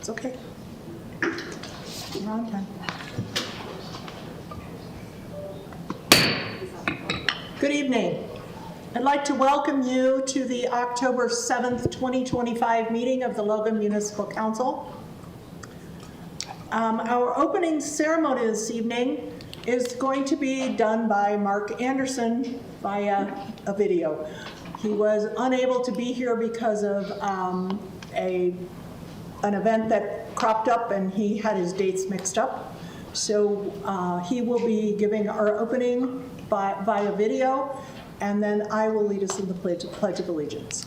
It's okay. We're on time. Good evening. I'd like to welcome you to the October 7th, 2025 meeting of the Logan Municipal Council. Our opening ceremony this evening is going to be done by Mark Anderson via a video. He was unable to be here because of an event that cropped up and he had his dates mixed up. So he will be giving our opening via video, and then I will lead us in the Pledge of Allegiance.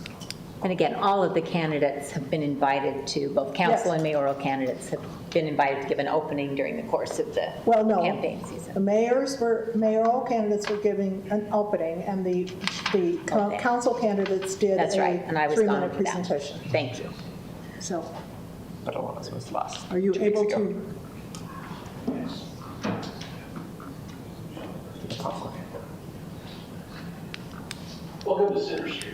And again, all of the candidates have been invited to, both council and mayoral candidates have been invited to give an opening during the course of the campaign season. The mayoral candidates were giving an opening, and the council candidates did That's right, and I was 3-minute gone for that. presentation. Thank you. So, But all of us was last. are you 2 weeks able ago. to? Welcome to Center Street.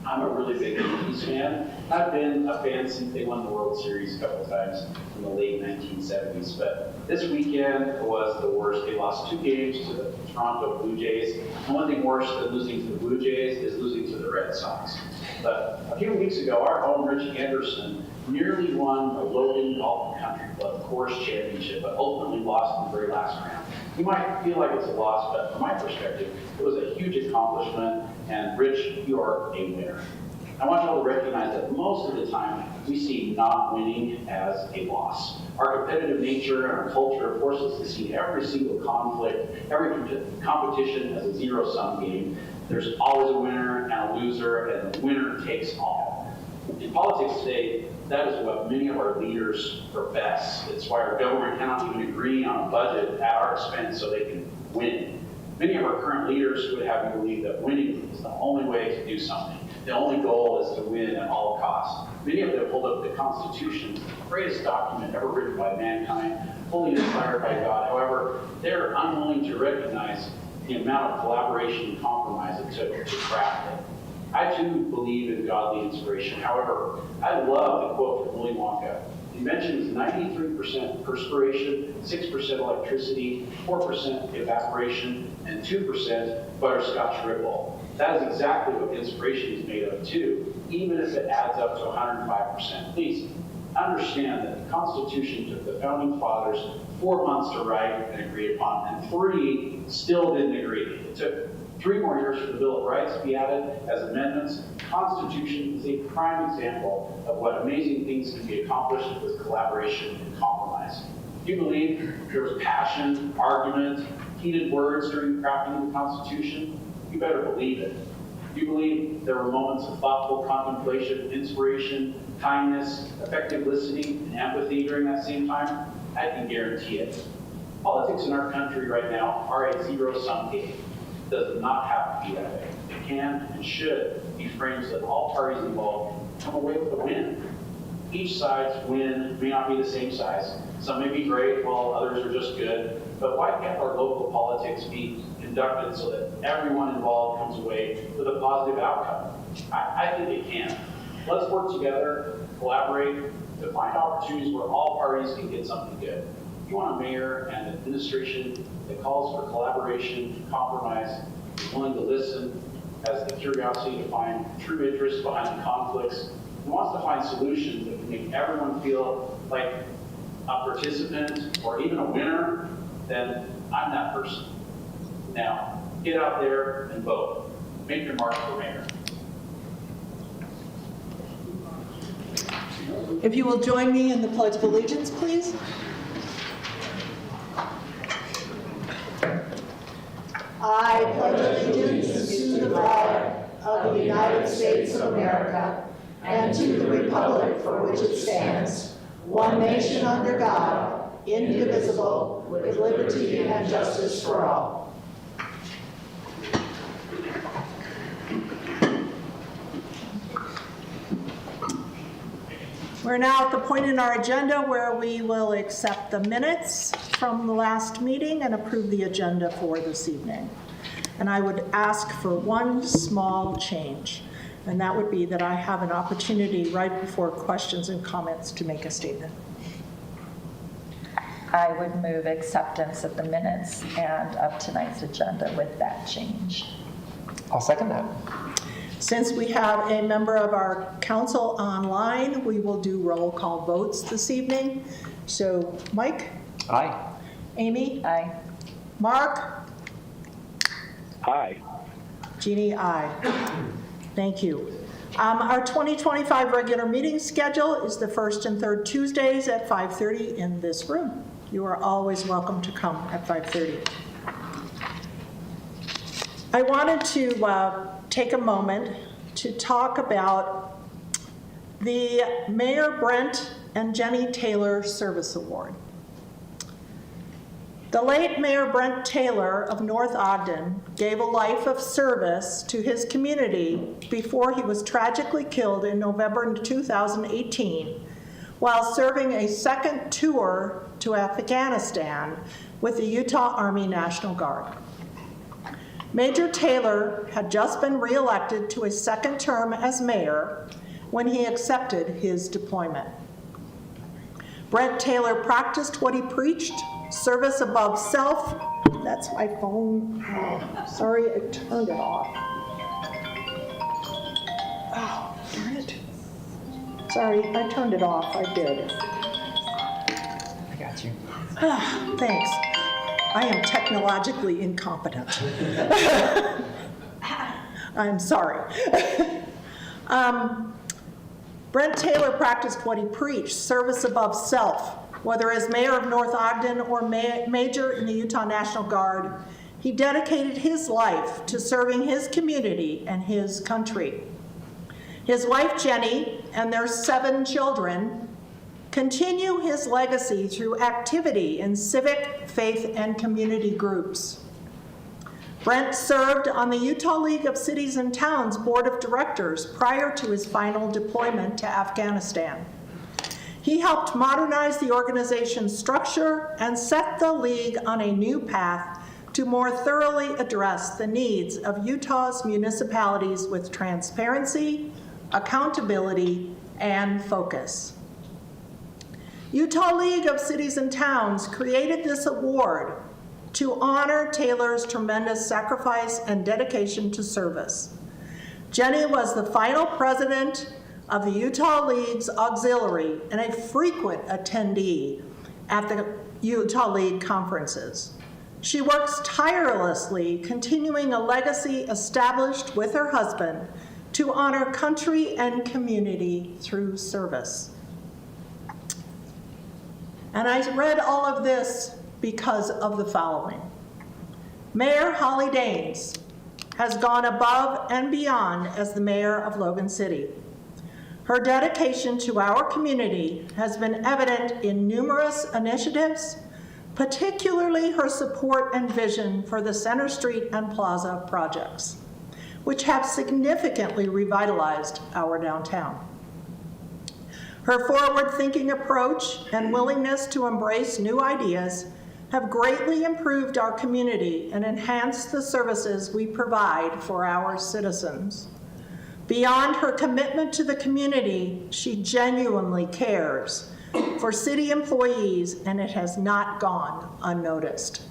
I'm a really big Yankees fan. I've been a fan since they won the World Series a couple times in the late 1970s. But this weekend was the worst. They lost 2 games to the Toronto Blue Jays. And one thing worse than losing to the Blue Jays is losing to the Red Sox. But a few weeks ago, our own Rich Anderson nearly won the Logan Golf Country Club Course Championship, but ultimately lost in the very last round. You might feel like it's a loss, but from my perspective, it was a huge accomplishment, and Rich, you are a winner. I want you all to recognize that most of the time, we see not winning as a loss. Our competitive nature and our culture forces us to see every single conflict, every competition as a zero-sum game. There's always a winner and a loser, and the winner takes all. In politics today, that is what many of our leaders profess. It's why our government cannot even agree on a budget at our expense so they can win. Many of our current leaders would have you believe that winning is the only way to do something. The only goal is to win at all costs. Many of them hold up the Constitution, the greatest document ever written by mankind, fully inspired by God. However, they're unwilling to recognize the amount of collaboration and compromise it took to craft it. I too believe in godly inspiration. However, I love the quote from Willy Wonka. The invention is 93% perspiration, 6% electricity, 4% evaporation, and 2% butterscotch ripple. That is exactly what inspiration is made of too, even if it adds up to 105%. Please understand that the Constitution took the Founding Fathers 4 months to write and agree upon, and 3 still didn't agree. It took 3 more years for the Bill of Rights to be added as amendments. The Constitution is a prime example of what amazing things can be accomplished with collaboration and compromise. Do you believe there was passion, argument, heated words during the crafting of the Constitution? You better believe it. Do you believe there were moments of thoughtful contemplation, inspiration, kindness, effective listening, and empathy during that same time? I can guarantee it. Politics in our country right now are a zero-sum game. It does not have to be that way. It can and should be framed so that all parties involved come away with a win. Each side's win may not be the same size. Some may be great while others are just good. But why can't our local politics be conducted so that everyone involved comes away with a positive outcome? I think it can. Let's work together, collaborate, to find opportunities where all parties can get something good. You want a mayor and an administration that calls for collaboration, compromise, is willing to listen, has the curiosity to find true interest behind the conflicts, and wants to find solutions that can make everyone feel like a participant or even a winner, then I'm that person. Now, get out there and vote. Make your mark for mayor. If you will join me in the Pledge of Allegiance, please. I pledge allegiance to the flag of the United States of America and to the republic for which it stands, one nation under God, indivisible, with liberty and justice for all. We're now at the point in our agenda where we will accept the minutes from the last meeting and approve the agenda for this evening. And I would ask for one small change. And that would be that I have an opportunity right before questions and comments to make a statement. I would move acceptance of the minutes and of tonight's agenda with that change. I'll second that. Since we have a member of our council online, we will do roll call votes this evening. So Mike? Aye. Amy? Aye. Mark? Aye. Jeannie, aye. Thank you. Our 2025 regular meeting schedule is the first and third Tuesdays at 5:30 in this room. You are always welcome to come at 5:30. I wanted to take a moment to talk about the Mayor Brent and Jenny Taylor Service Award. The late Mayor Brent Taylor of North Ogden gave a life of service to his community before he was tragically killed in November 2018 while serving a second tour to Afghanistan with the Utah Army National Guard. Major Taylor had just been reelected to a second term as mayor when he accepted his deployment. Brent Taylor practiced what he preached: service above self. That's my phone. Oh, sorry, I turned it off. Oh, darn it. Sorry, I turned it off. I did. I got you. Thanks. I am technologically incompetent. I'm sorry. Brent Taylor practiced what he preached: service above self. Whether as mayor of North Ogden or major in the Utah National Guard, he dedicated his life to serving his community and his country. His wife, Jenny, and their 7 children continue his legacy through activity in civic, faith, and community groups. Brent served on the Utah League of Cities and Towns Board of Directors prior to his final deployment to Afghanistan. He helped modernize the organization's structure and set the league on a new path to more thoroughly address the needs of Utah's municipalities with transparency, accountability, and focus. Utah League of Cities and Towns created this award to honor Taylor's tremendous sacrifice and dedication to service. Jenny was the final president of the Utah League's auxiliary and a frequent attendee at the Utah League conferences. She works tirelessly, continuing a legacy established with her husband to honor country and community through service. And I read all of this because of the following. Mayor Holly Daines has gone above and beyond as the mayor of Logan City. Her dedication to our community has been evident in numerous initiatives, particularly her support and vision for the Center Street and Plaza projects, which have significantly revitalized our downtown. Her forward-thinking approach and willingness to embrace new ideas have greatly improved our community and enhanced the services we provide for our citizens. Beyond her commitment to the community, she genuinely cares for city employees, and it has not gone unnoticed.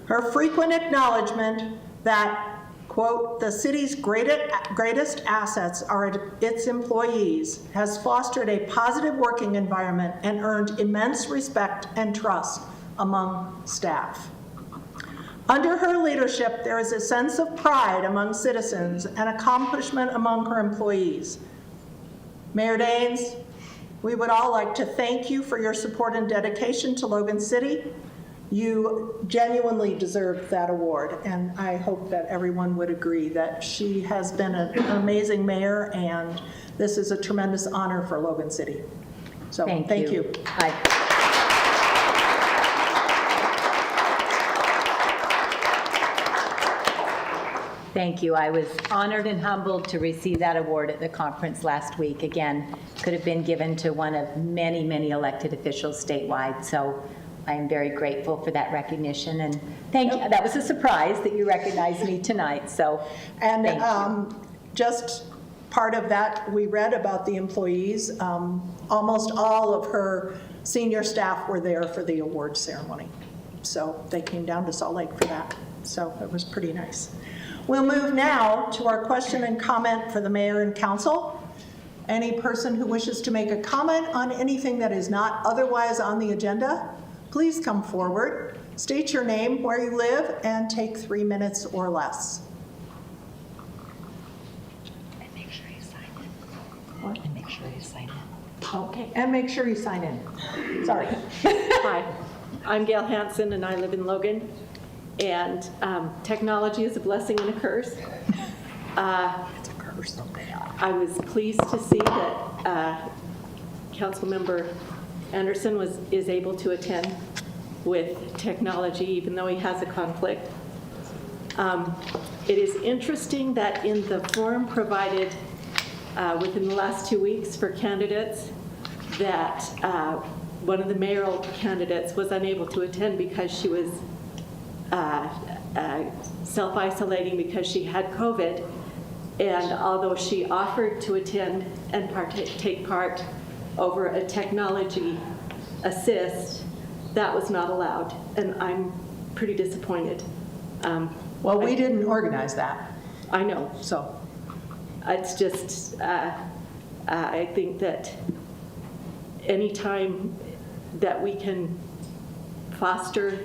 Her frequent acknowledgement that, quote, the city's greatest assets are its employees has fostered a positive working environment and earned immense respect and trust among staff. Under her leadership, there is a sense of pride among citizens and accomplishment among her employees. Mayor Daines, we would all like to thank you for your support and dedication to Logan City. You genuinely deserve that award, and I hope that everyone would agree that she has been an amazing mayor, and this is a tremendous honor for Logan City. So thank you. Thank you. I was honored and humbled to receive that award at the conference last week. Again, could have been given to one of many, many elected officials statewide. So I am very grateful for that recognition, and thank you. That was a surprise that you recognized me tonight. So and thank you. Just part of that, we read about the employees. Almost all of her senior staff were there for the award ceremony. So they came down to Salt Lake for that. So it was pretty nice. We'll move now to our question and comment for the mayor and council. Any person who wishes to make a comment on anything that is not otherwise on the agenda, please come forward, state your name, where you live, and take 3 minutes or less. And make sure you sign in. And make sure you sign in. Okay, and make sure you sign in. Sorry. Hi, I'm Gail Hansen and I live in Logan. And technology is a blessing and a curse. It's a curse, so bad. I was pleased to see that Councilmember Anderson is able to attend with technology, even though he has a conflict. It is interesting that in the form provided within the last 2 weeks for candidates, that one of the mayoral candidates was unable to attend because she was self-isolating because she had COVID. And although she offered to attend and take part over a technology assist, that was not allowed. And I'm pretty disappointed. Well, we didn't organize that, I know. so. It's just, I think that any time that we can foster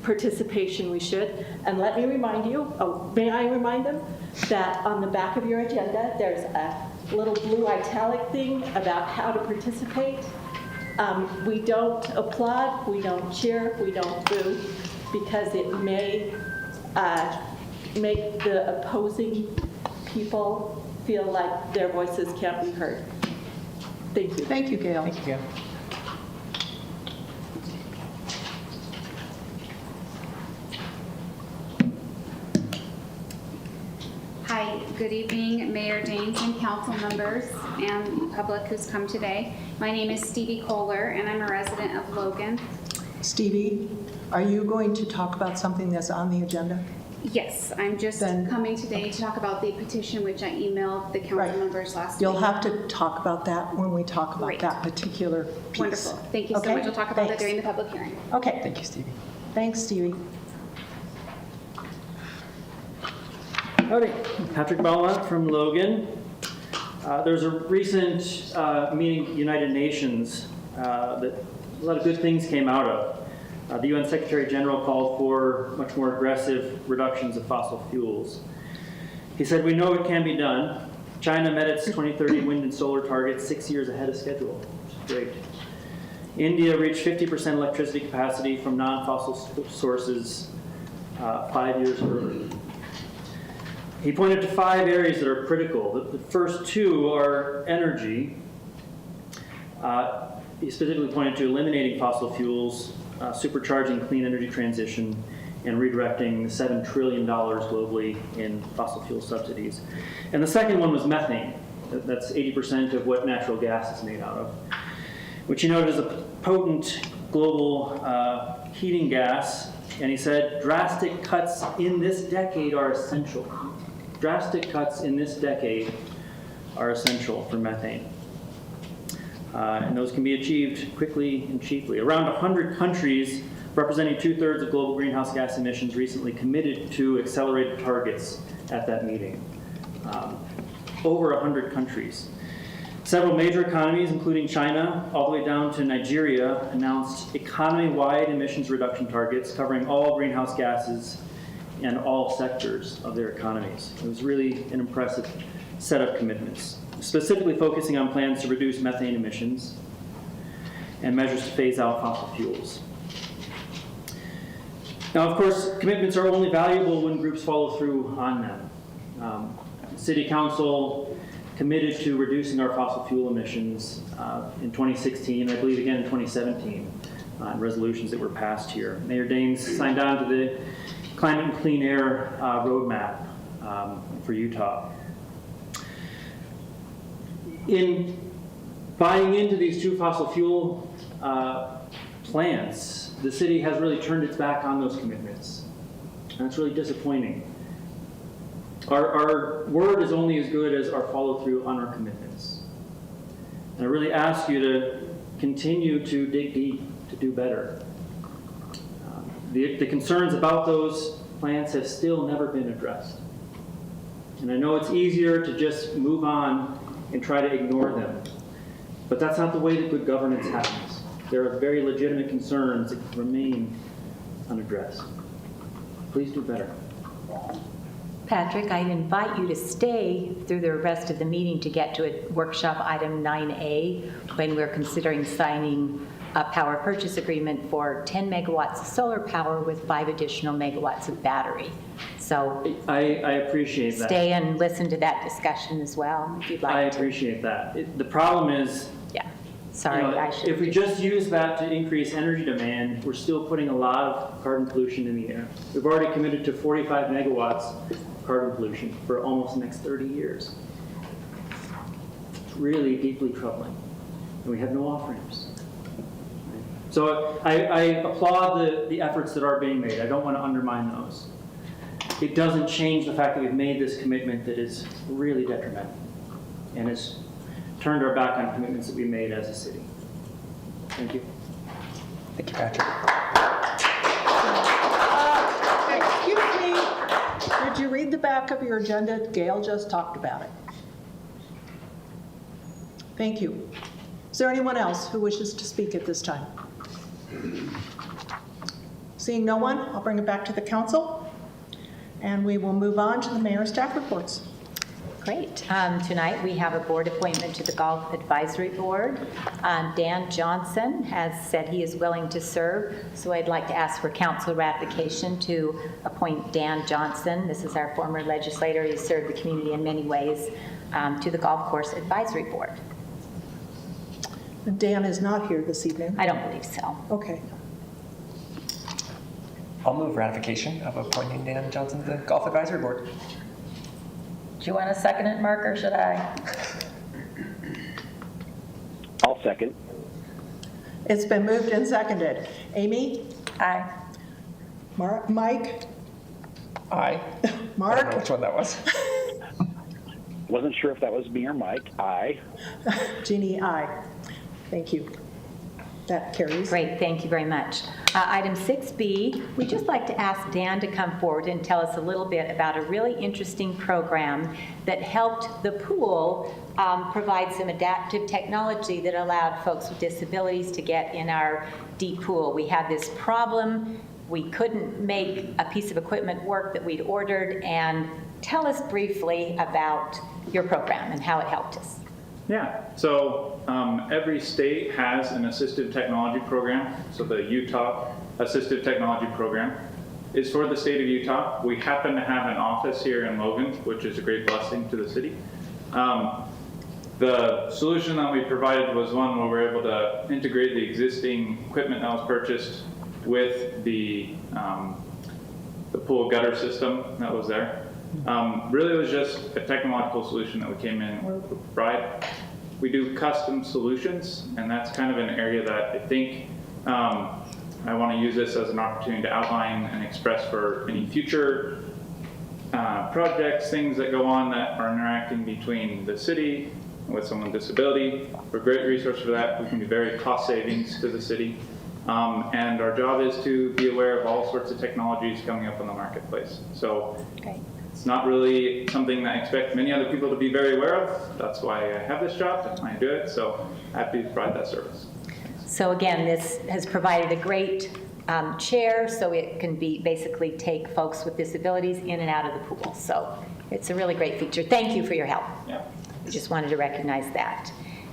participation, we should. And let me remind you, may I remind them, that on the back of your agenda, there's a little blue italic thing about how to participate. We don't applaud, we don't cheer, we don't boo, because it may make the opposing people feel like their voices can't be heard. Thank you. Thank you, Gail. Thank you, Gail. Hi, good evening, Mayor Danes and council members and public who's come today. My name is Stevie Kohler and I'm a resident of Logan. Stevie, are you going to talk about something that's on the agenda? Yes, I'm just Then- coming today to talk about the petition which I emailed the council Right. members last week. You'll have to talk about that when we talk about Great. that particular piece. Wonderful. Thank you so Okay? much. We'll talk about that Thanks. during the public hearing. Okay, Thank you, Stevie. thanks, Stevie. Howdy, Patrick Belmont from Logan. There's a recent meeting at United Nations that a lot of good things came out of. The UN Secretary General called for much more aggressive reductions of fossil fuels. He said, "We know it can be done. China met its 2030 wind and solar targets 6 years ahead of schedule," which is great. India reached 50% electricity capacity from non-fossil sources 5 years early. He pointed to 5 areas that are critical. The first 2 are energy. He specifically pointed to eliminating fossil fuels, supercharging clean energy transition, and redirecting $7 trillion globally in fossil fuel subsidies. And the second one was methane. That's 80% of what natural gas is made out of, which he noted is a potent global heating gas. And he said, drastic cuts in this decade are essential. Drastic cuts in this decade are essential for methane. And those can be achieved quickly and cheaply. Around 100 countries, representing 2/3 of global greenhouse gas emissions, recently committed to accelerated targets at that meeting. Over 100 countries. Several major economies, including China, all the way down to Nigeria, announced economy-wide emissions reduction targets covering all greenhouse gases and all sectors of their economies. It was really an impressive set of commitments, specifically focusing on plans to reduce methane emissions and measures to phase out fossil fuels. Now, of course, commitments are only valuable when groups follow through on them. City Council committed to reducing our fossil fuel emissions in 2016, I believe again in 2017, in resolutions that were passed here. Mayor Daines signed on to the Climate and Clean Air Roadmap for Utah. In buying into these 2 fossil fuel plants, the city has really turned its back on those commitments. And it's really disappointing. Our word is only as good as our follow-through on our commitments. And I really ask you to continue to dig deep, to do better. The concerns about those plants have still never been addressed. And I know it's easier to just move on and try to ignore them, but that's not the way that good governance happens. There are very legitimate concerns that remain unaddressed. Please do better. Patrick, I'd invite you to stay through the rest of the meeting to get to a workshop item 9A when we're considering signing a power purchase agreement for 10 megawatts of solar power with 5 additional megawatts of battery. So I appreciate that. stay and listen to that discussion as well if you'd like I to. appreciate that. The problem is, Yeah, sorry, you know, I should. if we just use that to increase energy demand, we're still putting a lot of carbon pollution in the air. We've already committed to 45 megawatts of carbon pollution for almost the next 30 years. It's really deeply troubling. And we have no off-ramps. So I applaud the efforts that are being made. I don't want to undermine those. It doesn't change the fact that we've made this commitment that is really detrimental and has turned our back on commitments that we made as a city. Thank you. Thank you, Patrick. Excuse me, did you read the back of your agenda? Gail just talked about it. Thank you. Is there anyone else who wishes to speak at this time? Seeing no one, I'll bring it back to the council, and we will move on to the mayor's staff reports. Great. Tonight we have a board appointment to the Golf Advisory Board. Dan Johnson has said he is willing to serve, so I'd like to ask for council ratification to appoint Dan Johnson. This is our former legislator. He served the community in many ways, to the Golf Course Advisory Board. Dan is not here this evening. I don't believe so. Okay. I'll move ratification of appointing Dan Johnson to the Golf Advisory Board. Do you want to second it, Mark, or should I? I'll second. It's been moved and seconded. Amy? Aye. Mike? Aye. Mark? I don't know which one that was. Wasn't sure if that was me or Mike. Aye. Jeannie, aye. Thank you. That carries. Great, thank you very much. Item 6B, we'd just like to ask Dan to come forward and tell us a little bit about a really interesting program that helped the pool provide some adaptive technology that allowed folks with disabilities to get in our deep pool. We had this problem, we couldn't make a piece of equipment work that we'd ordered, and tell us briefly about your program and how it helped us. Yeah, so every state has an assistive technology program. So the Utah Assistive Technology Program is for the state of Utah. We happen to have an office here in Logan, which is a great blessing to the city. The solution that we provided was one where we're able to integrate the existing equipment that was purchased with the pool gutter system that was there. Really, it was just a technological solution that we came in to provide. We do custom solutions, and that's kind of an area that I think I want to use this as an opportunity to outline and express for any future projects, things that go on that are interacting between the city and with someone with disability. We're a great resource for that. We can be very cost savings to the city. And our job is to be aware of all sorts of technologies coming up in the marketplace. So. Great. It's not really something that I expect many other people to be very aware of. That's why I have this job, that's why I do it, so happy to provide that service. So again, this has provided a great chair, so it can be basically take folks with disabilities in and out of the pool. So it's a really great feature. Thank you for your help. Yeah. We just wanted to recognize that.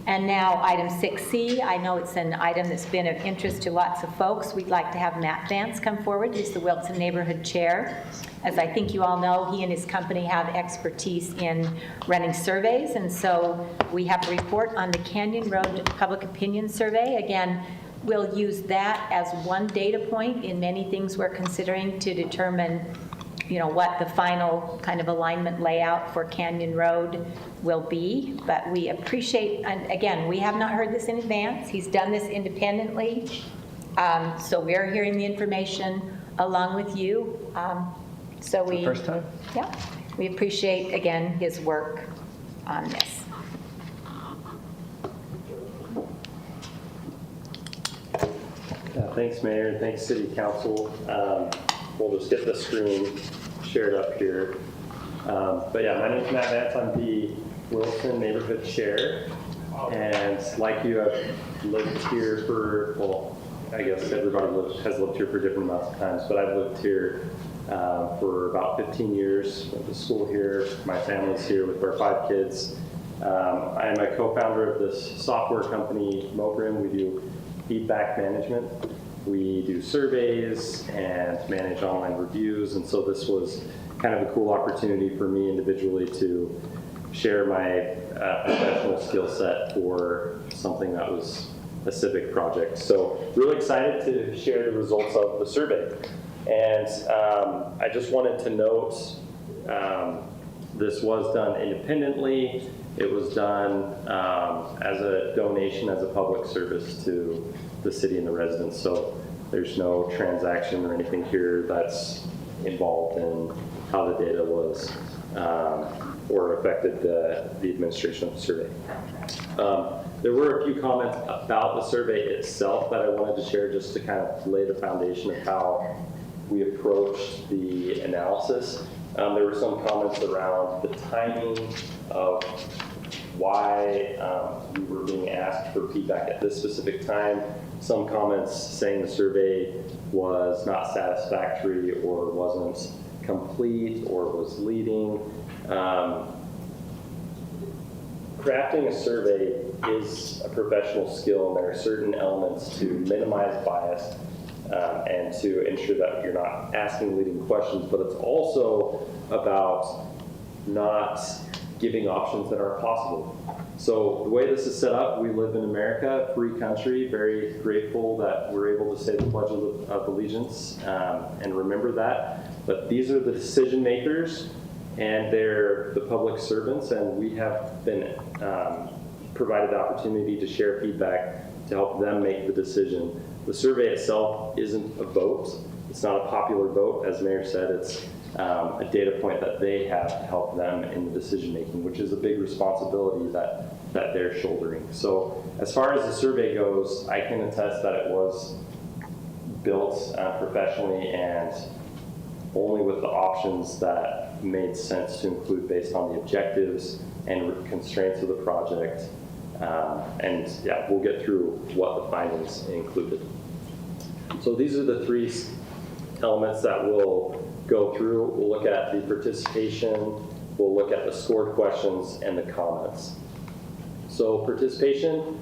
And now item 6C, I know it's an item that's been of interest to lots of folks. We'd like to have Matt Vance come forward. He's the Wilson Neighborhood Chair. As I think you all know, he and his company have expertise in running surveys, and so we have a report on the Canyon Road Public Opinion Survey. Again, we'll use that as one data point in many things we're considering to determine what the final kind of alignment layout for Canyon Road will be. But we appreciate, and again, we have not heard this in advance. He's done this independently. So we're hearing the information along with you. First time? Yeah. we appreciate, again, his work on this. Thanks, Mayor, and thanks, City Council. We'll just get the screen shared up here. But yeah, my name's Matt Vance. I'm the Wilson Neighborhood Chair. And like you, I've lived here for, well, I guess everybody has lived here for different amounts of times, but I've lived here for about 15 years. Went to school here. My family's here with our 5 kids. I am a co-founder of this software company, Mobrim. We do feedback management. We do surveys and manage online reviews, and so this was kind of a cool opportunity for me individually to share my professional skill set for something that was a civic project. So really excited to share the results of the survey. And I just wanted to note this was done independently. It was done as a donation, as a public service to the city and the residents. So there's no transaction or anything here that's involved in how the data was or affected the administration of the survey. There were a few comments about the survey itself that I wanted to share just to kind of lay the foundation of how we approached the analysis. There were some comments around the timing of why we were being asked for feedback at this specific time. Some comments saying the survey was not satisfactory or wasn't complete or was leading. Crafting a survey is a professional skill, and there are certain elements to minimize bias and to ensure that you're not asking leading questions, but it's also about not giving options that aren't possible. So the way this is set up, we live in America, free country, very grateful that we're able to say the Pledge of Allegiance and remember that. But these are the decision makers, and they're the public servants, and we have been provided the opportunity to share feedback to help them make the decision. The survey itself isn't a vote. It's not a popular vote. As Mayor said, it's a data point that they have to help them in the decision making, which is a big responsibility that they're shouldering. So as far as the survey goes, I can attest that it was built professionally and only with the options that made sense to include based on the objectives and constraints of the project. And yeah, we'll get through what the findings included. So these are the 3 elements that we'll go through. We'll look at the participation, we'll look at the scored questions, and the comments. So participation,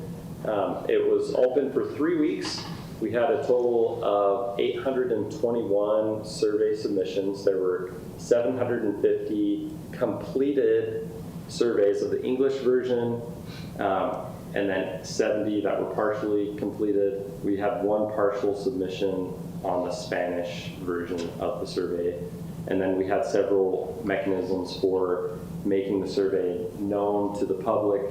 it was open for 3 weeks. We had a total of 821 survey submissions. There were 750 completed surveys of the English version, and then 70 that were partially completed. We had 1 partial submission on the Spanish version of the survey. And then we had several mechanisms for making the survey known to the public,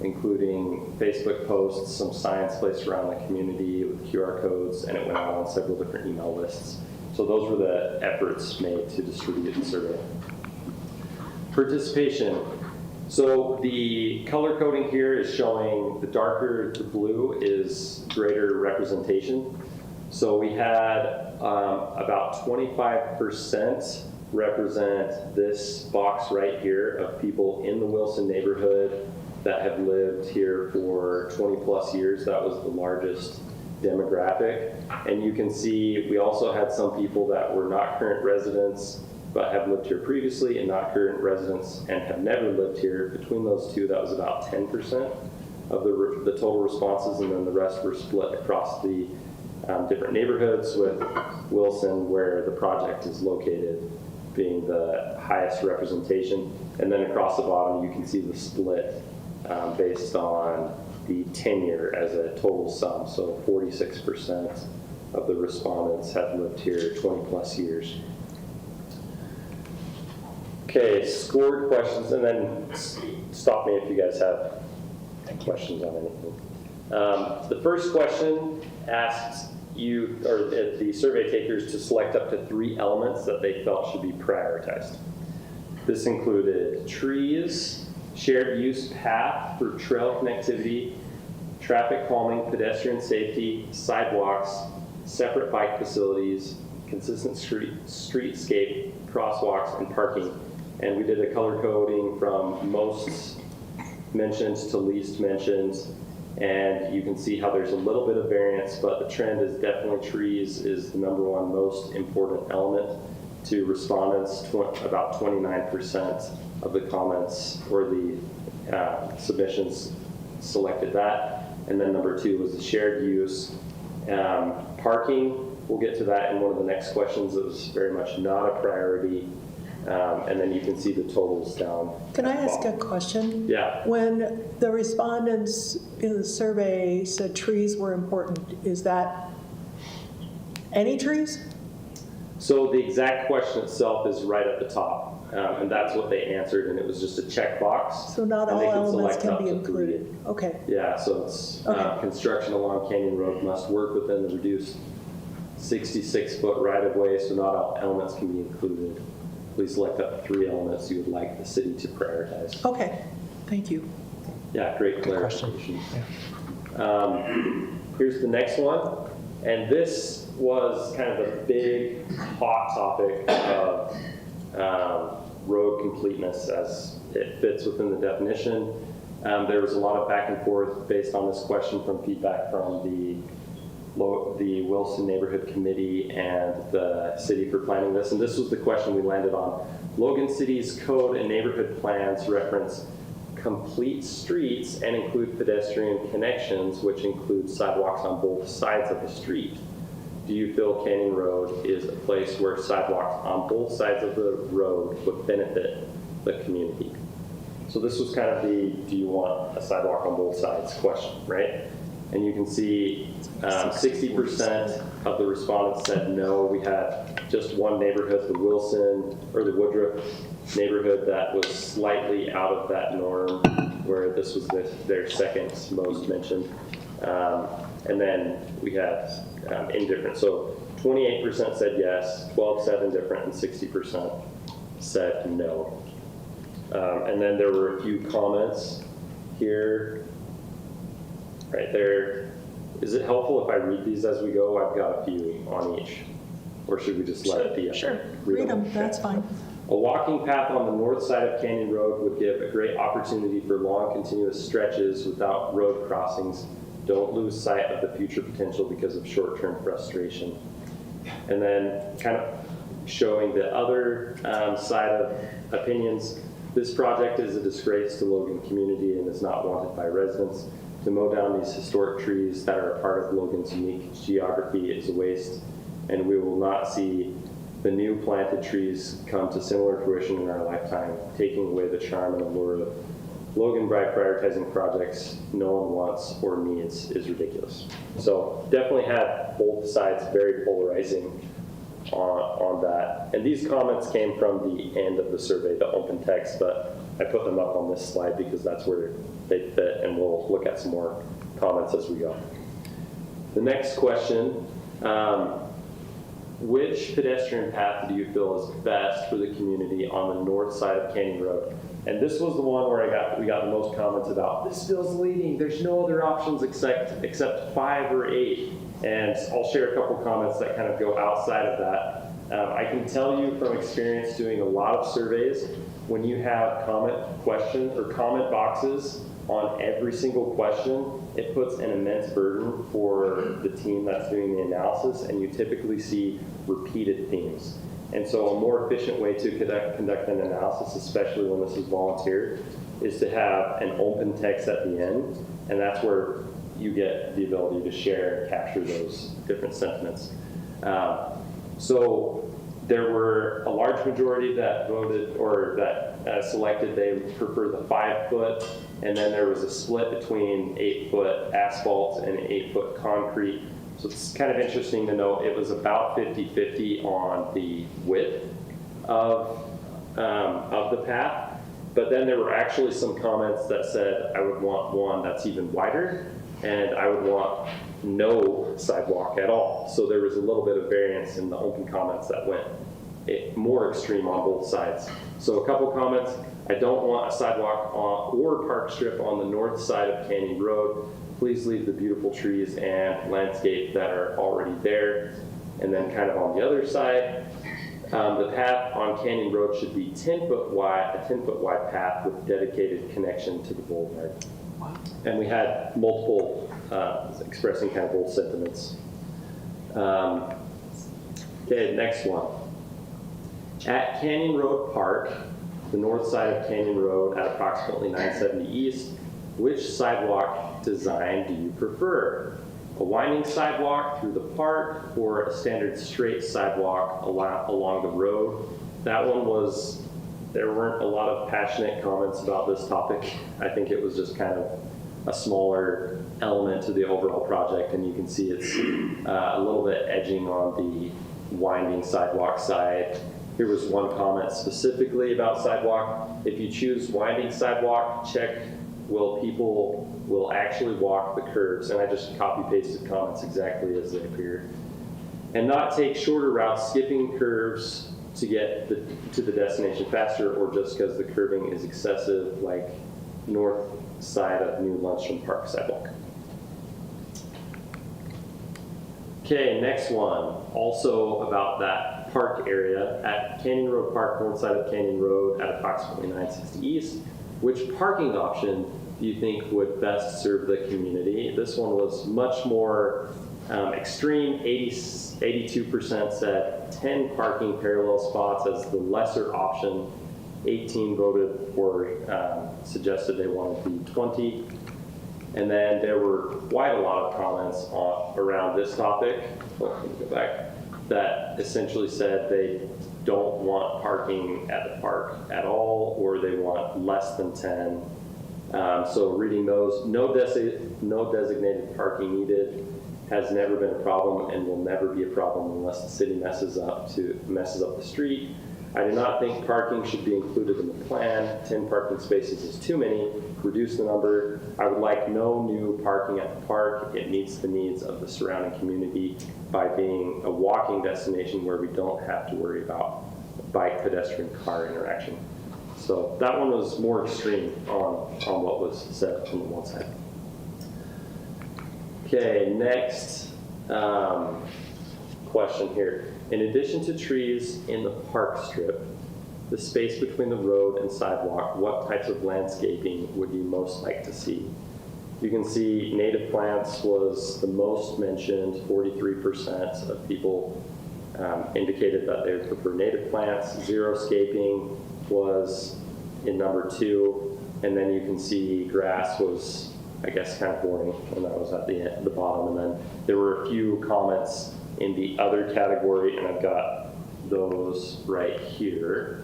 including Facebook posts, some signs placed around the community with QR codes, and it went out on several different email lists. So those were the efforts made to distribute the survey. Participation. So the color coding here is showing the darker the blue is greater representation. So we had about 25% represent this box right here of people in the Wilson neighborhood that have lived here for 20 plus years. That was the largest demographic. And you can see we also had some people that were not current residents but have lived here previously, and not current residents and have never lived here. Between those two, that was about 10% of the total responses, and then the rest were split across the different neighborhoods, with Wilson, where the project is located, being the highest representation. And then across the bottom, you can see the split based on the tenure as a total sum. So 46% of the respondents have lived here 20 plus years. Okay, scored questions, and then stop me if you guys have questions on anything. The first question asks you, or the survey takers, to select up to 3 elements that they felt should be prioritized. This included trees, shared use path for trail connectivity, traffic calming, pedestrian safety, sidewalks, separate bike facilities, consistent streetscape, crosswalks, and parking. And we did a color coding from most mentioned to least mentioned. And you can see how there's a little bit of variance, but the trend is definitely trees is the #1 most important element to respondents. About 29% of the comments or the submissions selected that. And then #2 was the shared use. Parking, we'll get to that in one of the next questions. It was very much not a priority. And then you can see the totals down. Can I ask a question? Yeah. When the respondents in the survey said trees were important, is that any trees? So the exact question itself is right at the top. And that's what they answered, and it was just a checkbox. So not and all they could elements select can up be to included? 3. Okay. Yeah, so it's Okay. construction along Canyon Road must work within the reduced 66-foot right-of-way, so not all elements can be included. Please select up to 3 elements you would like the city to prioritize. Okay, thank you. Yeah, great Good question. clarification. Here's the next one, and this was kind of the big hot topic of road completeness as it fits within the definition. There was a lot of back and forth based on this question from feedback from the Wilson Neighborhood Committee and the city for planning this. And this was the question we landed on. Logan City's code and neighborhood plans reference complete streets and include pedestrian connections, which include sidewalks on both sides of the street. Do you feel Canyon Road is a place where sidewalks on both sides of the road would benefit the community? So this was kind of the, do you want a sidewalk on both sides question, right? And you can see 60% of the respondents said no. We had just one neighborhood, the Wilson, or the Woodruff neighborhood, that was slightly out of that norm, where this was their second most mentioned. And then we had indifferent. So 28% said yes, 12 said indifferent, and 60% said no. And then there were a few comments here. Right there. Is it helpful if I read these as we go? I've got a few on each. Or should we just let it be? Sure, read them, that's fine. A walking path on the north side of Canyon Road would give a great opportunity for long, continuous stretches without road crossings. Don't lose sight of the future potential because of short-term frustration. And then kind of showing the other side of opinions. This project is a disgrace to Logan community and is not wanted by residents. To mow down these historic trees that are a part of Logan's unique geography is a waste, and we will not see the new planted trees come to similar fruition in our lifetime, taking away the charm and allure of Logan by prioritizing projects no one wants or needs is ridiculous. So definitely had both sides very polarizing on that. And these comments came from the end of the survey, the open text, but I put them up on this slide because that's where they fit, and we'll look at some more comments as we go. The next question, which pedestrian path do you feel is best for the community on the north side of Canyon Road? And this was the one where we got the most comments about, this feels leading, there's no other options except 5 or 8. And I'll share a couple comments that kind of go outside of that. I can tell you from experience doing a lot of surveys, when you have comment boxes on every single question, it puts an immense burden for the team that's doing the analysis, and you typically see repeated themes. And so a more efficient way to conduct an analysis, especially when this is volunteer, is to have an open text at the end, and that's where you get the ability to share and capture those different sentiments. So there were a large majority that voted or that selected they prefer the 5-foot, and then there was a split between 8-foot asphalt and 8-foot concrete. So it's kind of interesting to note it was about 50-50 on the width of the path, but then there were actually some comments that said I would want one that's even wider, and I would want no sidewalk at all. So there was a little bit of variance in the open comments that went more extreme on both sides. So a couple comments. I don't want a sidewalk or park strip on the north side of Canyon Road. Please leave the beautiful trees and landscape that are already there. And then kind of on the other side, the path on Canyon Road should be 10-foot wide, a 10-foot wide path with dedicated connection to the boulevard. And we had multiple expressing kind of both sentiments. Okay, next one. At Canyon Road Park, the north side of Canyon Road at approximately 970 East, which sidewalk design do you prefer? A winding sidewalk through the park or a standard straight sidewalk along the road? That one was, there weren't a lot of passionate comments about this topic. I think it was just kind of a smaller element to the overall project, and you can see it's a little bit edging on the winding sidewalk side. Here was one comment specifically about sidewalk. If you choose winding sidewalk, check people will actually walk the curves. And I just copy pasted comments exactly as they appear. And not take shorter routes, skipping curves to get to the destination faster, or just because the curving is excessive, like north side of New Lundstrom Park sidewalk. Okay, next one, also about that park area at Canyon Road Park, north side of Canyon Road at approximately 960 East. Which parking option do you think would best serve the community? This one was much more extreme. 82% said 10 parking parallel spots as the lesser option. 18 voted or suggested they wanted the 20. And then there were quite a lot of comments around this topic. Let me go back. That essentially said they don't want parking at the park at all, or they want less than 10. So reading those, no designated parking needed has never been a problem and will never be a problem unless the city messes up the street. I do not think parking should be included in the plan. 10 parking spaces is too many. Reduce the number. I would like no new parking at the park. It meets the needs of the surrounding community by being a walking destination where we don't have to worry about bike, pedestrian, car interaction. So that one was more extreme on what was said on the one side. Okay, next question here. In addition to trees in the park strip, the space between the road and sidewalk, what types of landscaping would you most like to see? You can see native plants was the most mentioned. 43% of people indicated that they would prefer native plants. Xeriscaping was in number 2. And then you can see grass was, I guess, kind of boring, and that was at the bottom. And then there were a few comments in the other category, and I've got those right here.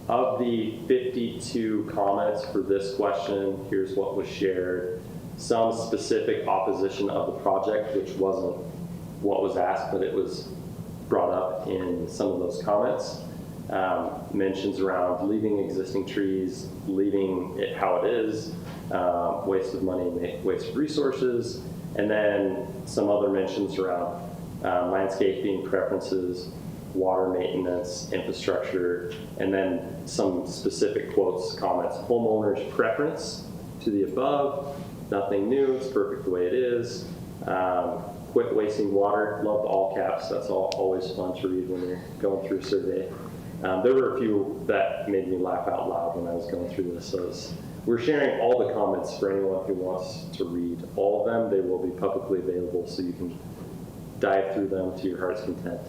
Of the 52 comments for this question, here's what was shared. Some specific opposition of the project, which wasn't what was asked, but it was brought up in some of those comments. Mentions around leaving existing trees, leaving it how it is, waste of money, waste of resources, and then some other mentions around landscaping preferences, water maintenance, infrastructure, and then some specific quotes, comments. Homeowners' preference to the above, nothing new, it's perfect the way it is. Quit wasting water, love the all caps, that's always fun to read when you're going through a survey. There were a few that made me laugh out loud when I was going through this. So we're sharing all the comments for anyone who wants to read all of them. They will be publicly available so you can dive through them to your heart's content.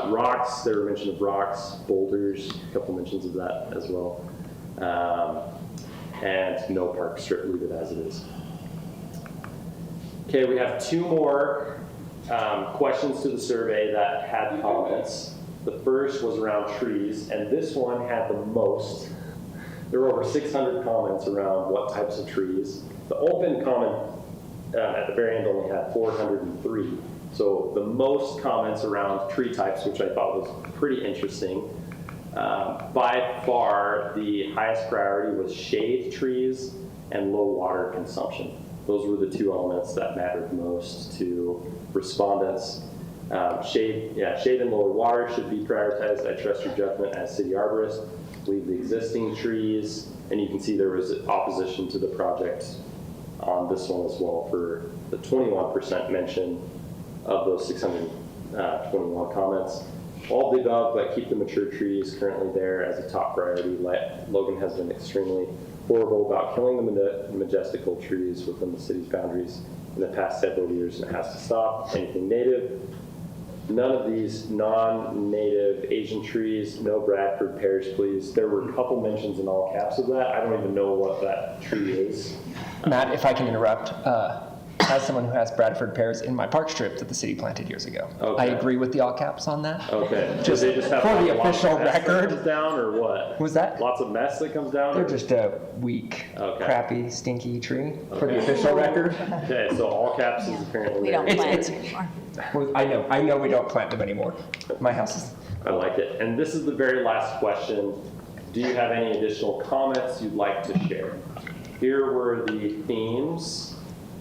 Rocks, there were mention of rocks, boulders, a couple mentions of that as well. And no park strip, leave it as it is. Okay, we have 2 more questions to the survey that had comments. The first was around trees, and this one had the most. There were over 600 comments around what types of trees. The open comment at the very end only had 403. So the most comments around tree types, which I thought was pretty interesting. By far, the highest priority was shade trees and low water consumption. Those were the 2 elements that mattered most to respondents. Shade and lower water should be prioritized. I trust your judgment as city arborist. Leave the existing trees, and you can see there was opposition to the project on this one as well for the 21% mention of those 621 comments. All of the above, but keep the mature trees currently there as a top priority. Logan has been extremely horrible about killing the majestical trees within the city's boundaries in the past several years, and it has to stop. Anything native, none of these non-native Asian trees, no Bradford pears, please. There were a couple mentions in all caps of that. I don't even know what that tree is. Matt, if I can interrupt, as someone who has Bradford pears in my park strip that the city planted years ago, Okay. I agree with the all caps on that. Okay. Just Do they just have for the lots of official mess that record. comes down, or what? Was that? Lots of mess that comes down? They're or- just a weak, Okay. crappy, stinky tree for the Okay. official record. Okay, so all caps is apparently We don't there. plant It's- anymore. Well, I know we don't plant them anymore. My house is. I like it. And this is the very last question. Do you have any additional comments you'd like to share? Here were the themes.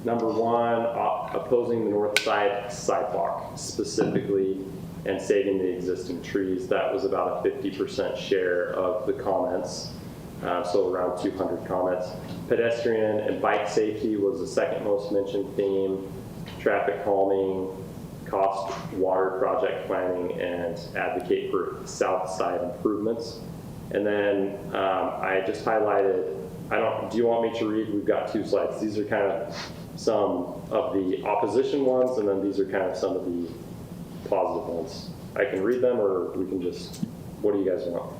Number one, opposing the north side sidewalk specifically and saving the existing trees. That was about a 50% share of the comments, so around 200 comments. Pedestrian and bike safety was the second most mentioned theme. Traffic calming, cost water project planning, and advocate for south side improvements. And then I just highlighted, do you want me to read? We've got 2 slides. These are kind of some of the opposition ones, and then these are kind of some of the positive ones. I can read them, or we can just, what do you guys want?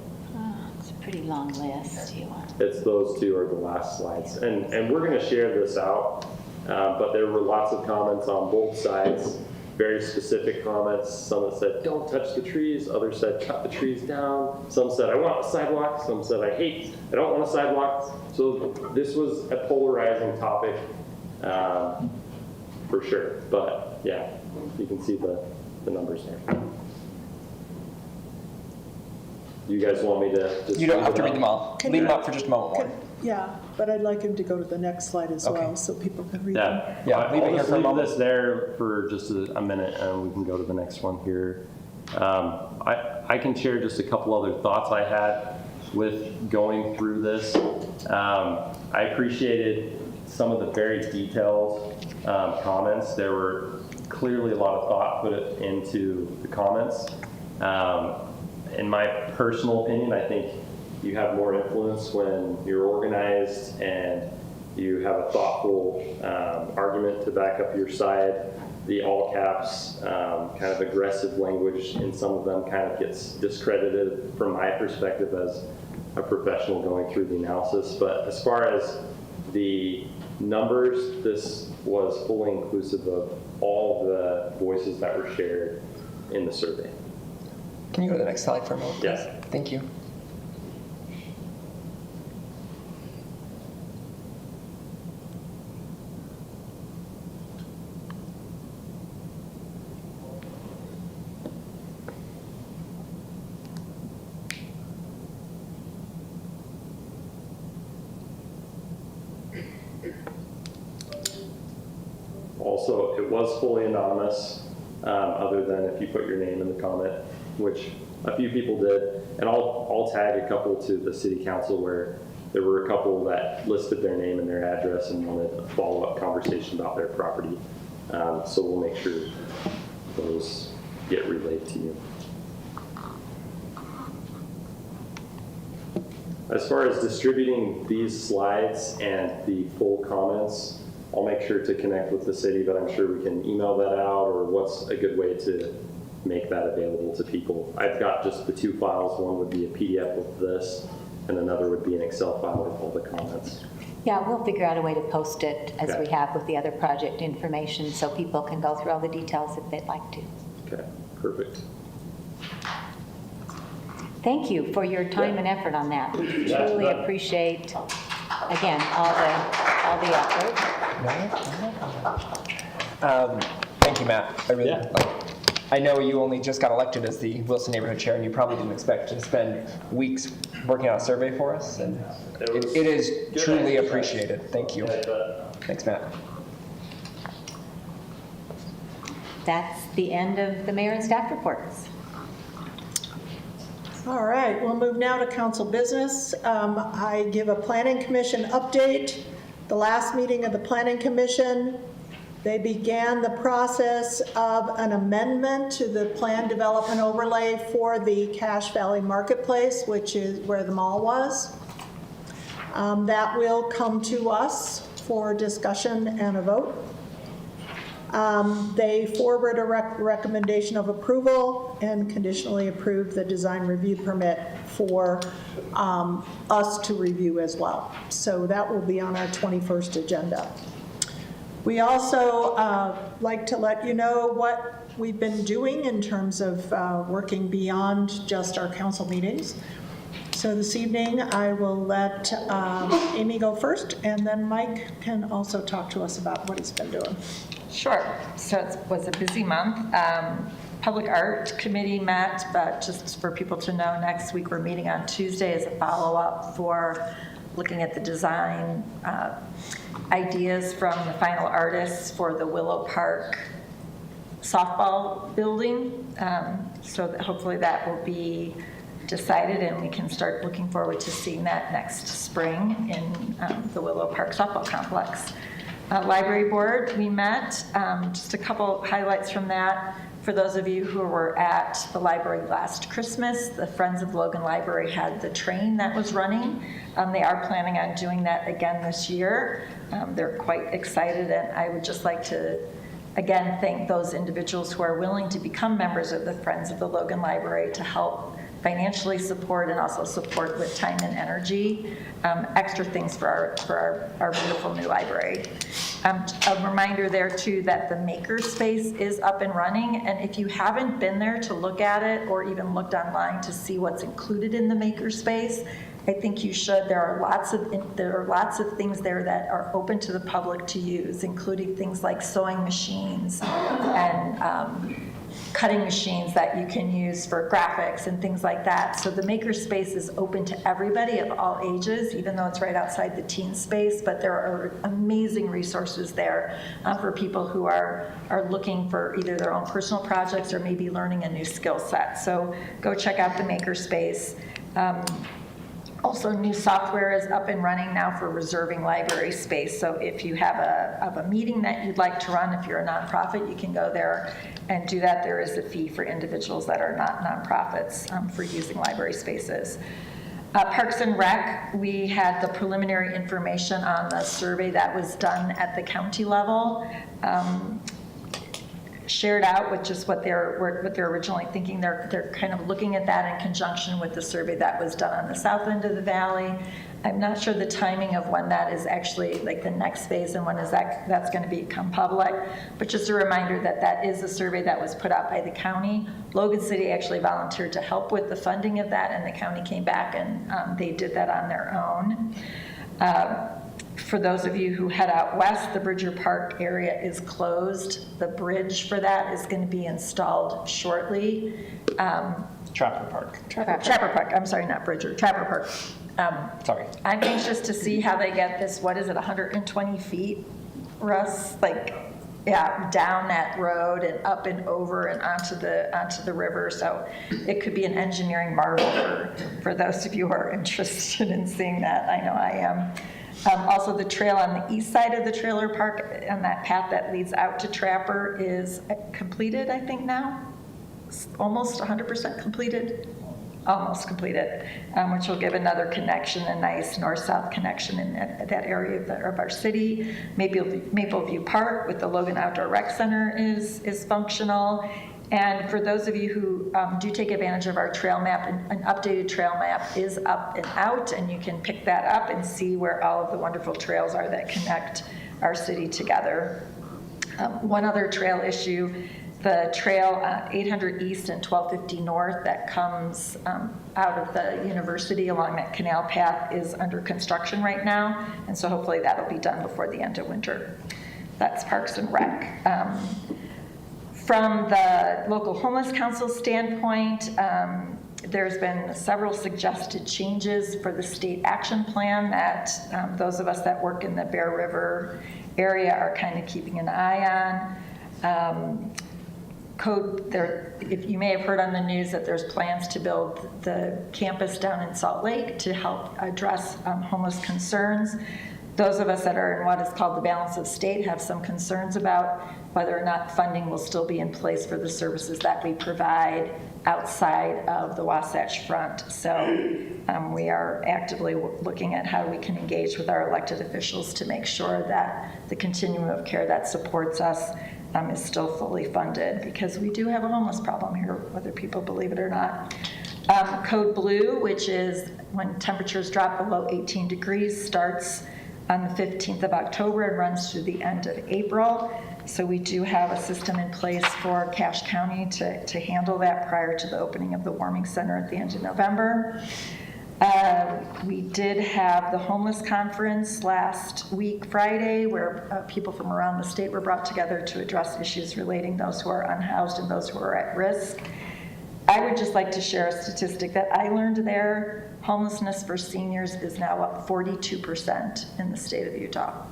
It's a pretty long list. You want? It's those 2 are the last slides. And we're gonna share this out, but there were lots of comments on both sides, very specific comments. Some that said, don't touch the trees. Others said, cut the trees down. Some said, I want a sidewalk. Some said, I don't want a sidewalk. So this was a polarizing topic, for sure. But yeah, you can see the numbers there. You guys want me to just You don't have to read them all. Can Leave you- them up for just a moment more. Yeah, but I'd like him to go to the next slide as Okay. well, so people can read them. Yeah, leave it I'll here just for a leave moment. this there for just a minute, and we can go to the next one here. I can share just a couple other thoughts I had with going through this. I appreciated some of the very detailed comments. There were clearly a lot of thought put into the comments. In my personal opinion, I think you have more influence when you're organized and you have a thoughtful argument to back up your side. The all caps, kind of aggressive language in some of them kind of gets discredited from my perspective as a professional going through the analysis. But as far as the numbers, this was fully inclusive of all the voices that were shared in the survey. Can you go to the next slide for a moment, please? Yes. Thank you. Also, it was fully anonymous, other than if you put your name in the comment, which a few people did. And I'll tag a couple to the city council where there were a couple that listed their name and their address and wanted a follow-up conversation about their property. So we'll make sure those get relayed to you. As far as distributing these slides and the full comments, I'll make sure to connect with the city, but I'm sure we can email that out, or what's a good way to make that available to people. I've got just the 2 files. One would be a PDF with this, and another would be an Excel file with all the comments. Yeah, we'll figure out a way to post it as Okay. we have with the other project information so people can go through all the details if they'd like to. Okay, perfect. Thank you for your time and effort on that. We Yeah, truly done. appreciate, again, all the effort. Thank you, Matt. I really, Yeah. I know you only just got elected as the Wilson Neighborhood Chair, and you probably didn't expect to spend weeks working on a survey for us, and it is good truly exercise. appreciated. Thank you. Yeah, but Thanks, Matt. That's the end of the mayor and staff reports. All right, we'll move now to council business. I give a planning commission update. The last meeting of the planning commission, they began the process of an amendment to the plan development overlay for the Cache Valley Marketplace, which is where the mall was. That will come to us for discussion and a vote. They forward a recommendation of approval and conditionally approved the design review permit for us to review as well. So that will be on our 21st agenda. We also like to let you know what we've been doing in terms of working beyond just our council meetings. So this evening, I will let Amy go first, and then Mike can also talk to us about what he's been doing. Sure. So it was a busy month. Public Art Committee met, but just for people to know, next week we're meeting on Tuesday as a follow-up for looking at the design ideas from the final artists for the Willow Park softball building. So that hopefully that will be decided and we can start looking forward to seeing that next spring in the Willow Park softball complex. Library board, we met. Just a couple highlights from that. For those of you who were at the library last Christmas, the Friends of Logan Library had the train that was running. They are planning on doing that again this year. They're quite excited, and I would just like to again thank those individuals who are willing to become members of the Friends of the Logan Library to help financially support and also support with time and energy, extra things for our beautiful new library. A reminder there too that the makerspace is up and running, and if you haven't been there to look at it or even looked online to see what's included in the makerspace, I think you should. There are lots of things there that are open to the public to use, including things like sewing machines and cutting machines that you can use for graphics and things like that. So the makerspace is open to everybody of all ages, even though it's right outside the teen space, but there are amazing resources there for people who are looking for either their own personal projects or maybe learning a new skill set. So go check out the makerspace. Also, new software is up and running now for reserving library space. So if you have a meeting that you'd like to run, if you're a nonprofit, you can go there and do that. There is a fee for individuals that are not nonprofits for using library spaces. Parks and Rec, we had the preliminary information on the survey that was done at the county level. Shared out with just what they're originally thinking. They're kind of looking at that in conjunction with the survey that was done on the south end of the valley. I'm not sure the timing of when that is actually like the next phase and when that's going to become public, but just a reminder that that is a survey that was put out by the county. Logan City actually volunteered to help with the funding of that, and the county came back and they did that on their own. For those of you who head out west, the Bridger Park area is closed. The bridge for that is going to be installed shortly. Trapper Park. Trapper Park, I'm sorry, not Bridger, Trapper Park. Sorry. I'm anxious to see how they get this, what is it, 120 feet, Russ? Like, yeah, down that road and up and over and onto the river. So it could be an engineering marvel for those of you who are interested in seeing that. I know I am. Also, the trail on the east side of the trailer park and that path that leads out to Trapper is completed, I think now. It's almost 100% completed. Almost completed, which will give another connection, a nice north-south connection in that area of our city. Mapleview Park with the Logan Outdoor Rec Center is functional. And for those of you who do take advantage of our trail map, an updated trail map is up and out, and you can pick that up and see where all of the wonderful trails are that connect our city together. One other trail issue, the trail 800 East and 1250 North that comes out of the university along that canal path is under construction right now, and so hopefully that'll be done before the end of winter. That's Parks and Rec. From the local homeless council standpoint, there's been several suggested changes for the state action plan that those of us that work in the Bear River area are kind of keeping an eye on. code there, if you may have heard on the news that there's plans to build the campus down in Salt Lake to help address homeless concerns. Those of us that are in what is called the balance of state have some concerns about whether or not funding will still be in place for the services that we provide outside of the Wasatch Front. So we are actively looking at how we can engage with our elected officials to make sure that the continuum of care that supports us is still fully funded, because we do have a homeless problem here, whether people believe it or not. Code Blue, which is when temperatures drop below 18 degrees, starts on the 15th of October and runs through the end of April. So we do have a system in place for Cache County to handle that prior to the opening of the warming center at the end of November. We did have the homeless conference last week, Friday, where people from around the state were brought together to address issues relating those who are unhoused and those who are at risk. I would just like to share a statistic that I learned there. Homelessness for seniors is now up 42% in the state of Utah.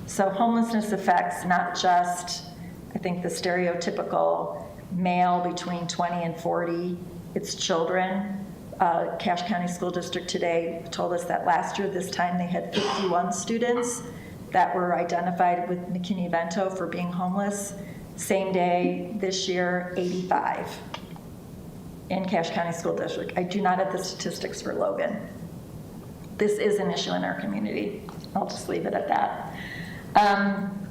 So homelessness affects not just, I think, the stereotypical male between 20 and 40, it's children. Cache County School District today told us that last year this time they had 51 students that were identified with McKinney-Vento for being homeless. Same day this year, 85 in Cache County School District. I do not have the statistics for Logan. This is an issue in our community. I'll just leave it at that.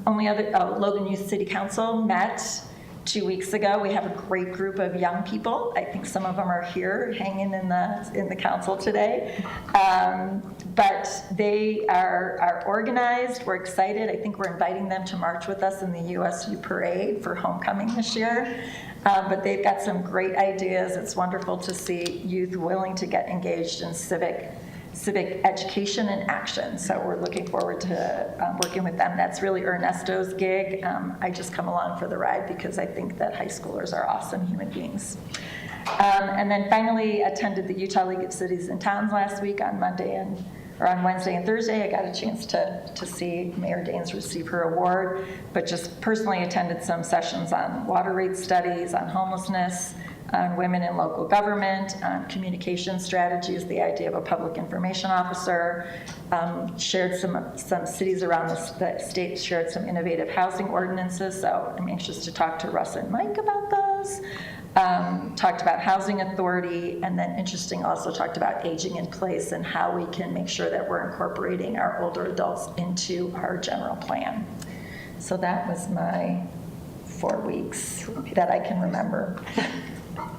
Logan Youth City Council met 2 weeks ago. We have a great group of young people. I think some of them are here hanging in the council today. But they are organized. We're excited. I think we're inviting them to march with us in the USU parade for homecoming this year. But they've got some great ideas. It's wonderful to see youth willing to get engaged in civic education and action. So we're looking forward to working with them. That's really Ernesto's gig. I just come along for the ride because I think that high schoolers are awesome human beings. And then finally attended the Utah League of Cities and Towns last week on Wednesday and Thursday. I got a chance to see Mayor Daines receive her award, but just personally attended some sessions on water rate studies, on homelessness, on women in local government, on communication strategies, the idea of a public information officer, shared some cities around the state, shared some innovative housing ordinances, so I'm anxious to talk to Russ and Mike about those. Talked about housing authority, and then interesting also talked about aging in place and how we can make sure that we're incorporating our older adults into our general plan. So that was my 4 weeks that I can remember.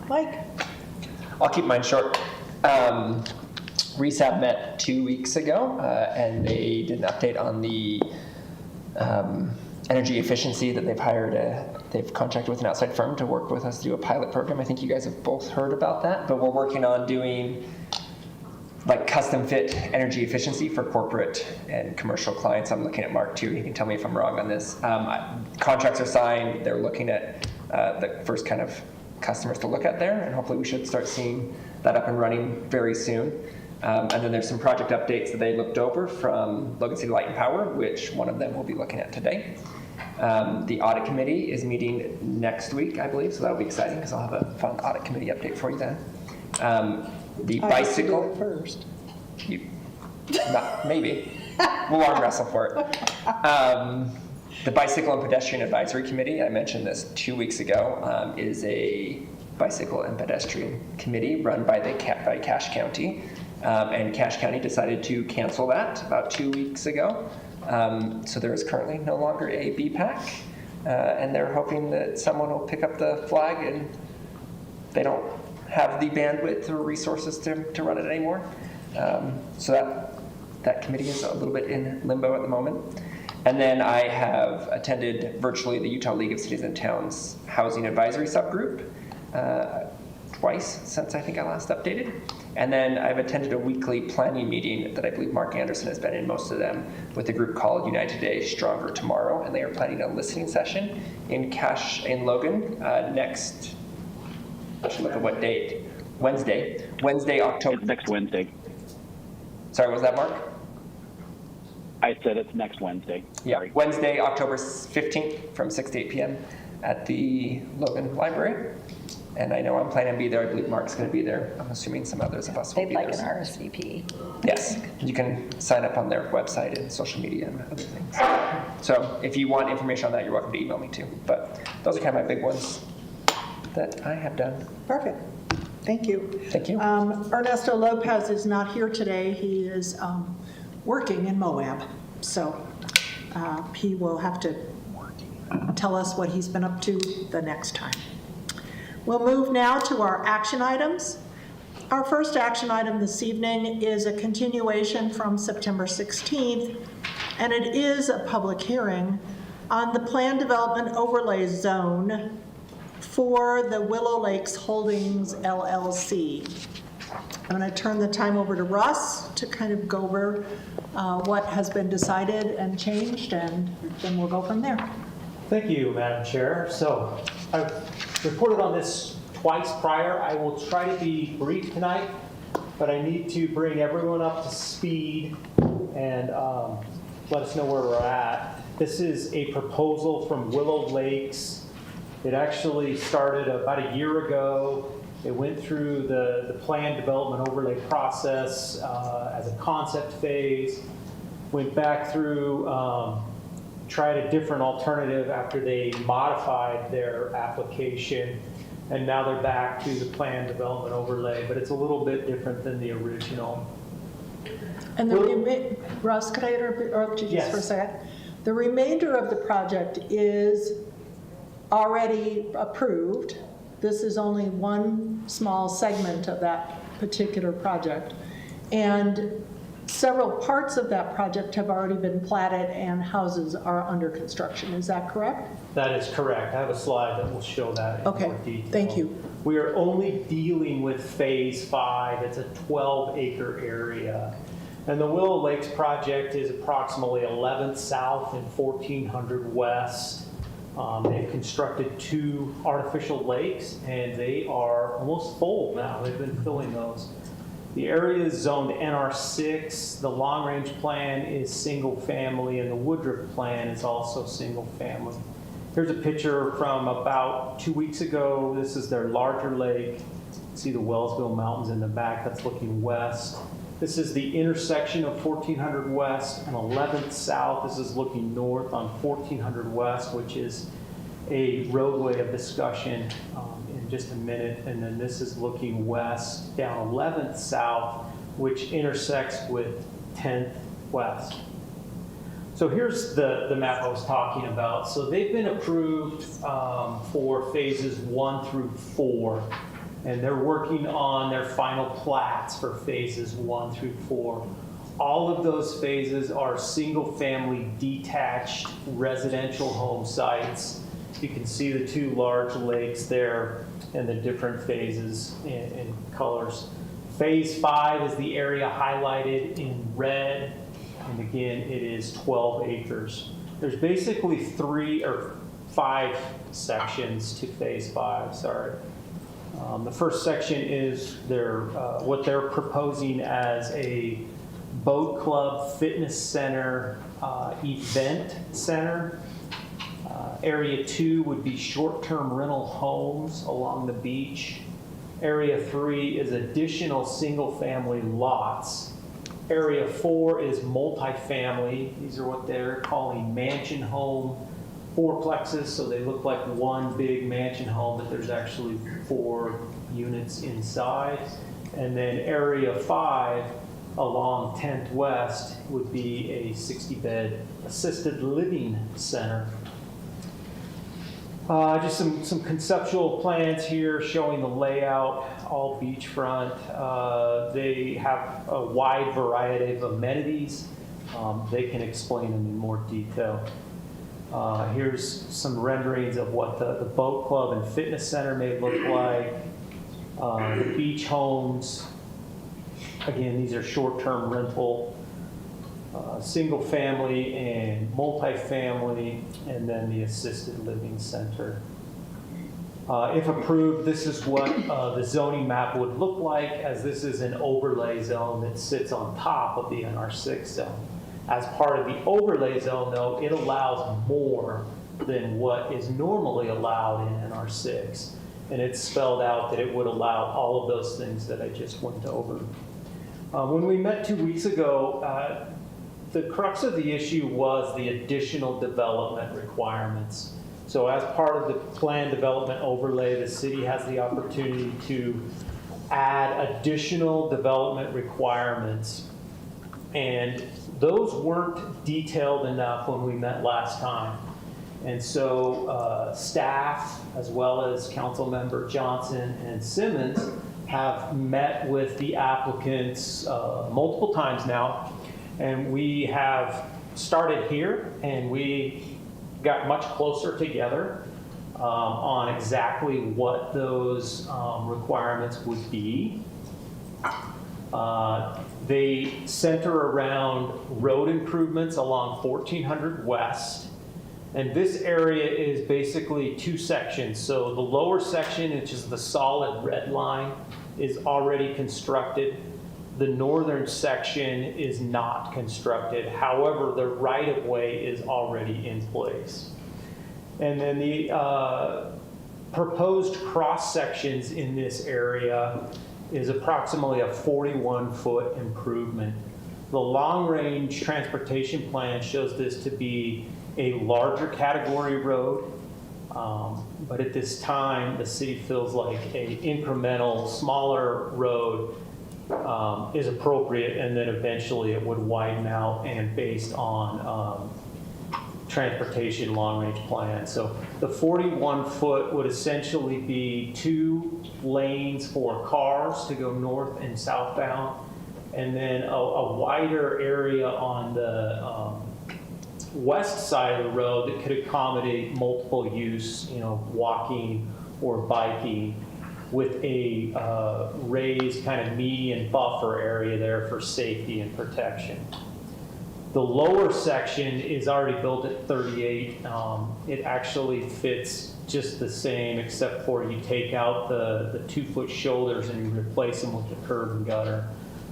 Mike? I'll keep mine short. RESAB met 2 weeks ago, and they did an update on the energy efficiency that they've contracted with an outside firm to work with us to do a pilot program. I think you guys have both heard about that, but we're working on doing like custom fit energy efficiency for corporate and commercial clients. I'm looking at Mark too. He can tell me if I'm wrong on this. Contracts are signed. They're looking at the first kind of customers to look at there, and hopefully we should start seeing that up and running very soon. And then there's some project updates that they looked over from Logan City Light and Power, which one of them we'll be looking at today. The audit committee is meeting next week, I believe, so that'll be exciting because I'll have a fun audit committee update for you then. The bicycle. I first. Maybe. We'll arm wrestle for it. The Bicycle and Pedestrian Advisory Committee, I mentioned this 2 weeks ago, is a bicycle and pedestrian committee run by Cache County. And Cache County decided to cancel that about 2 weeks ago. So there is currently no longer a BPAC. And they're hoping that someone will pick up the flag, and they don't have the bandwidth or resources to run it anymore. So that committee is a little bit in limbo at the moment. And then I have attended virtually the Utah League of Cities and Towns Housing Advisory Subgroup twice since I think I last updated. And then I've attended a weekly planning meeting that I believe Mark Anderson has been in, most of them, with a group called United Today, Stronger Tomorrow, and they are planning a listening session in Logan next, I should look at what date, Wednesday, October. It's next Wednesday. Sorry, was that Mark? I said it's next Wednesday. Yeah, Sorry. Wednesday, October 15th from 6 to 8 p.m. at the Logan Library. And I know I'm planning to be there. I believe Mark's going to be there. I'm assuming some others of us will They'd be like an there. RSVP. Yes, you can sign up on their website and social media and other things. So if you want information on that, you're welcome to email me too. But those are kind of my big ones that I have done. Perfect. Thank you. Thank you. Ernesto Lopez is not here today. He is working in Moab. So he will have to tell us what he's been up to the next time. We'll move now to our action items. Our first action item this evening is a continuation from September 16th, and it is a public hearing on the Plan Development Overlay Zone for the Willow Lakes Holdings LLC. I'm going to turn the time over to Russ to kind of go over what has been decided and changed, and then we'll go from there. Thank you, Madam Chair. So I've reported on this twice prior. I will try to be brief tonight, but I need to bring everyone up to speed and let us know where we're at. This is a proposal from Willow Lakes. It actually started about a year ago. It went through the plan development overlay process as a concept phase, went back through, tried a different alternative after they modified their application, and now they're back to the plan development overlay, but it's a little bit different than the original. And Russ, could I interrupt you just for a second? The remainder of the project is already approved. This is only one small segment of that particular project. And several parts of that project have already been platted and houses are under construction. Is that correct? That is correct. I have a slide that will show that in more detail. Thank you. We are only dealing with phase 5. It's a 12-acre area. And the Willow Lakes project is approximately 11th south and 1400 west. They've constructed 2 artificial lakes, and they are almost full now. They've been filling those. The area is zoned NR6. The long-range plan is single-family, and the Woodruff plan is also single-family. Here's a picture from about 2 weeks ago. This is their larger lake. You see the Wellsville Mountains in the back. That's looking west. This is the intersection of 1400 West and 11th South. This is looking north on 1400 West, which is a roadway of discussion in just a minute. And then this is looking west down 11th South, which intersects with 10th West. So here's the map I was talking about. So they've been approved for phases 1 through 4. And they're working on their final plats for phases 1 through 4. All of those phases are single-family detached residential home sites. You can see the 2 large lakes there and the different phases in colors. Phase 5 is the area highlighted in red, and again, it is 12 acres. There's basically 3 or 5 sections to phase 5, sorry. The first section is what they're proposing as a boat club, fitness center, event center. Area 2 would be short-term rental homes along the beach. Area 3 is additional single-family lots. Area 4 is multifamily. These are what they're calling mansion home fourplexes, so they look like one big mansion home, but there's actually 4 units inside. And then area 5 along 10th West would be a 60-bed assisted living center. Just some conceptual plans here showing the layout, all beachfront. They have a wide variety of amenities. They can explain them in more detail. Here's some renderings of what the boat club and fitness center may look like. The beach homes, again, these are short-term rental, single family and multifamily, and then the assisted living center. If approved, this is what the zoning map would look like, as this is an overlay zone that sits on top of the NR6 zone. As part of the overlay zone, though, it allows more than what is normally allowed in NR6. And it's spelled out that it would allow all of those things that I just went over. When we met 2 weeks ago, the crux of the issue was the additional development requirements. So as part of the plan development overlay, the city has the opportunity to add additional development requirements. And those weren't detailed enough when we met last time. And so staff, as well as Councilmember Johnson and Simmons, have met with the applicants multiple times now. And we have started here, and we got much closer together on exactly what those requirements would be. They center around road improvements along 1400 West. And this area is basically two sections. So the lower section, which is the solid red line, is already constructed. The northern section is not constructed. However, the right-of-way is already in place. And then the proposed cross sections in this area is approximately a 41-foot improvement. The long-range transportation plan shows this to be a larger category road, but at this time, the city feels like an incremental, smaller road is appropriate, and then eventually it would widen out and based on transportation long-range plan. So the 41-foot would essentially be 2 lanes for cars to go north and southbound, and then a wider area on the west side of the road that could accommodate multiple use, walking or biking, with a raised kind of median buffer area there for safety and protection. The lower section is already built at 38. It actually fits just the same, except for you take out the 2-foot shoulders and you replace them with the curb and gutter.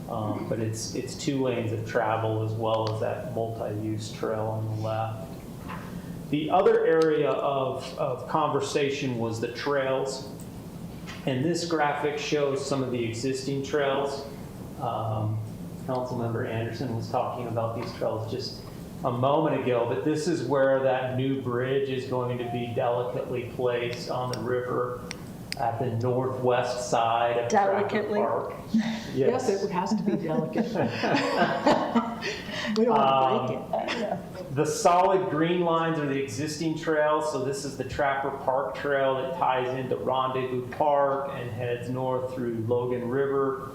But it's 2 lanes of travel as well as that multi-use trail on the left. The other area of conversation was the trails. And this graphic shows some of the existing trails. Councilmember Anderson was talking about these trails just a moment ago, but this is where that new bridge is going to be delicately placed on the river at the northwest side of Delicately? Tracker Park. Yes, it has to be delicate. We don't want to break it. The solid green lines are the existing trails. So this is the Trapper Park Trail that ties into Rendezvous Park and heads north through Logan River.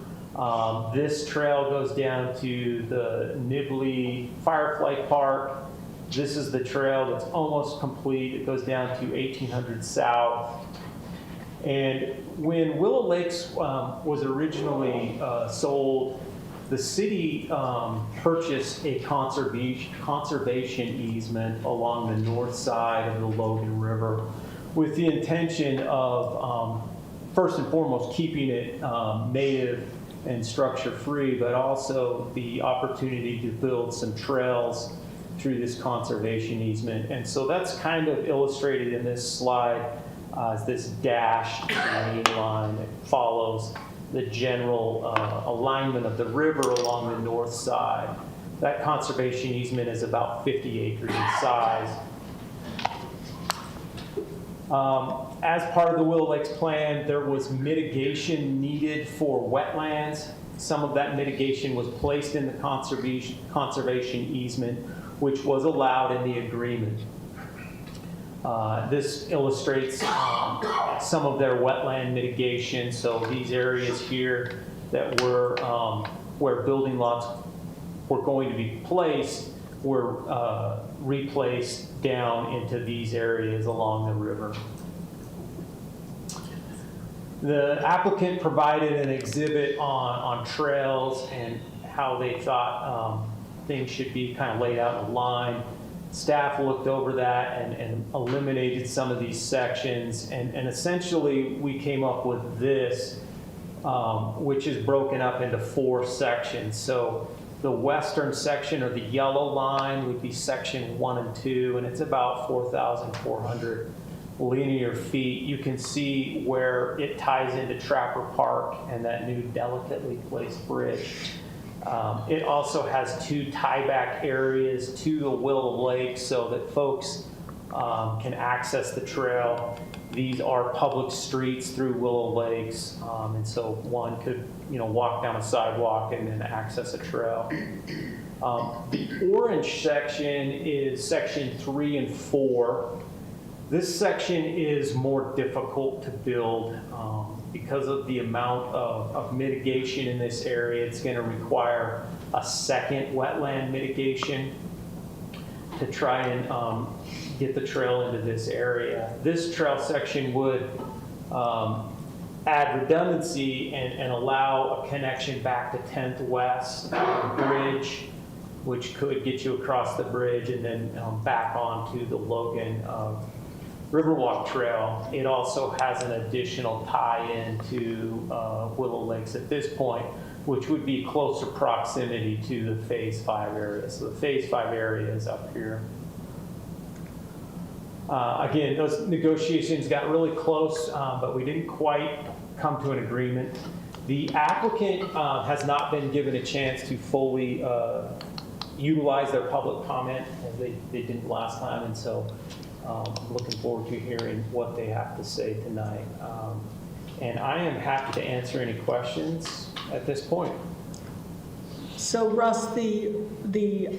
This trail goes down to the Nibley Firefly Park. This is the trail that's almost complete. It goes down to 1800 South. And when Willow Lakes was originally sold, the city purchased a conservation easement along the north side of the Logan River with the intention of, first and foremost, keeping it native and structure-free, but also the opportunity to build some trails through this conservation easement. And so that's kind of illustrated in this slide as this dashed green line that follows the general alignment of the river along the north side. That conservation easement is about 50 acres in size. As part of the Willow Lakes plan, there was mitigation needed for wetlands. Some of that mitigation was placed in the conservation easement, which was allowed in the agreement. This illustrates some of their wetland mitigation. So these areas here that were where building lots were going to be placed were replaced down into these areas along the river. The applicant provided an exhibit on trails and how they thought things should be kind of laid out in a line. Staff looked over that and eliminated some of these sections, and essentially we came up with this, which is broken up into 4 sections. So The western section, or the yellow line, would be section 1 and 2, and it's about 4,400 linear feet. You can see where it ties into Trapper Park and that new delicately placed bridge. It also has 2 tieback areas to the Willow Lake so that folks can access the trail. These are public streets through Willow Lakes, and so one could, walk down a sidewalk and then access a trail. The orange section is section 3 and 4. This section is more difficult to build because of the amount of mitigation in this area. It's going to require a second wetland mitigation to try and get the trail into this area. This trail section would add redundancy and allow a connection back to 10th West Bridge, which could get you across the bridge and then back onto the Logan Riverwalk Trail. It also has an additional tie-in to Willow Lakes at this point, which would be closer proximity to the Phase 5 area. So the Phase 5 area is up here. Again, those negotiations got really close, but we didn't quite come to an agreement. The applicant has not been given a chance to fully utilize their public comment, as they didn't last time, and so I'm looking forward to hearing what they have to say tonight. And I am happy to answer any questions at this point. So Russ, the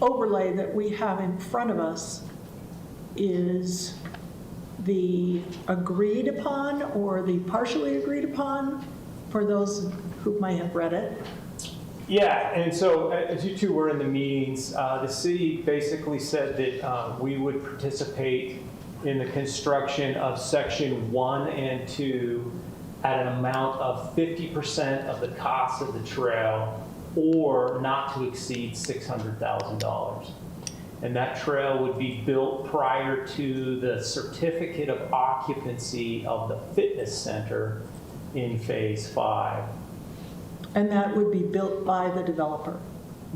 overlay that we have in front of us is the agreed upon or the partially agreed upon, for those who might have read it? Yeah, and so as you two were in the meetings, the city basically said that we would participate in the construction of section 1 and 2 at an amount of 50% of the cost of the trail, or not to exceed $600,000. And that trail would be built prior to the certificate of occupancy of the fitness center in Phase 5. And that would be built by the developer?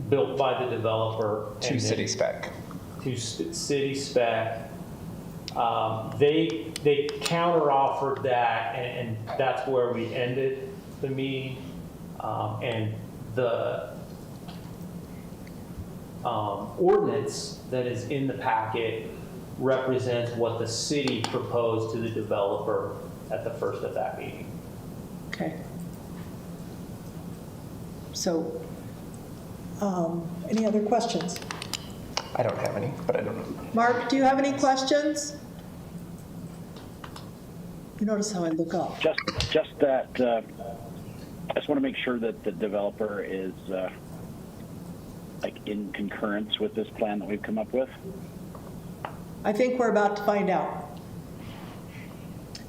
Built by the developer. To city spec. To city spec. They counter-offered that, and that's where we ended the meeting. And the ordinance that is in the packet represents what the city proposed to the developer at the first of that meeting. Okay. So, any other questions? I don't have any, but I don't know. Mark, do you have any questions? You notice how I look up. Just that, I just want to make sure that the developer is like in concurrence with this plan that we've come up with. I think we're about to find out.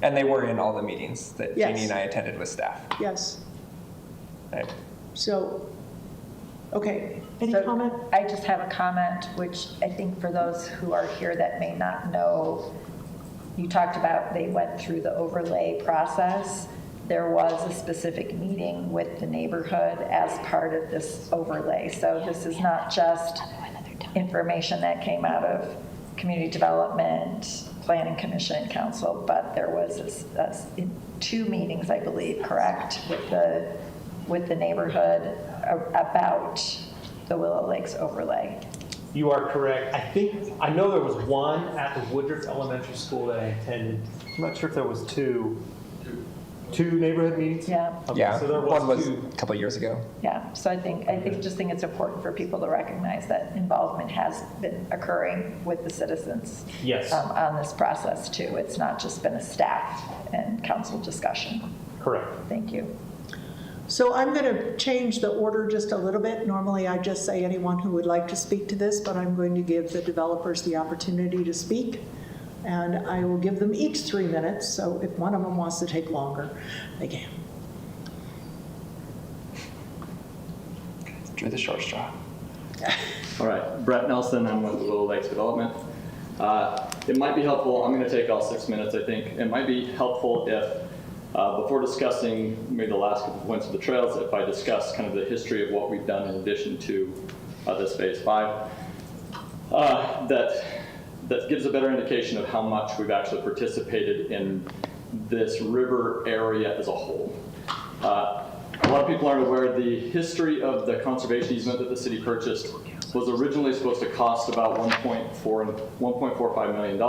And they were in all the meetings that Yes. Jeannie and I attended with staff. Yes. Right. So, okay, any So comment? I just have a comment, which I think for those who are here that may not know, you talked about they went through the overlay process. There was a specific meeting with the neighborhood as part of this overlay. So this is not just information that came out of community development, planning commission, and council, but there was two meetings, I believe, correct, with the neighborhood about the Willow Lakes overlay. You are correct. I know there was one at the Woodruff Elementary School that I attended. I'm not sure if there was two neighborhood meetings? Yeah. Okay, Yeah, so there one was two. a couple of years ago. Yeah, so I think it's important for people to recognize that involvement has been occurring with the citizens. Yes. On this process too. It's not just been a staff and council discussion. Correct. Thank you. So I'm going to change the order just a little bit. Normally, I just say anyone who would like to speak to this, but I'm going to give the developers the opportunity to speak. And I will give them each 3 minutes, so if one of them wants to take longer, they can. Drew the short straw. All right, Brett Nelson, I'm with the Willow Lakes Development. It might be helpful, I'm going to take all 6 minutes, I think. It might be helpful if Before discussing maybe the last couple points of the trails, if I discuss kind of the history of what we've done in addition to this Phase 5, that gives a better indication of how much we've actually participated in this river area as a whole. A lot of people aren't aware the history of the conservation easement that the city purchased was originally supposed to cost about $1.45 million.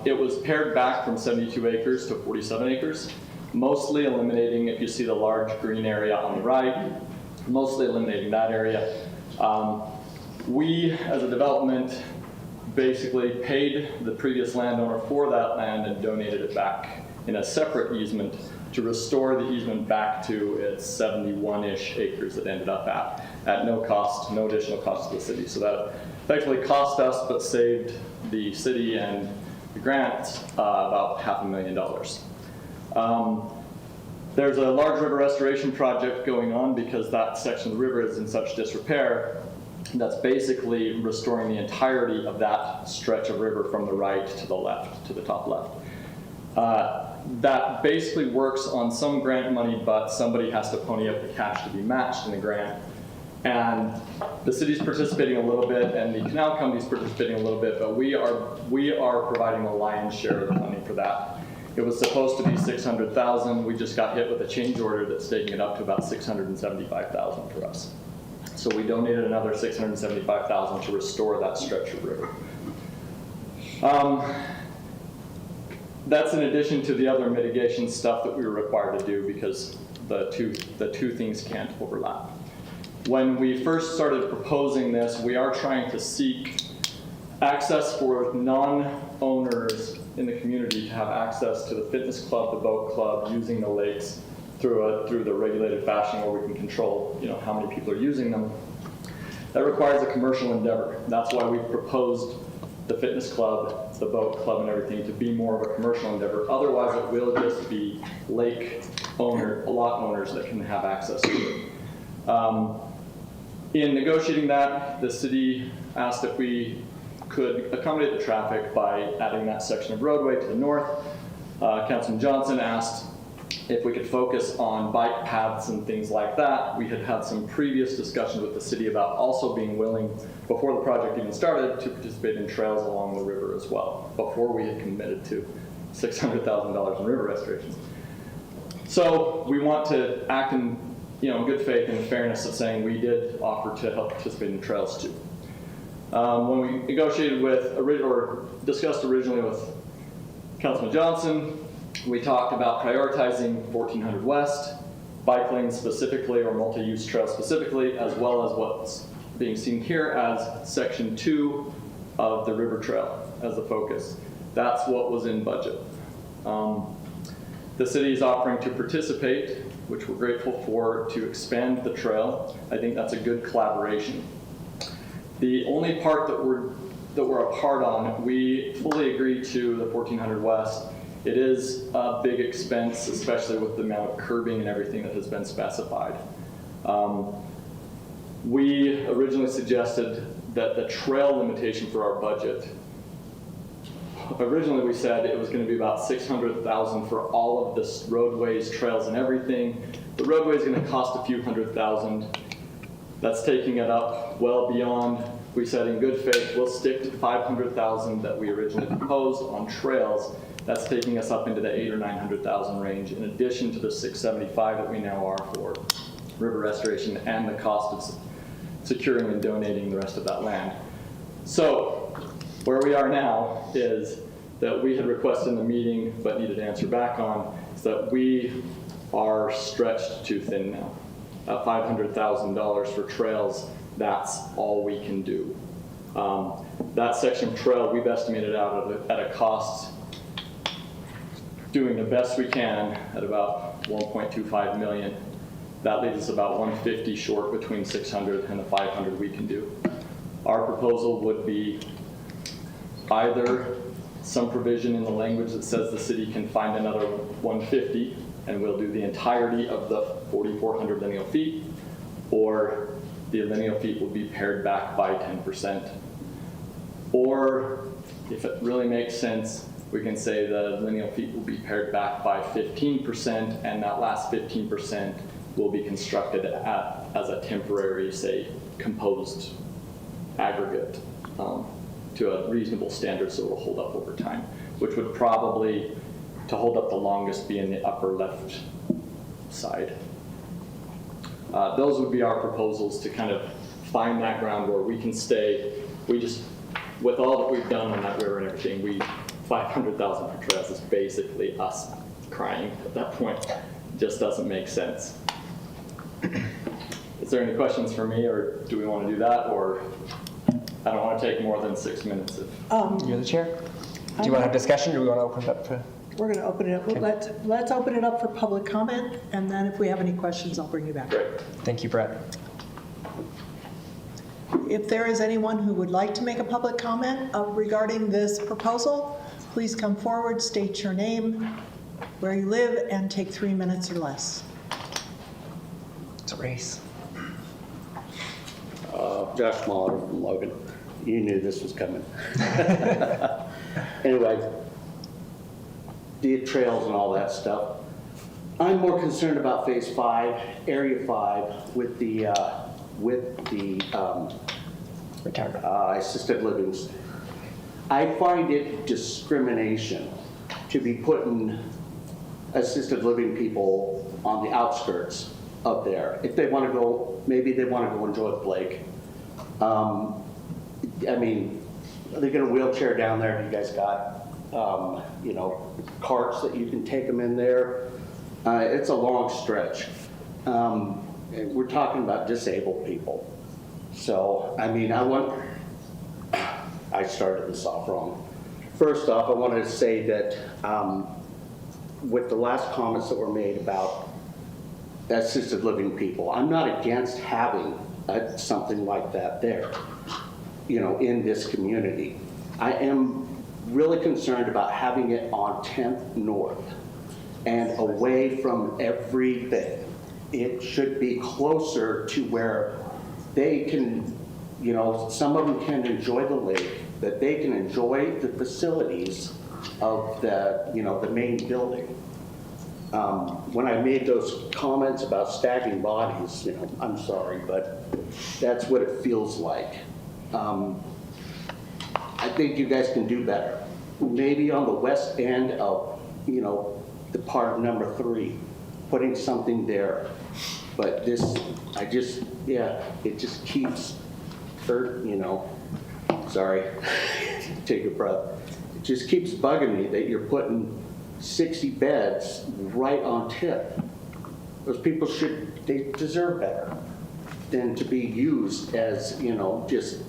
It was pared back from 72 acres to 47 acres, mostly eliminating, if you see the large green area on the right, mostly eliminating that area. We, as a development, basically paid the previous landowner for that land and donated it back in a separate easement to restore the easement back to its 71-ish acres it ended up at no cost, no additional cost to the city. So that effectively cost us, but saved the city and the grant about $500,000. There's a large river restoration project going on because that section of the river is in such disrepair. That's basically restoring the entirety of that stretch of river from the right to the left, to the top left. That basically works on some grant money, but somebody has to pony up the cash to be matched in the grant. And the city's participating a little bit, and the canal company's participating a little bit, but we are providing the lion's share of the funding for that. It was supposed to be $600,000. We just got hit with a change order that's taking it up to about $675,000 for us. So we donated another $675,000 to restore that stretch of river. That's in addition to the other mitigation stuff that we were required to do because the two things can't overlap. When we first started proposing this, we are trying to seek access for non-owners in the community to have access to the fitness club, the boat club, using the lakes through the regulated fashion where we can control, how many people are using them. That requires a commercial endeavor. That's why we proposed the fitness club, the boat club, and everything to be more of a commercial endeavor. Otherwise, it will just be lot owners that can have access to it. In negotiating that, the city asked if we could accommodate the traffic by adding that section of roadway to the north. Councilman Johnson asked if we could focus on bike paths and things like that. We had had some previous discussions with the city about also being willing, before the project even started, to participate in trails along the river as well, before we had committed to $600,000 in river restoration. So we want to act in good faith and fairness of saying we did offer to help participate in trails too. When we negotiated with, or discussed originally with Councilman Johnson, we talked about prioritizing 1400 West, bike lanes specifically, or multi-use trails specifically, as well as what's being seen here as Section 2 of the river trail as the focus. That's what was in budget. The city is offering to participate, which we're grateful for, to expand the trail. I think that's a good collaboration. The only part that we're apart on, we fully agree to the 1400 West. It is a big expense, especially with the amount of curbing and everything that has been specified. We originally suggested that the trail limitation for our budget, originally we said it was going to be about $600,000 for all of the roadways, trails, and everything. The roadway is going to cost a few $100,000. That's taking it up well beyond. We said in good faith we'll stick to $500,000 that we originally proposed on trails. That's taking us up into the $800,000 or $900,000 range, in addition to the $675,000 that we now are for river restoration and the cost of securing and donating the rest of that land. So where we are now is that we had requested in the meeting but needed an answer back on, is that we are stretched too thin now. At $500,000 for trails, that's all we can do. That section of trail we've estimated out at a cost, doing the best we can, at about $1.25 million. That leaves us about $150 short between $600 and the $500 we can do. Our proposal would be either some provision in the language that says the city can find another $150 and we'll do the entirety of the 4,400 lineal feet, or the lineal feet will be pared back by 10%. Or, if it really makes sense, we can say the lineal feet will be pared back by 15%, and that last 15% will be constructed as a temporary, say, composed aggregate to a reasonable standard so it will hold up over time, which would probably, to hold up the longest, be in the upper left side. Those would be our proposals to kind of find that ground where we can stay. We just, with all that we've done on that river and everything, 500,000 per trails is basically us crying at that point. It just doesn't make sense. Is there any questions for me, or do we want to do that, or I don't want to take more than 6 minutes. You're the chair. Do you want to have discussion, or do we want to open it up to? We're going to open it up. Okay. Let's open it up for public comment, and then if we have any questions, I'll bring you back. Great. Thank you, Brett. If there is anyone who would like to make a public comment regarding this proposal, please come forward, state your name, where you live, and take 3 minutes or less. It's a race. Josh Mahler from Logan. You knew this was coming. Anyway, the trails and all that stuff. I'm more concerned about Phase 5, Area 5, with the assisted livings. I find it discrimination to be putting assisted living people on the outskirts of there. If they want to go, maybe they want to go enjoy the lake. I mean, they get a wheelchair down there. You guys got, you know, carts that you can take them in there. It's a long stretch. We're talking about disabled people. So, I mean, I started this off wrong. First off, I wanted to say that with the last comments that were made about assisted living people, I'm not against having something like that there, you know, in this community. I am really concerned about having it on 10th North and away from everything. It should be closer to where they can, you know, some of them can enjoy the lake, that they can enjoy the facilities of the, you know, the main building. When I made those comments about stacking bodies, you know, I'm sorry, but that's what it feels like. I think you guys can do better. Maybe on the west end of, you know, the part of number 3, putting something there. But this, it just keeps you know, sorry, take a breath. It just keeps bugging me that you're putting 60 beds right on tip. Those people they deserve better than to be used as, you know, just,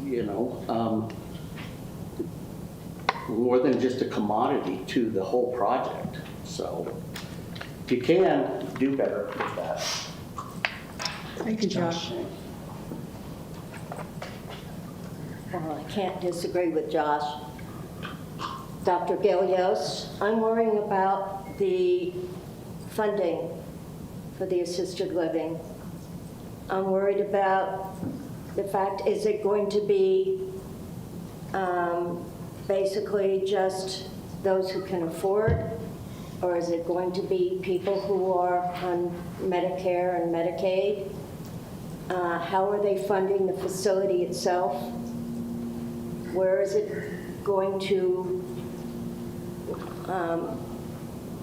you know, more than just a commodity to the whole project. So if you can, do better with that. Thank you, Josh. Well, I can't disagree with Josh. Dr. Gilios, I'm worrying about the funding for the assisted living. I'm worried about the fact, is it going to be basically just those who can afford, or is it going to be people who are on Medicare and Medicaid? How are they funding the facility itself? Where is it going to,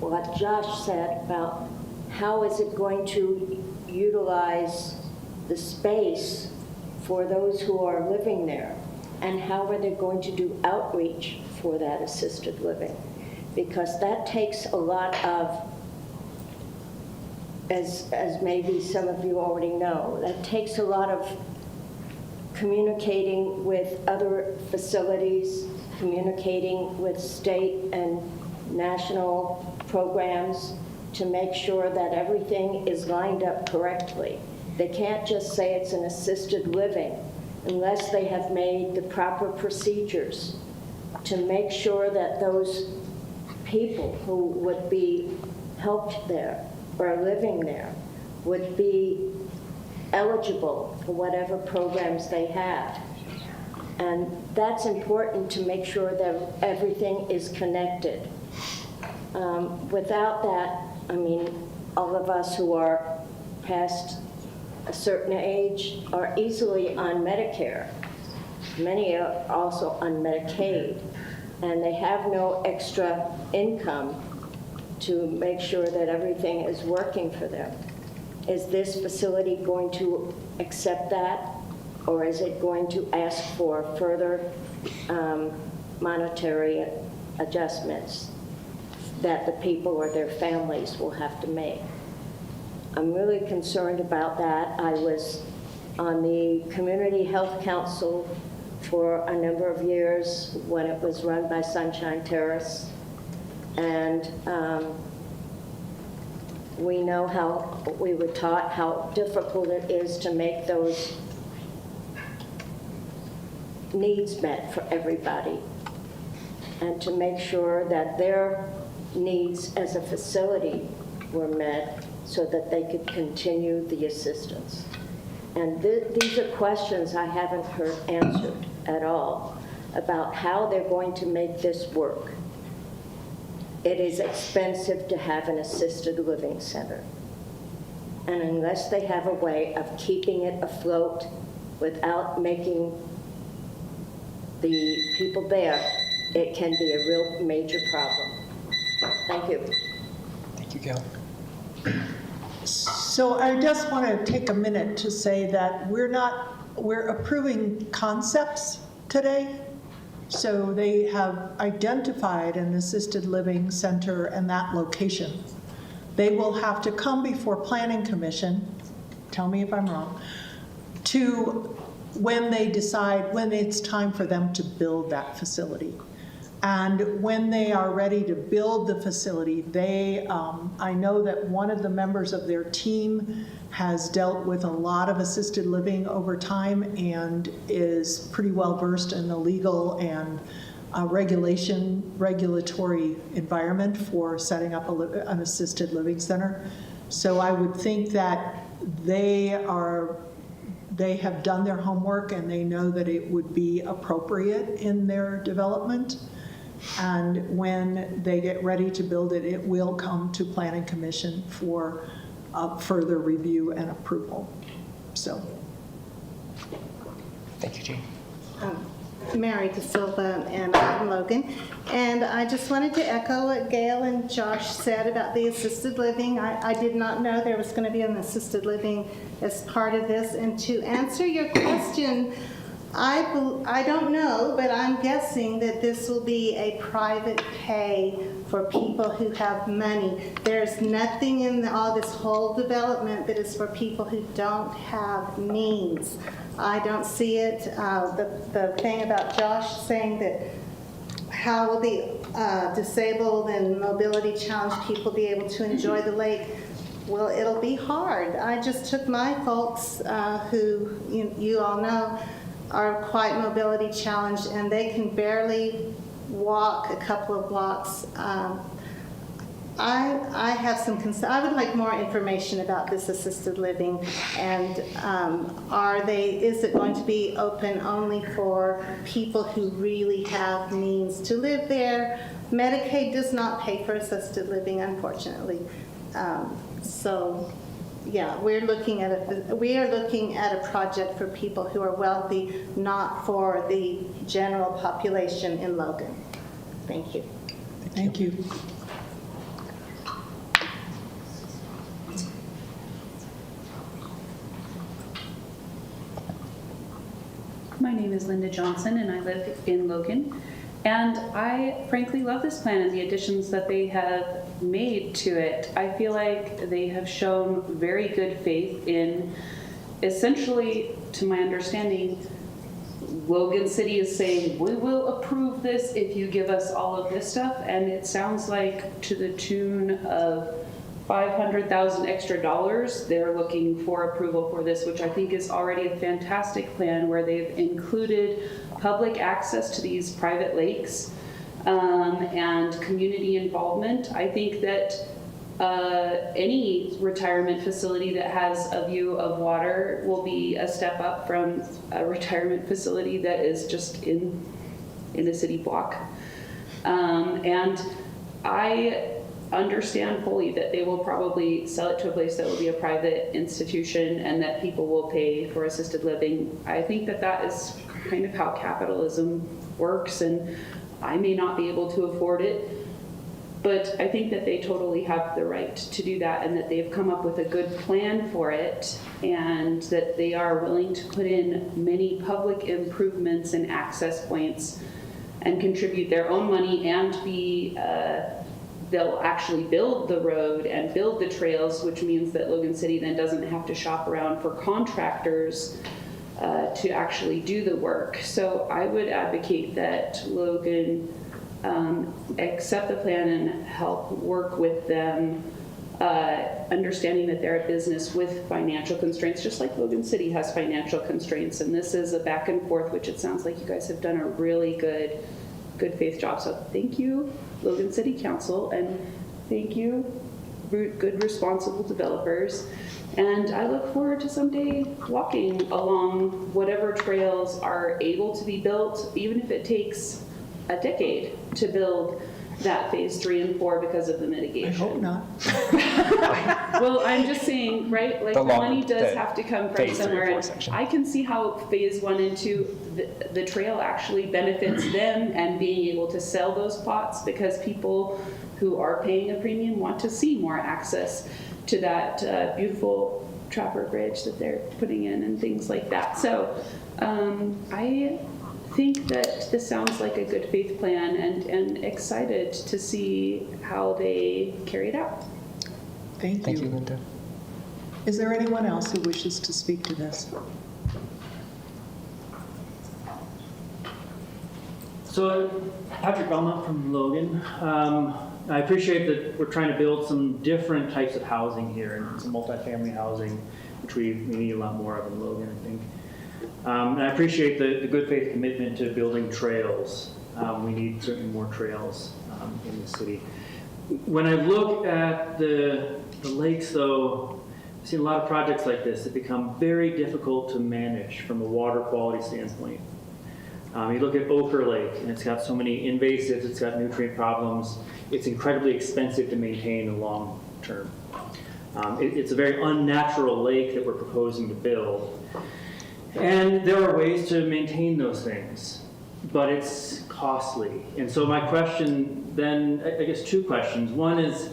what Josh said about how is it going to utilize the space for those who are living there? And how are they going to do outreach for that assisted living? Because that takes a lot of, as maybe some of you already know, that takes a lot of communicating with other facilities, communicating with state and national programs to make sure that everything is lined up correctly. They can't just say it's an assisted living unless they have made the proper procedures to make sure that those people who would be helped there or living there would be eligible for whatever programs they have. And that's important to make sure that everything is connected. Without that, I mean, all of us who are past a certain age are easily on Medicare. Many are also on Medicaid, and they have no extra income to make sure that everything is working for them. Is this facility going to accept that, or is it going to ask for further monetary adjustments that the people or their families will have to make? I'm really concerned about that. I was on the Community Health Council for a number of years when it was run by Sunshine Terrace, and we know how we were taught how difficult it is to make those needs met for everybody, and to make sure that their needs as a facility were met so that they could continue the assistance. And these are questions I haven't heard answered at all about how they're going to make this work. It is expensive to have an assisted living center. And unless they have a way of keeping it afloat without making the people there, it can be a real major problem. Thank you. Thank you, Gail. So I just want to take a minute to say that we're approving concepts today. So they have identified an assisted living center and that location. They will have to come before Planning Commission, tell me if I'm wrong, to when they decide, when it's time for them to build that facility. And when they are ready to build the facility, I know that one of the members of their team has dealt with a lot of assisted living over time and is pretty well versed in the legal and regulatory environment for setting up an assisted living center. So I would think that they have done their homework and they know that it would be appropriate in their development. And when they get ready to build it, it will come to Planning Commission for further review and approval. So. Thank you, Jean. Mary DeSilva, and I'm Logan. And I just wanted to echo what Gail and Josh said about the assisted living. I did not know there was going to be an assisted living as part of this. And to answer your question, I don't know, but I'm guessing that this will be a private pay for people who have money. There's nothing in all this whole development that is for people who don't have means. I don't see it. The thing about Josh saying that how will the disabled and mobility challenged people be able to enjoy the lake? Well, it'll be hard. I just took my folks who you all know are quite mobility challenged, and they can barely walk a couple of blocks. I have some concern. I would like more information about this assisted living, and is it going to be open only for people who really have means to live there? Medicaid does not pay for assisted living, unfortunately. So yeah, we are looking at a project for people who are wealthy, not for the general population in Logan. Thank you. Thank you. My name is Linda Johnson and I live in Logan. And I frankly love this plan and the additions that they have made to it. I feel like they have shown very good faith in, essentially, to my understanding, Logan City is saying, we will approve this if you give us all of this stuff. And it sounds like to the tune of $500,000 extra dollars, they're looking for approval for this, which I think is already a fantastic plan where they've included public access to these private lakes and community involvement. I think that any retirement facility that has a view of water will be a step up from a retirement facility that is just in a city block. And I understand fully that they will probably sell it to a place that will be a private institution and that people will pay for assisted living. I think that that is kind of how capitalism works, and I may not be able to afford it, but I think that they totally have the right to do that, and that they've come up with a good plan for it, and that they are willing to put in many public improvements and access points and contribute their own money and be they'll actually build the road and build the trails, which means that Logan City then doesn't have to shop around for contractors to actually do the work. So I would advocate that Logan accept the plan and help work with them, understanding that they're a business with financial constraints, just like Logan City has financial constraints. And this is a back and forth, which it sounds like you guys have done a really good faith job. So thank you, Logan City Council, and thank you, good responsible developers. And I look forward to someday walking along whatever trails are able to be built, even if it takes a decade to build that phase 3 and 4 because of the mitigation. I hope not. Well, I'm just saying, right? Like the money does have to come from somewhere. And I can see how phase 1 and 2, the trail actually benefits them and being able to sell those plots, because people who are paying a premium want to see more access to that beautiful Trapper Bridge that they're putting in and things like that. So I think that this sounds like a good faith plan, and excited to see how they carry it out. Thank you, Linda. Is there anyone else who wishes to speak to this? So, Patrick Belmont from Logan. I appreciate that we're trying to build some different types of housing here, and some multifamily housing, which we need a lot more of in Logan, I think. And I appreciate the good faith commitment to building trails. We need certainly more trails in the city. When I look at the lakes, though, I've seen a lot of projects like this that become very difficult to manage from a water quality standpoint. You look at Ochre Lake, and it's got so many invasives, it's got nutrient problems, it's incredibly expensive to maintain in the long term. It's a very unnatural lake that we're proposing to build. And there are ways to maintain those things, but it's costly. And so my question then, I guess 2 questions. One is,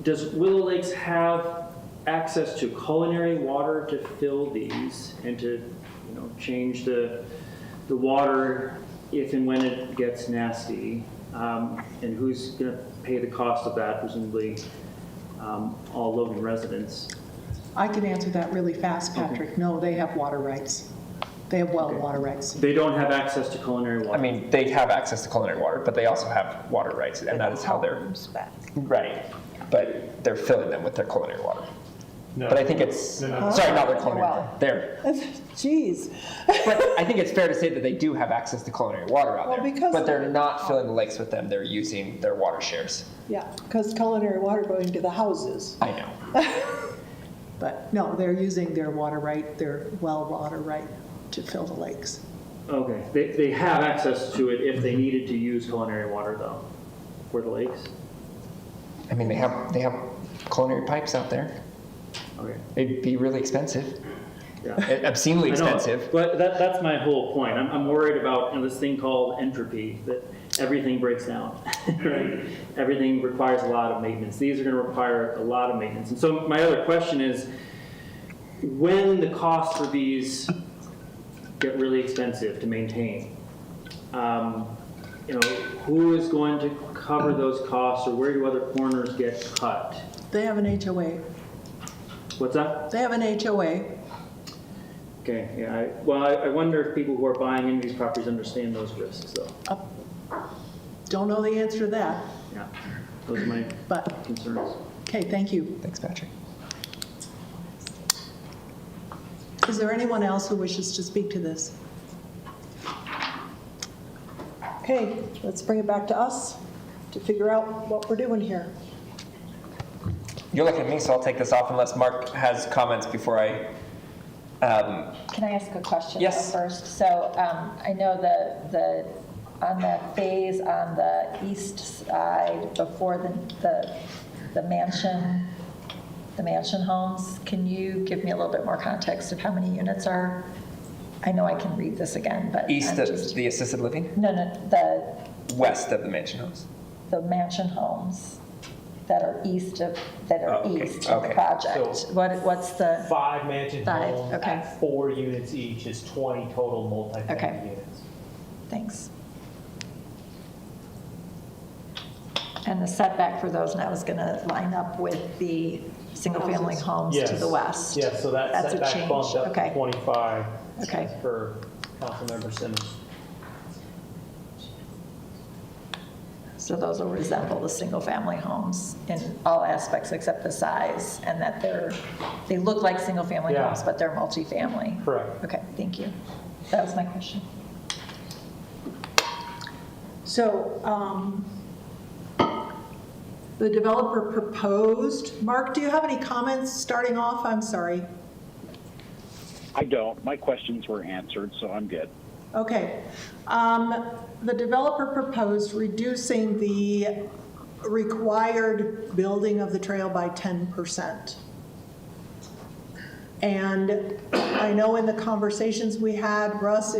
does Willow Lakes have access to culinary water to fill these and to, change the water if and when it gets nasty? And who's going to pay the cost of that? Presumably all Logan residents. I can answer that really fast, Patrick. Okay. No, they have water rights. They have well water rights. They don't have access to culinary water. I mean, they have access to culinary water, but they also have water rights, and that is how they're right. But they're filling them with their culinary water. No. But I think it's sorry, not their culinary water. There. Jeez. But I think it's fair to say that they do have access to culinary water out there. But they're not filling the lakes with them. They're using their water shares. Yeah, because culinary water going to the houses. I know. But no, they're using their water right, their well water right to fill the lakes. Okay, they have access to it if they needed to use culinary water, though, for the lakes? I mean, they have culinary pipes out there. Okay. It'd be really expensive. Yeah. Obscenely expensive. But that's my whole point. I'm worried about this thing called entropy, that everything breaks down, right? Everything requires a lot of maintenance. These are going to require a lot of maintenance. And so my other question is, when the costs for these get really expensive to maintain, who is going to cover those costs, or where do other corners get cut? They have an HOA. What's that? They have an HOA. Okay, yeah. I wonder if people who are buying into these properties understand those risks, though. Don't know the answer to that. Yeah, those are my concerns. Okay, thank you. Thanks, Patrick. Is there anyone else who wishes to speak to this? Okay, let's bring it back to us to figure out what we're doing here. You're looking at me, so I'll take this off unless Mark has comments before I. Can I ask a question Yes. first? So I know on the phase on the east side before the mansion homes, can you give me a little bit more context of how many units are? I know I can read this again, but East of the assisted living? No, West of the mansion homes. the mansion homes that are east of the Okay. project. So- What's the 5 mansion Five, homes okay. at 4 units each is 20 total multifamily Okay. units. Thanks. And the setback for those now is going to line up with the single-family homes to the west? Yes, so that That's a setback change. bumped up Okay. to 25 Okay. as per Councilmember Simmons. So those will resemble the single-family homes in all aspects except the size, and that they look like single-family Yeah. homes, but they're multifamily? Correct. Okay, thank you. That was my question. So, the developer proposed, Mark, do you have any comments starting off? I'm sorry. I don't. My questions were answered, so I'm good. Okay. The developer proposed reducing the required building of the trail by 10%. And I know in the conversations we had, Russ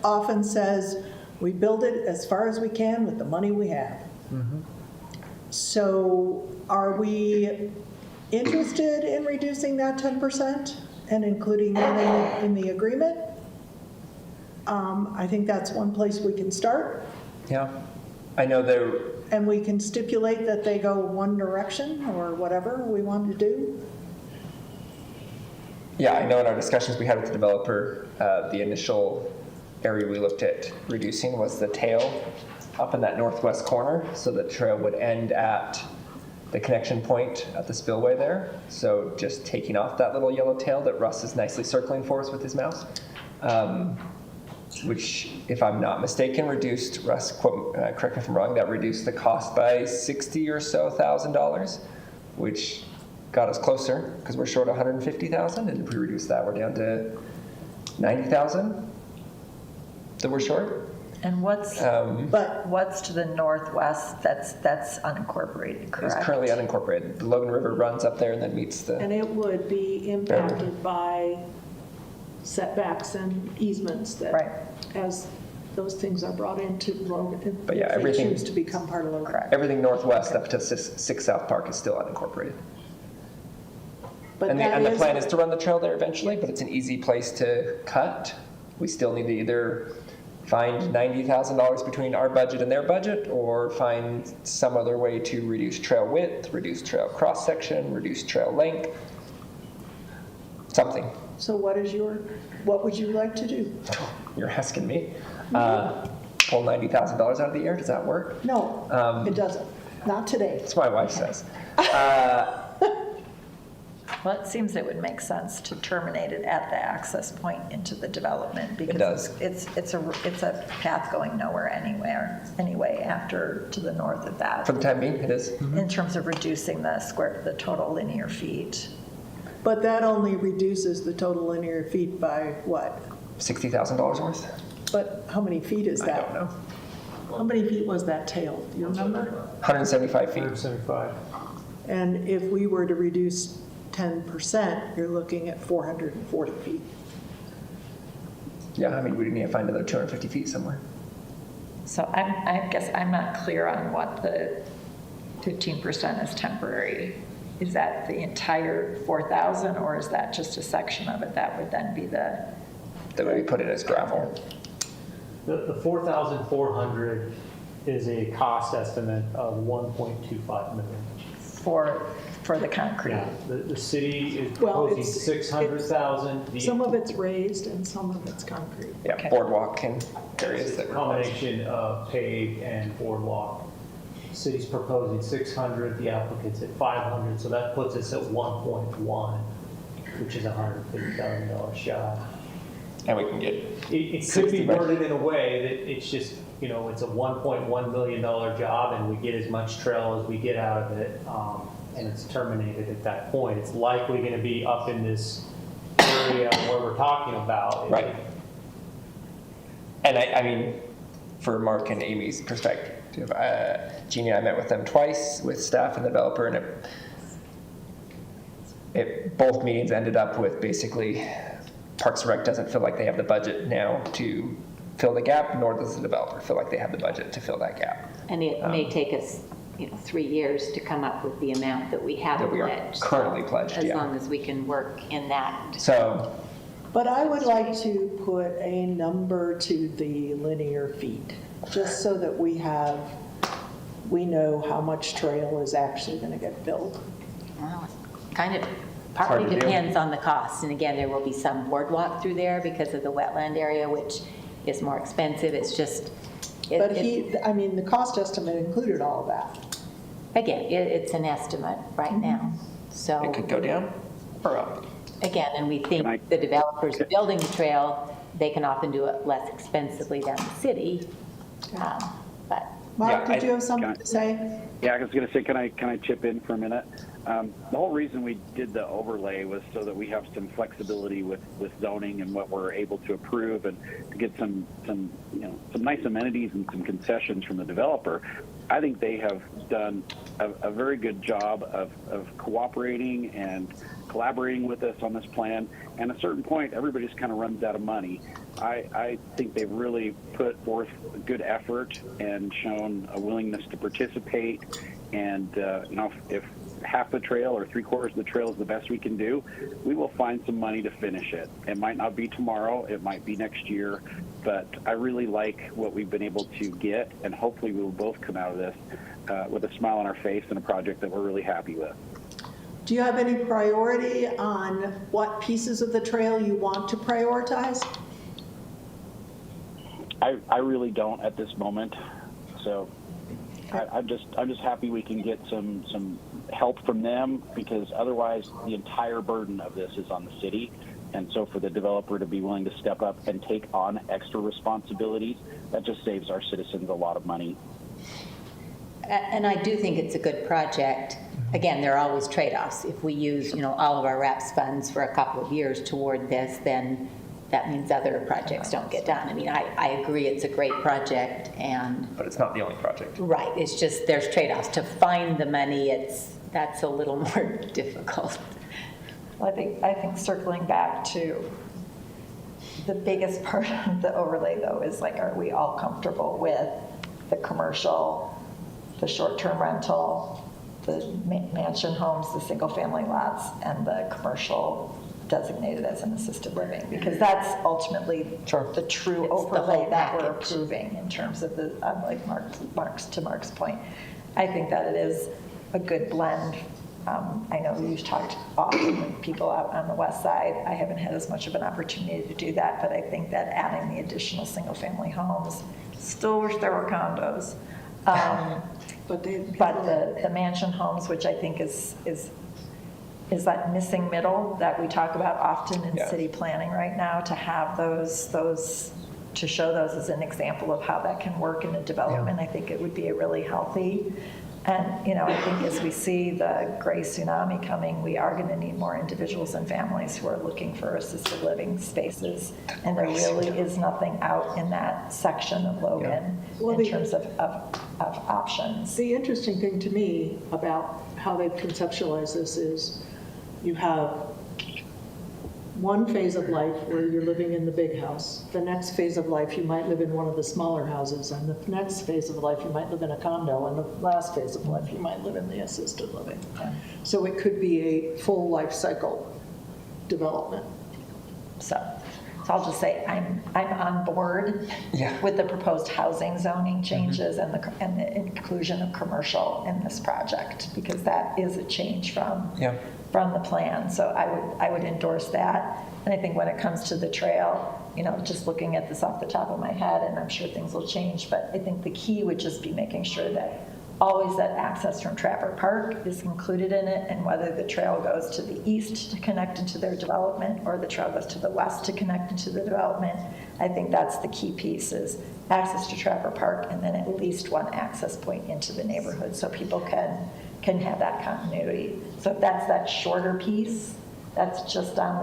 often says, we build it as far as we can with the money we have. So are we interested in reducing that 10% and including it in the agreement? I think that's one place we can start. Yeah. I know there. And we can stipulate that they go one direction or whatever we want to do. Yeah, I know in our discussions we had with the developer, the initial area we looked at reducing was the tail up in that northwest corner, so the trail would end at the connection point at the spillway there. So just taking off that little yellow tail that Russ is nicely circling for us with his mouse, which, if I'm not mistaken, reduced, Russ, correct me if I'm wrong, that reduced the cost by $60,000 or so, which got us closer because we're short 150,000, and if we reduce that, we're down to 90,000 that we're short. And what's to the northwest that's unincorporated, correct? It's currently unincorporated. The Logan River runs up there and then meets the. And it would be impacted by setbacks and easements that, as those things are brought into Logan, But yeah, if they everything- choose to become part of Logan. Everything northwest up to 6 South Park is still unincorporated. But And that the is- plan is to run the trail there eventually, but it's an easy place to cut. We still need to either find $90,000 between our budget and their budget, or find some other way to reduce trail width, reduce trail cross-section, reduce trail length, something. So what would you like to do? You're asking me. Pull $90,000 out of the air, does that work? No, it doesn't. Not today. That's what my wife says. Well, it seems it would make sense to terminate it at the access point into the development because does. it's a path going nowhere anyway after to the north of that. For the time being, it is. In terms of reducing the total linear feet. But that only reduces the total linear feet by what? $60,000 worth? But how many feet is that? I don't know. How many feet was that tail? Do you remember? 175 feet. 175. And if we were to reduce 10%, you're looking at 440 feet. Yeah, I mean, we need to find another 250 feet somewhere. So I guess I'm not clear on what the 15% is temporary. Is that the entire 4,000 or is that just a section of it that would then be the? That would be put in as gravel. The 4,400 is a cost estimate of 1.25 million. For the concrete? Yeah, the city is Well, proposing it's- 600,000. Some of it's raised and some of it's concrete. Yeah, Okay. boardwalk and areas It's that a were. combination of paved and boardwalk. City's proposing 600, the applicant's at 500, so that puts us at 1.1, which is $150,000 shy. And we can get. It could 60 be by- worded in a way that it's just, it's a $1.1 million job and we get as much trail as we get out of it. and it's terminated at that point. It's likely going to be up in this area where we're talking about. Right. And I mean, for Mark and Amy's perspective, Jeannie and I met with them twice with staff and the developer, and both meetings ended up with basically Parks and Rec doesn't feel like they have the budget now to fill the gap, nor does the developer feel like they have the budget to fill that gap. And it may take us 3 years to come up with the amount that we have That we are pledged. currently pledged, As yeah. long as we can work in that. So, But I would like to put a number to the linear feet, just so that we know how much trail is actually going to get built. Well, it kind of Hard partly to do. depends on the cost. And again, there will be some boardwalk through there because of the wetland area, which is more expensive. It's just, But the cost estimate included all of that. again, it's an estimate right now. So it could go down or up. again, and we think the developers building the trail, they can often do it less expensively than the city. But Mark, did you have something to say? Yeah, I was going to say, can I chip in for a minute? The whole reason we did the overlay was so that we have some flexibility with zoning and what we're able to approve, and to get some nice amenities and some concessions from the developer. I think they have done a very good job of cooperating and collaborating with us on this plan. And at a certain point, everybody just kind of runs out of money. I think they've really put forth a good effort and shown a willingness to participate. And if half the trail or 3/4 of the trail is the best we can do, we will find some money to finish it. It might not be tomorrow, it might be next year, but I really like what we've been able to get, and hopefully we will both come out of this with a smile on our face and a project that we're really happy with. Do you have any priority on what pieces of the trail you want to prioritize? I really don't at this moment, so I'm just happy we can get some help from them, because otherwise the entire burden of this is on the city. And so for the developer to be willing to step up and take on extra responsibilities, that just saves our citizens a lot of money. And I do think it's a good project. Again, there are always trade-offs. If we use, all of our RAPS funds for a couple of years toward this, then that means other projects don't get done. I mean, I agree it's a great project, But it's not the only project. right, it's just there's trade-offs. To find the money, that's a little more difficult. Well, I think circling back to the biggest part of the overlay, though, is are we all comfortable with the commercial, the short-term rental, the mansion homes, the single-family lots, and the commercial designated as an assisted living? Because that's ultimately the true overlay that we're approving in terms of the, like Mark's point. I think that it is a good blend. I know you've talked often with people out on the west side. I haven't had as much of an opportunity to do that, but I think that adding the additional single-family homes, still wish there were condos. But the mansion homes, which I think is that missing middle that we talk about often in city planning right now, to have those to show those as an example of how that can work in a development. I think it would be a really healthy. And, I think as we see the gray tsunami coming, we are going to need more individuals and families who are looking for assisted living spaces. And there really is nothing out in that section of Logan in terms of options. The interesting thing to me about how they've conceptualized this is you have one phase of life where you're living in the big house. The next phase of life, you might live in one of the smaller houses. And the next phase of life, you might live in a condo. And the last phase of life, you might live in the assisted living. So it could be a full life cycle development. So I'll just say I'm on board with the proposed housing zoning changes and the inclusion of commercial in this project, because that is a change from the plan. So I would endorse that. And I think when it comes to the trail, just looking at this off the top of my head, and I'm sure things will change, but I think the key would just be making sure that always that access from Trapper Park is included in it, and whether the trail goes to the east to connect into their development or the trail goes to the west to connect into the development. I think that's the key piece, is access to Trapper Park, and then at least one access point into the neighborhood so people can can have that continuity. So if that's that shorter piece, that's just on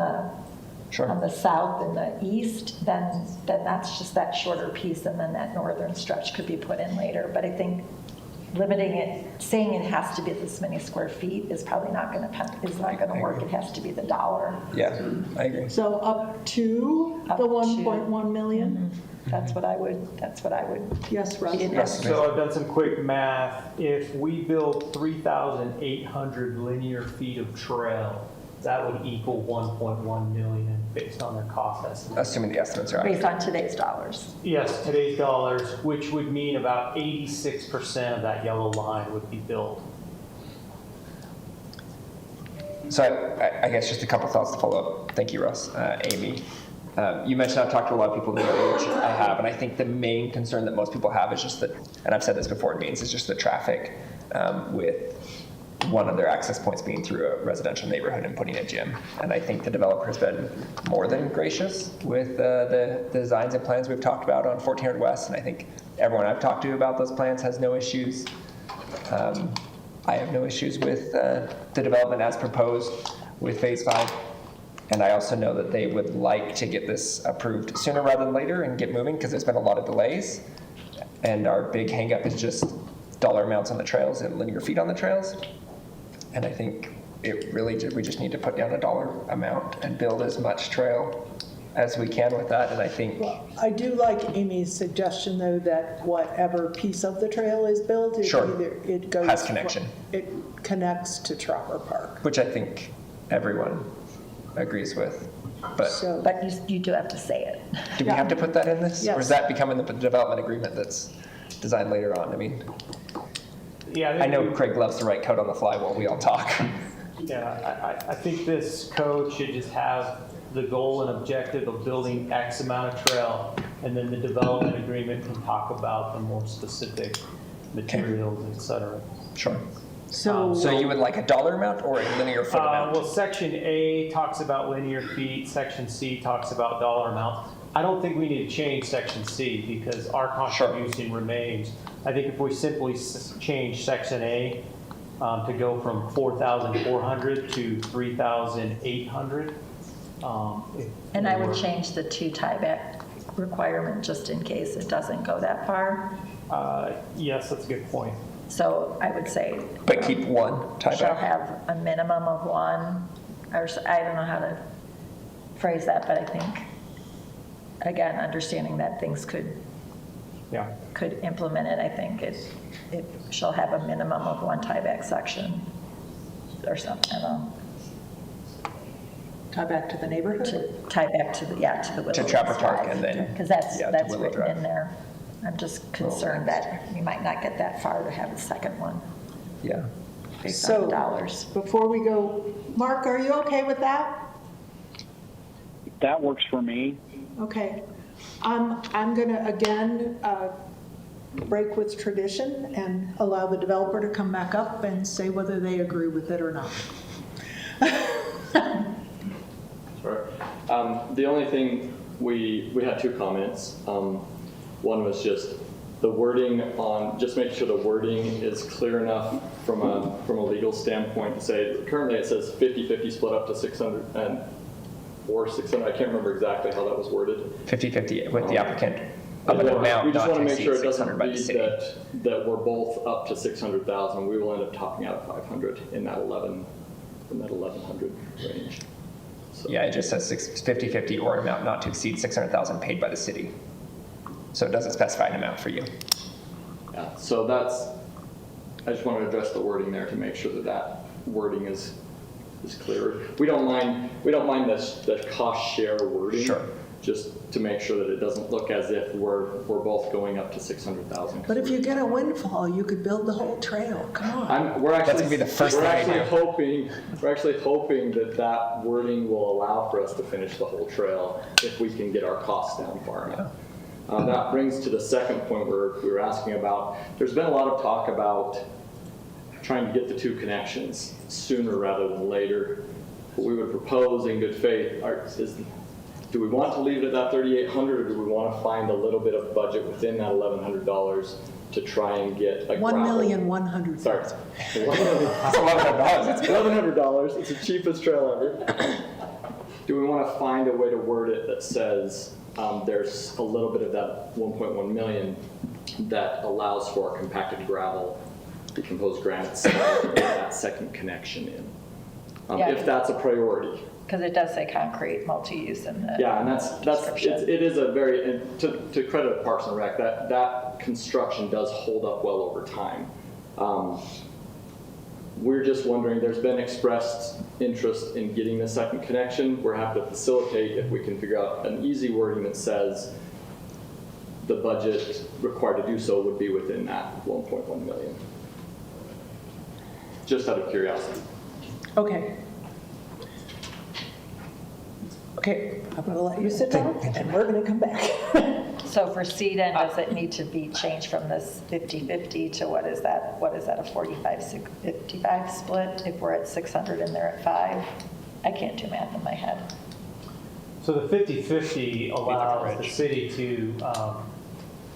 the south and the east, then that's just that shorter piece, and then that northern stretch could be put in later. But I think limiting it, saying it has to be this many square feet is probably not going to work. It has to be the dollar. Yeah, I agree. So up to the 1.1 million? Mm-hmm. That's what I would. Yes, Russ. So I've done some quick math. If we build 3,800 linear feet of trail, that would equal 1.1 million based on their cost estimate. Assuming the estimates are based on today's dollars. Yes, today's dollars, which would mean about 86% of that yellow line would be built. So I guess just a couple thoughts to follow up. Thank you, Russ. Amy, you mentioned I've talked to a lot of people in the area, which I have, and I think the main concern that most people have is just that, and I've said this before in meetings, is just the traffic with one of their access points being through a residential neighborhood and putting a gym. And I think the developer has been more than gracious with the designs and plans we've talked about on 1400 West, and I think everyone I've talked to about those plans has no issues. I have no issues with the development as proposed with Phase 5. And I also know that they would like to get this approved sooner rather than later and get moving, because there's been a lot of delays. And our big hangup is just dollar amounts on the trails and linear feet on the trails. And I think we just need to put down a dollar amount and build as much trail as we can with that. And I think, Well, I do like Amy's suggestion, though, that whatever piece of the trail is built, it goes has connection. It connects to Trapper Park. Which I think everyone agrees with. But you do have to say it. Do we have to put that in this? Yes. Or is that becoming the development agreement that's designed later on? I mean, yeah, I know Craig loves to write code on the fly while we all talk. Yeah, I think this code should just have the goal and objective of building X amount of trail, and then the development agreement can talk about the more specific materials, et cetera. Sure. So you would like a dollar amount or a linear foot amount? Well, Section A talks about linear feet, Section C talks about dollar amount. I don't think we need to change Section C because our contribution remains. I think if we simply change Section A to go from 4,400 to 3,800. And I would change the 2 tieback requirement just in case it doesn't go that far. Yes, that's a good point. So I would say. But keep 1 tieback. Shall have a minimum of 1, or I don't know how to phrase that, but I think, again, understanding that things could implement it, I think it shall have a minimum of 1 tieback section or something, I don't know. tie back to the neighborhood? Tie back to the Willow To Trapper Park Drive, and then. because that's Willow written Drive. in there. I'm just concerned that we might not get that far to have a second one. Yeah. Based on the dollars. Before we go, Mark, are you okay with that? That works for me. Okay. I'm going to, again, break with tradition and allow the developer to come back up and say whether they agree with it or not. Sure. The only thing, we had 2 comments. One was just the wording on, just making sure the wording is clear enough from a legal standpoint to say, currently it says 50-50 split up to 600 or 600, I can't remember exactly how that was worded. 50-50 with the applicant of an amount we just not want to to make sure exceed it 600 doesn't by the read city. that we're both up to 600,000. We will end up topping out at 500 in that 1100 range. So. Yeah, it just says 50-50 or an amount not to exceed 600,000 paid by the city. So it doesn't specify an amount for you. Yeah, so I just want to address the wording there to make sure that wording is clear. We don't mind the cost share wording. Sure. Just to make sure that it doesn't look as if we're both going up to 600,000. But if you get a windfall, you could build the whole trail. Come on. That's gonna be the first thing I do. We're actually hoping that wording will allow for us to finish the whole trail if we can get our costs down far enough. That brings to the second point where we were asking about, there's been a lot of talk about trying to get the 2 connections sooner rather than later. What we would propose in good faith is, do we want to leave it at that $3,800 or do we want to find a little bit of budget within that $1,100 to try and get a gravel. 1,100,000. Sorry. That's $1,100. It's $1,100. It's the cheapest trail ever. Do we want to find a way to word it that says there's a little bit of that 1.1 million that allows for compacted gravel, decomposed granite, that second connection in, Yeah. if that's a priority. Because it does say concrete multi-use in the Yeah, and description. it is a very, and to credit Parks and Rec, that construction does hold up well over time. We're just wondering, there's been expressed interest in getting the second connection. We're happy to facilitate if we can figure out an easy wording that says the budget required to do so would be within that 1.1 million. Just out of curiosity. Okay. Okay, I'm gonna let you sit down, and we're gonna come back. So for C then, does it need to be changed from this 50/50 to what is that? What is that, a 45-55 split if we're at 600 and they're at 5? I can't do math in my head. So the 50/50 allows the city to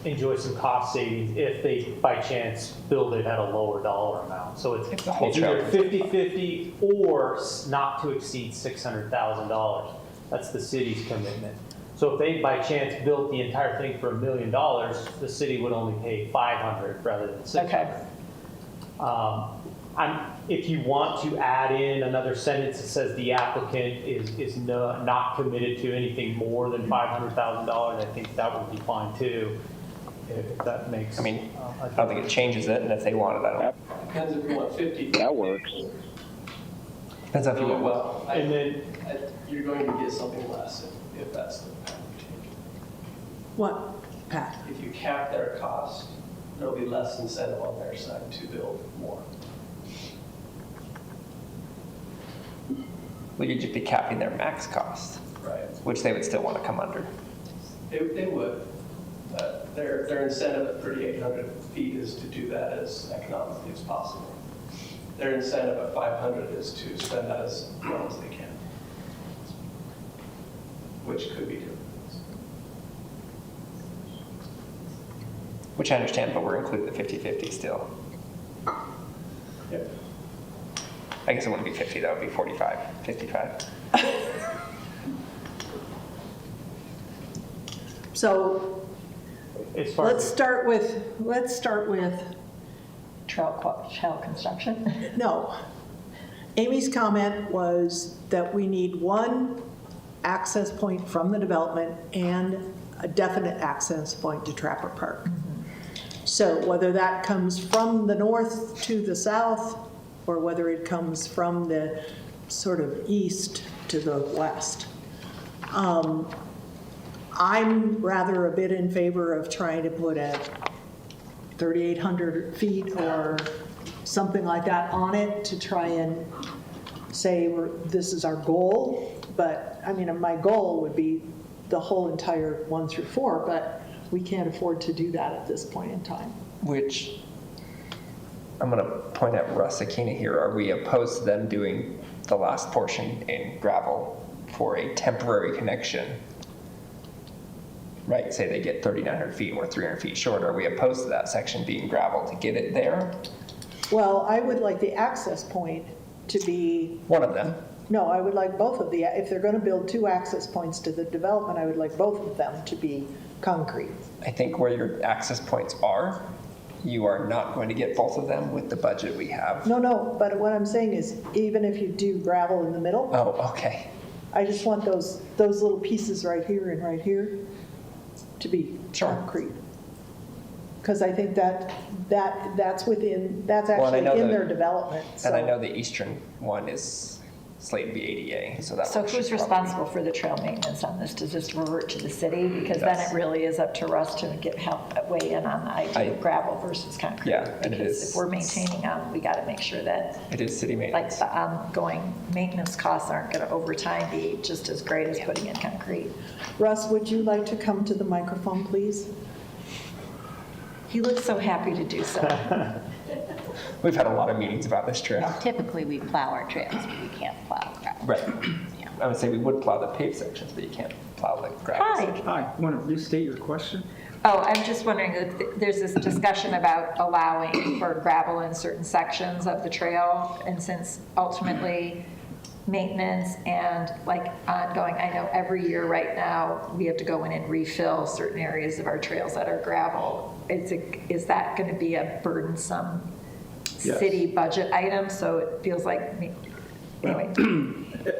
enjoy some cost savings if they, by chance, build it at a lower dollar amount. So it's whole either trail. 50/50 or not to exceed $600,000. That's the city's commitment. So if they, by chance, built the entire thing for $1 million, the city would only pay $500 rather than $600. Okay. If you want to add in another sentence that says the applicant is not committed to anything more than $500,000, I think that would be fine too, if that makes. I mean, I don't think it changes it, and if they want it, I don't. Depends if you want 50. That works. Depends if you want what. Well, And then, you're going to get something less if that's the path you take. What, Pat? If you cap their cost, there'll be less incentive on their side to build more. Well, you'd just be capping their max cost, Right. which they would still want to come under. They would, but their incentive at 3,800 feet is to do that as economically as possible. Their incentive at 500 is to spend that as well as they can, which could be different. Which I understand, but we're including the 50/50 still. Yep. I guess it wouldn't be 50, that would be 45, 55. So as far let's as, start with Trail construction? no. Amy's comment was that we need one access point from the development and a definite access point to Trapper Park. So whether that comes from the north to the south, or whether it comes from the sort of east to the west. I'm rather a bit in favor of trying to put a 3,800 feet or something like that on it to try and say this is our goal. But I mean, my goal would be the whole entire 1 through 4, but we can't afford to do that at this point in time. Which, I'm going to point at Russ Akina here. Are we opposed to them doing the last portion in gravel for a temporary connection? Right, say they get 3,900 feet and we're 300 feet short. Are we opposed to that section being gravel to get it there? Well, I would like the access point to be, One of them. no, I would like both of the, if they're going to build 2 access points to the development, I would like both of them to be concrete. I think where your access points are, you are not going to get both of them with the budget we have. No, but what I'm saying is, even if you do gravel in the middle, Oh, okay. I just want those little pieces right here and right here to be concrete. Because I think that's within, that's Well, and I actually know in the- their development. And I so- know the eastern one is slated to be ADA, so that So one who's should probably- responsible for the trail maintenance on this? Does this revert to the city? Because then Yes. it really is up to Russ to get help, weigh in on the idea of gravel versus concrete. Yeah, and it Because is- if we're maintaining them, we got to make sure that It is city like maintenance. the ongoing maintenance costs aren't going to over time be just as great as putting in concrete. Russ, would you like to come to the microphone, please? He looks so happy to do so. We've had a lot of meetings about this trail. Typically, we plow our trails, but we can't plow gravel. Right. I would say we would plow the paved sections, but you can't plow the gravel Hi. sections. Hi, want to restate your question? Oh, I'm just wondering if there's this discussion about allowing for gravel in certain sections of the trail, and since ultimately maintenance and like ongoing, I know every year right now, we have to go in and refill certain areas of our trails that are gravel. Is that going to be a burdensome Yes. city budget item? So it feels like, anyway.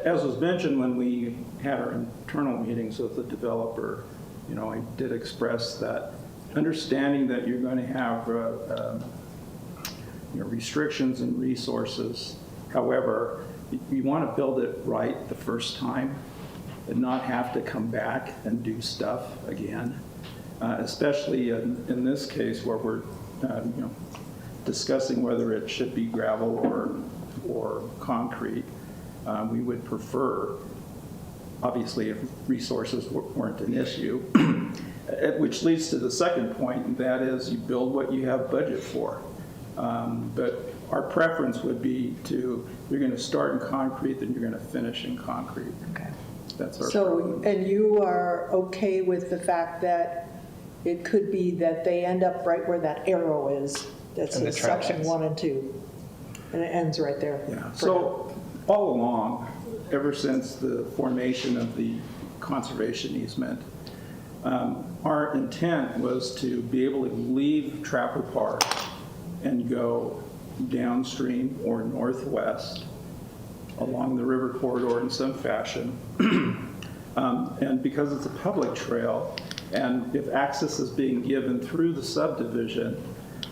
As was mentioned when we had our internal meetings with the developer, I did express that understanding that you're going to have restrictions and resources. However, you want to build it right the first time and not have to come back and do stuff again, especially in this case where we're discussing whether it should be gravel or concrete. We would prefer, obviously, if resources weren't an issue, which leads to the second point, and that is you build what you have budget for. But our preference would be you're going to start in concrete, then you're going to finish in concrete. Okay. That's our So, preference. and you are okay with the fact that it could be that they end up right where that arrow is, that's And in the trail section ends. 1 and 2, and it ends right there. Yeah. So all along, ever since the formation of the conservation easement, our intent was to be able to leave Trapper Park and go downstream or northwest along the river corridor in some fashion. And because it's a public trail, and if access is being given through the subdivision,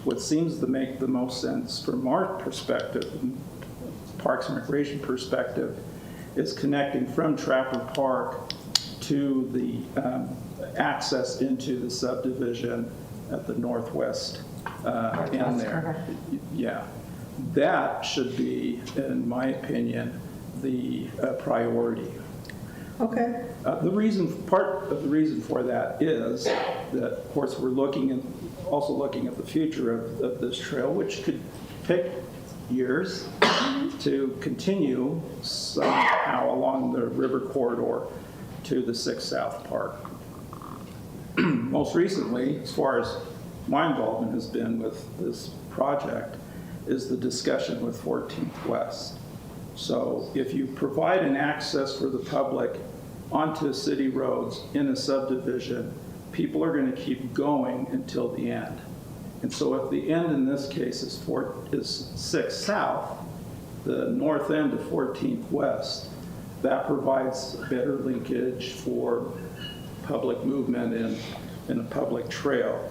what seems to make the most sense from our perspective, Parks and Recreation perspective, is connecting from Trapper Park to the access into the subdivision at the northwest end there. Yeah, that should be, in my opinion, the priority. Okay. Part of the reason for that is that, of course, we're also looking at the future of this trail, which could take years to continue somehow along the river corridor to the 6 South Park. Most recently, as far as my involvement has been with this project, is the discussion with 14th West. So if you provide an access for the public onto city roads in a subdivision, people are going to keep going until the end. And so if the end in this case is 6 South, the north end of 14th West, that provides better linkage for public movement in a public trail.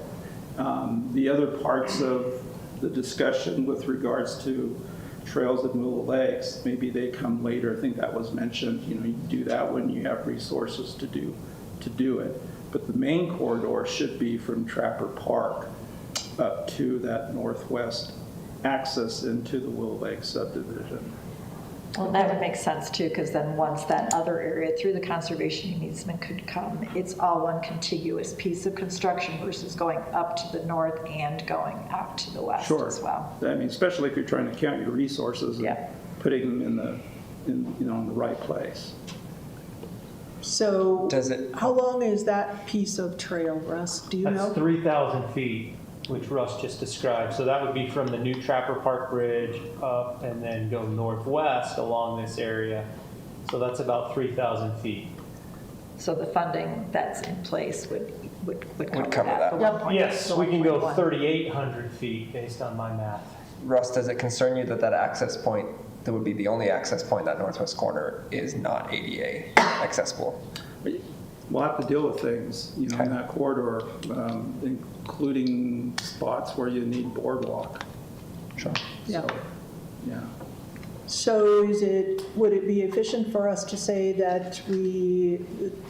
The other parts of the discussion with regards to trails at Mula Lakes, maybe they come later. I think that was mentioned. You do that when you have resources to do it. But the main corridor should be from Trapper Park up to that northwest access into the Willow Lake subdivision. Well, that would make sense too, because then once that other area through the conservation easement could come, it's all one contiguous piece of construction versus going up to the north and going out to the west as well. I mean, especially if you're trying to count your resources and putting them in the right place. So how long is that piece of trail, Russ? Do you know? That's 3,000 feet, which Russ just described. So that would be from the new Trapper Park Bridge up and then go northwest along this area. So that's about 3,000 feet. So the funding that's in place would cover that. Yes, we can go 3,800 feet based on my math. Russ, does it concern you that access point, that would be the only access point, that northwest corner, is not ADA accessible? We'll have to deal with things, in that corridor, including spots where you need boardwalk. Sure. Yeah. Yeah. So would it be efficient for us to say that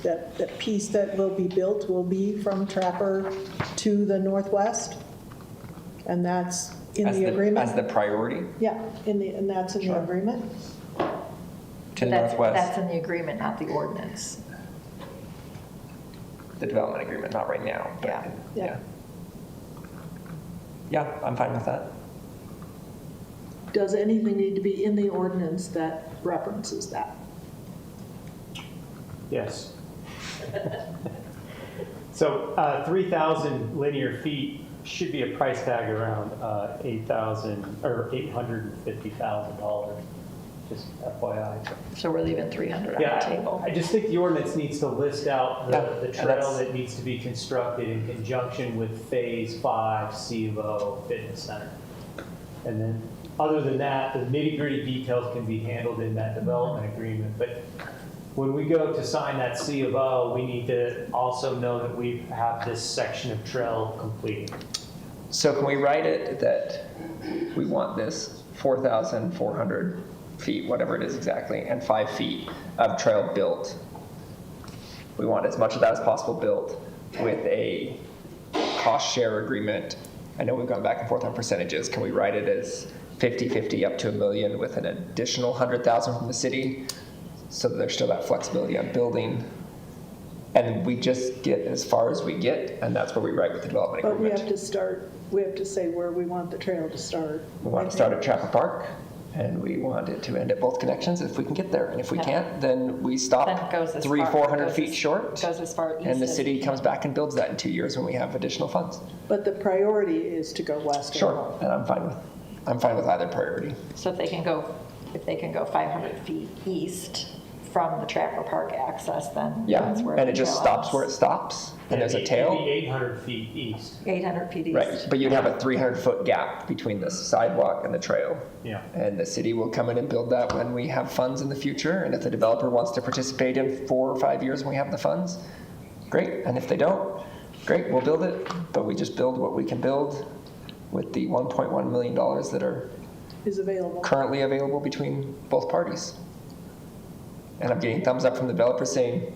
that piece that will be built will be from Trapper to the northwest? And that's in the agreement? As the priority? Yeah, and that's in the agreement? To the northwest? That's in the agreement, not the ordinance. The development agreement, not right now. But yeah, I'm fine with that. Does anything need to be in the ordinance that references that? Yes. So 3,000 linear feet should be a price tag around $8,000 or $850,000. Just FYI. So we're leaving 300 on the table. I just think the ordinance needs to list out the and trail that's- that needs to be constructed in conjunction with Phase 5 C of O Fitness Center. And then, other than that, the nitty-gritty details can be handled in that development agreement. But when we go to sign that C of O, we need to also know that we have this section of trail completed. So can we write it that we want this 4,400 feet, whatever it is exactly, and 5 feet of trail built? We want as much of that as possible built with a cost share agreement. I know we've gone back and forth on percentages. Can we write it as 50-50 up to $1 million with an additional 100,000 from the city, so that there's still that flexibility on building? And we just get as far as we get, and that's where we write with the development But we agreement. we have to say where we want the trail to start. We want to start at Trapper Park, and we want it to end at both connections if we can get there. And if we can't, then we stop Then it goes as 300-400 goes feet as- short, Goes as far east and the as city we can. comes back and builds that in 2 years when we have additional funds. But the priority is to go west. Sure, and I'm fine with either priority. So if they can go 500 feet east from the Trapper Park access, then Yeah, that's where and the it just trail stops ends. where it stops, and there's a It'd tail. be 800 feet east. 800 feet east. Right, but you'd have a 300-foot gap between the sidewalk and the trail. Yeah. And the city will come in and build that when we have funds in the future. And if the developer wants to participate in 4 or 5 years when we have the funds, great. And if they don't, great, we'll build it. But we just build what we can build with the $1.1 million that are Is available. currently available between both parties. And I'm getting thumbs up from the developer saying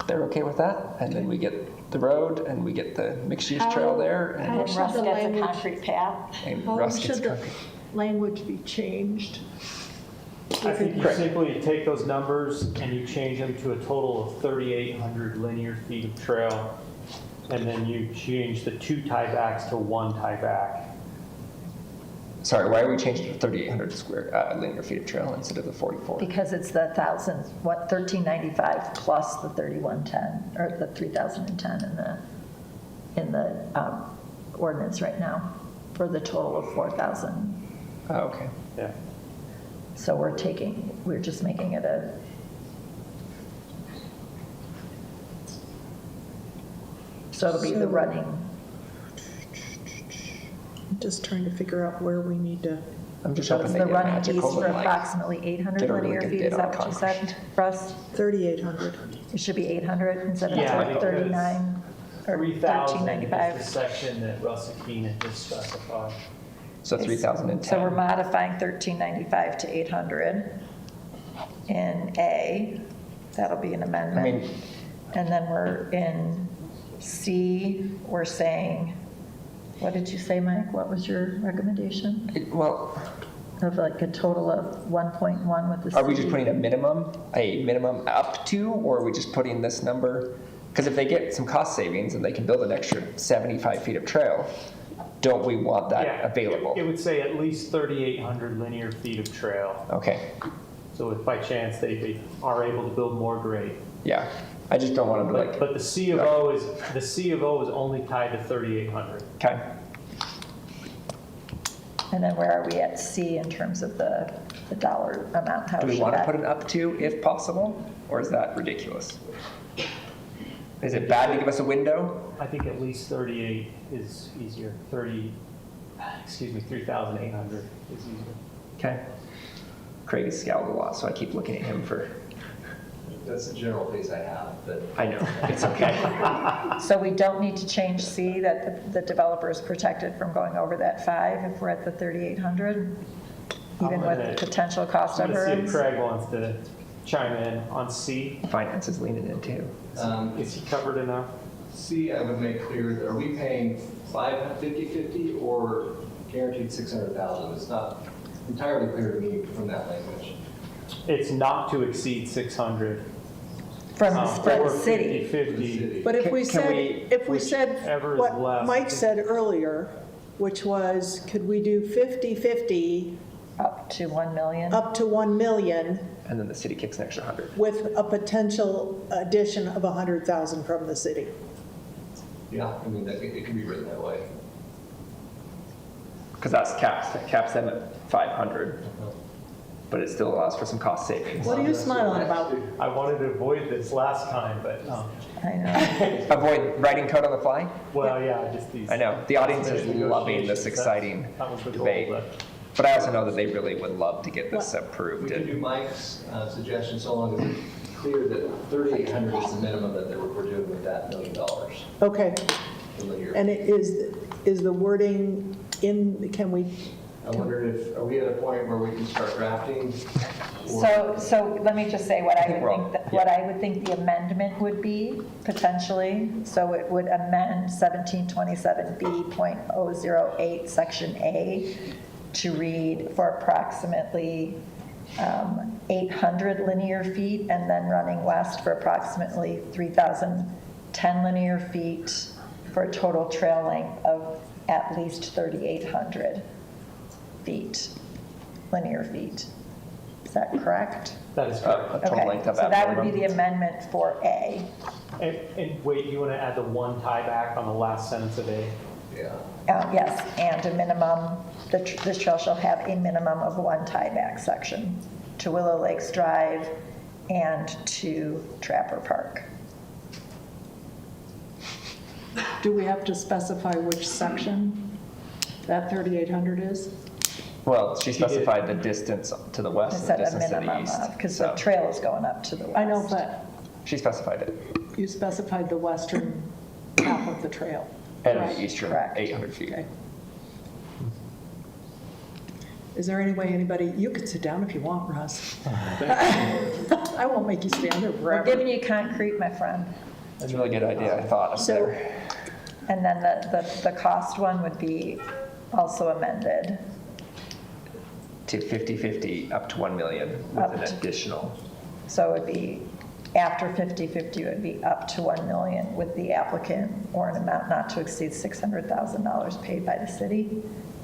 they're okay with that. And then we get the road and we get the mixed-use trail there. And And Russ gets a concrete path. How Russ gets should the concrete. language be changed? I think you Correct. simply take those numbers and you change them to a total of 3,800 linear feet of trail, and then you change the 2 tiebacks to 1 tieback. Sorry, why are we changing to 3,800 square linear feet of trail instead of the 44? Because it's the 1,395 plus the 3,110, or the 3,010 in the ordinance right now, for the total of 4,000. Oh, okay. Yeah. So we're just making it a, so it'll be the running. I'm just trying to figure out where we need to. I'm just So hoping it's they the get running magical east for and like approximately 800 get a really linear good feet, bid is on that what you said, Russ? 3,800. It should be 800 instead of Yeah, because 39 or 3,000 is 1395. the section that Russ Akina just specified. So 3,010. So we're modifying 1395 to 800 in A. That'll be an amendment. And then we're in C, we're saying, what did you say, Mike? What was your recommendation? Well, Of like a total of 1.1 with the C? are we just putting a minimum up to, or are we just putting this number? Because if they get some cost savings and they can build an extra 75 feet of trail, don't we want that available? It would say at least 3,800 linear feet of trail. Okay, So if by chance they are able to build more, great. yeah. I just don't want them to like. But the C of O is only tied to 3,800. Okay. And then where are we at C in terms of the dollar amount? How Do we should want to that- put an up to if possible, or is that ridiculous? Is it bad to give us a window? I think at least 38 is easier. 3,800 is easier. Okay. Craig has scowled a lot, so I keep looking at him for. That's the general pace I have, but. I know, it's okay. So we don't need to change C, that the developer is protected from going over that 5 if we're at the 3,800? Even with the potential cost I'm gonna see if overruns? Craig wants to chime in on C. Finance is leaning in too. Is he covered enough? C, I would make clear, that are we paying 50/50 or guaranteed 600,000? It's not entirely clear to me from that language. It's not to exceed 600. From or the city. 50/50. But if we Whichever said is what less. Mike said earlier, which was, could we do 50/50 Up to 1 million? up to 1 million And then the city kicks an extra 100. with a potential addition of 100,000 from the city? Yeah, I mean, it can be written that way. Because that's caps them at 500, but it still allows for some cost savings. What are you smiling about? I wanted to avoid this last time, but I know. Avoid writing code on the fly? well, yeah, just these. I know, the audience is negotiations, loving this exciting that was the goal, debate. But I also know that they really would love to get this We approved. can do Mike's suggestion so long as it's clear that 3,800 is the minimum that we're doing with that $1 million. Okay, for linear. and is the wording in, can we, I wondered if, are we at a point where we can start drafting? or- So let me just say what I we're would all- think, what I would think the amendment would be, potentially. So it would amend 1727B.008, Section A, to read for approximately 800 linear feet, and then running west for approximately 3,010 linear feet, for a total trail length of at least 3,800 feet, linear feet. Is that correct? That is A correct. total Okay, length of so that would be minimum. the amendment for A. And wait, you want to add the one tieback on the last sentence of A? Yeah. Yes, and a minimum, this trail shall have a minimum of one tieback section to Willow Lakes Drive and to Trapper Park. do we have to specify which section that 3,800 is? Well, she specified the distance to the I west and the said a distance to the minimum east. of, because the So trail is going up to the west. I know, but she specified it. you specified the western half of the trail. And Right. eastern, Correct. 800 feet. Okay. Is there any way anybody, you could sit down if you want, Russ. I won't make you stand there We're forever. giving you concrete, my friend. That's a really good idea, I thought, up So- there. And then the cost one would be also amended. To 50/50, up to 1 million with Up an to- additional. So it would be, after 50/50, it would be up to 1 million with the applicant, or an amount not to exceed $600,000 paid by the city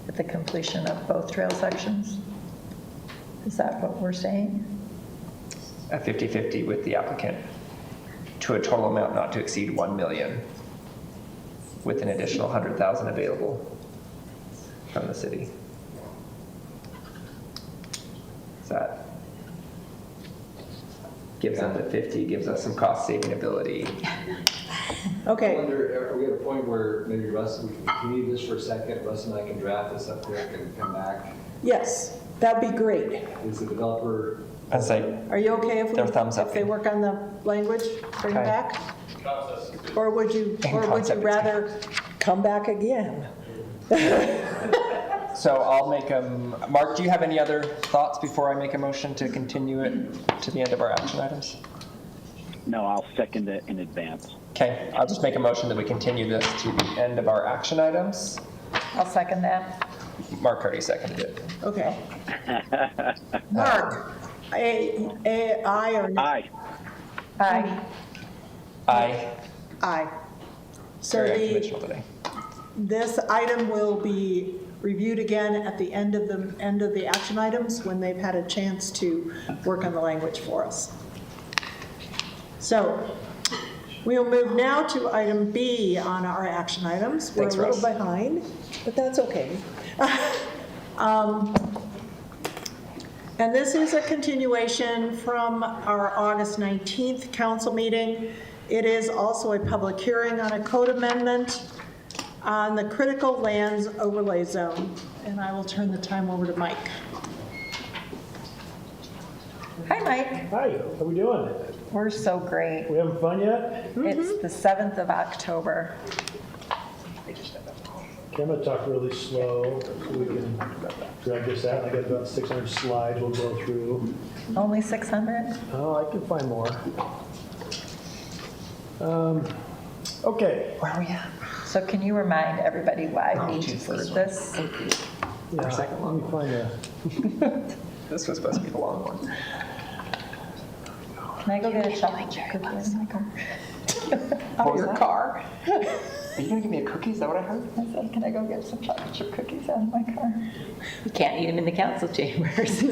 at the completion of both trail sections. Is that what we're saying? A 50/50 with the applicant to a total amount not to exceed 1 million with an additional 100,000 available from the city. Is that gives them the 50, gives us some cost saving ability. I Okay, wonder, are we at a point where maybe Russ, we can continue this for a second, Russ and I can draft this up quick and come back? yes, that'd be great. Is the developer? I say, Are you okay if we, They're thumbs up. if they work on the language, bring it Okay. back? Or would you In concept, it's rather come back again? so I'll make Mark, do you have any other thoughts before I make a motion to continue it to the end of our action items? No, I'll second it in advance. Okay, I'll just make a motion that we continue this to the end of our action items. I'll second that. Mark already seconded it. Okay. Mark, aye or no? Aye. Aye. Aye. Aye. So Very the, unconventional today. this item will be reviewed again at the end of the action items when they've had a chance to work on the language for us. So we'll move now to item B on our action items. We're Thanks, a little Russ. behind, but that's okay. And this is a continuation from our August 19th council meeting. It is also a public hearing on a code amendment on the critical lands overlay zone. And I will turn the time over to Mike. Hi, Mike. Hi, how we doing? We're so great. We having fun yet? It's the 7th of October. Okay, I'm gonna talk really slow so we can drag this out. I got about 600 slides we'll go through. Only 600? Oh, I can find more. Okay. Where are we at? So can you remind everybody why we deferred this? Yeah, let me find a. This was supposed to be the long one. Can I go get a chocolate chip cookie in my car? What was Your that? car. Are you gonna give me a cookie? Is that what I heard? I said, can I go get some chocolate chip cookies out of my car? You can't eat them in the council chambers.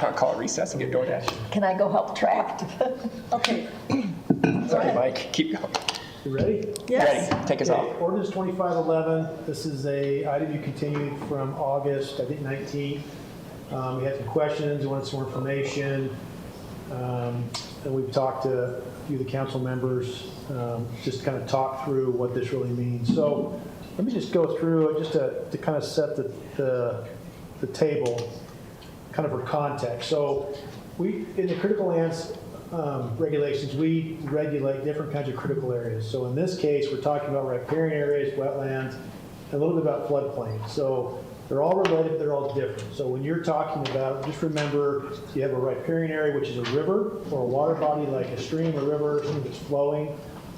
I'll call it recess and get DoorDash. Can I go help track? Okay, Sorry, Mike. Keep going. You ready? Yes. Ready. Take us Okay, off. Ordinance 2511, this is a item you continued from August, I think 19th. We had some questions, wanted some more information, and we've talked to a few of the council members, just kind of talk through what this really means. So let me just go through it just to kind of set the table, kind of for context. So we, in the critical lands regulations, we regulate different kinds of critical areas. So in this case, we're talking about riparian areas, wetlands, and a little bit about floodplains. So they're all related, but they're all different. So when you're talking about, just remember, you have a riparian area, which is a river or a water body like a stream, a river, something that's flowing.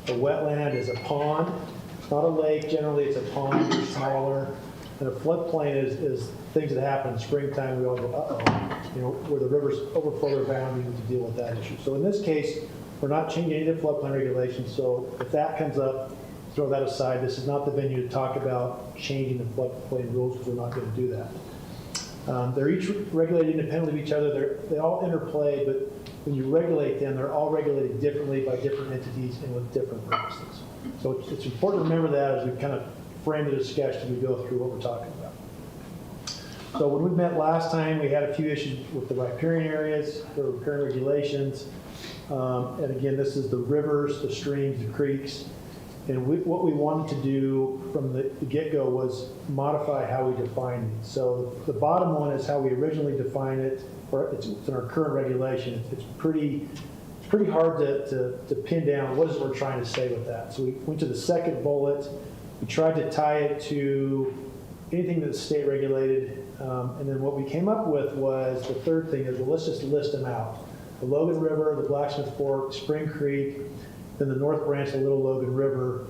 A wetland is a pond. It's not a lake, generally it's a pond, it's smaller. And a floodplain is things that happen in springtime, we all go, uh-oh, you know, where the rivers overflow their bound, we need to deal with that issue. So in this case, we're not changing any of the floodplain regulations, so if that comes up, throw that aside. This is not the venue to talk about changing the floodplain rules, because we're not going to do that. They're each regulated independently of each other. They all interplay, but when you regulate them, they're all regulated differently by different entities and with different purposes. So it's important to remember that as we kind of frame the discussion as we go through what we're talking about. So when we met last time, we had a few issues with the riparian areas, the riparian regulations. And again, this is the rivers, the streams, the creeks. And what we wanted to do from the get-go was modify how we define these. So the bottom one is how we originally defined it, or it's in our current regulation. It's pretty hard to pin down what is it we're trying to say with that. So we went to the second bullet. We tried to tie it to anything that's state regulated. And then what we came up with was the third thing is, well, let's just list them out. The Logan River, the Blacksmith Fork, Spring Creek, then the North Branch of the Little Logan River.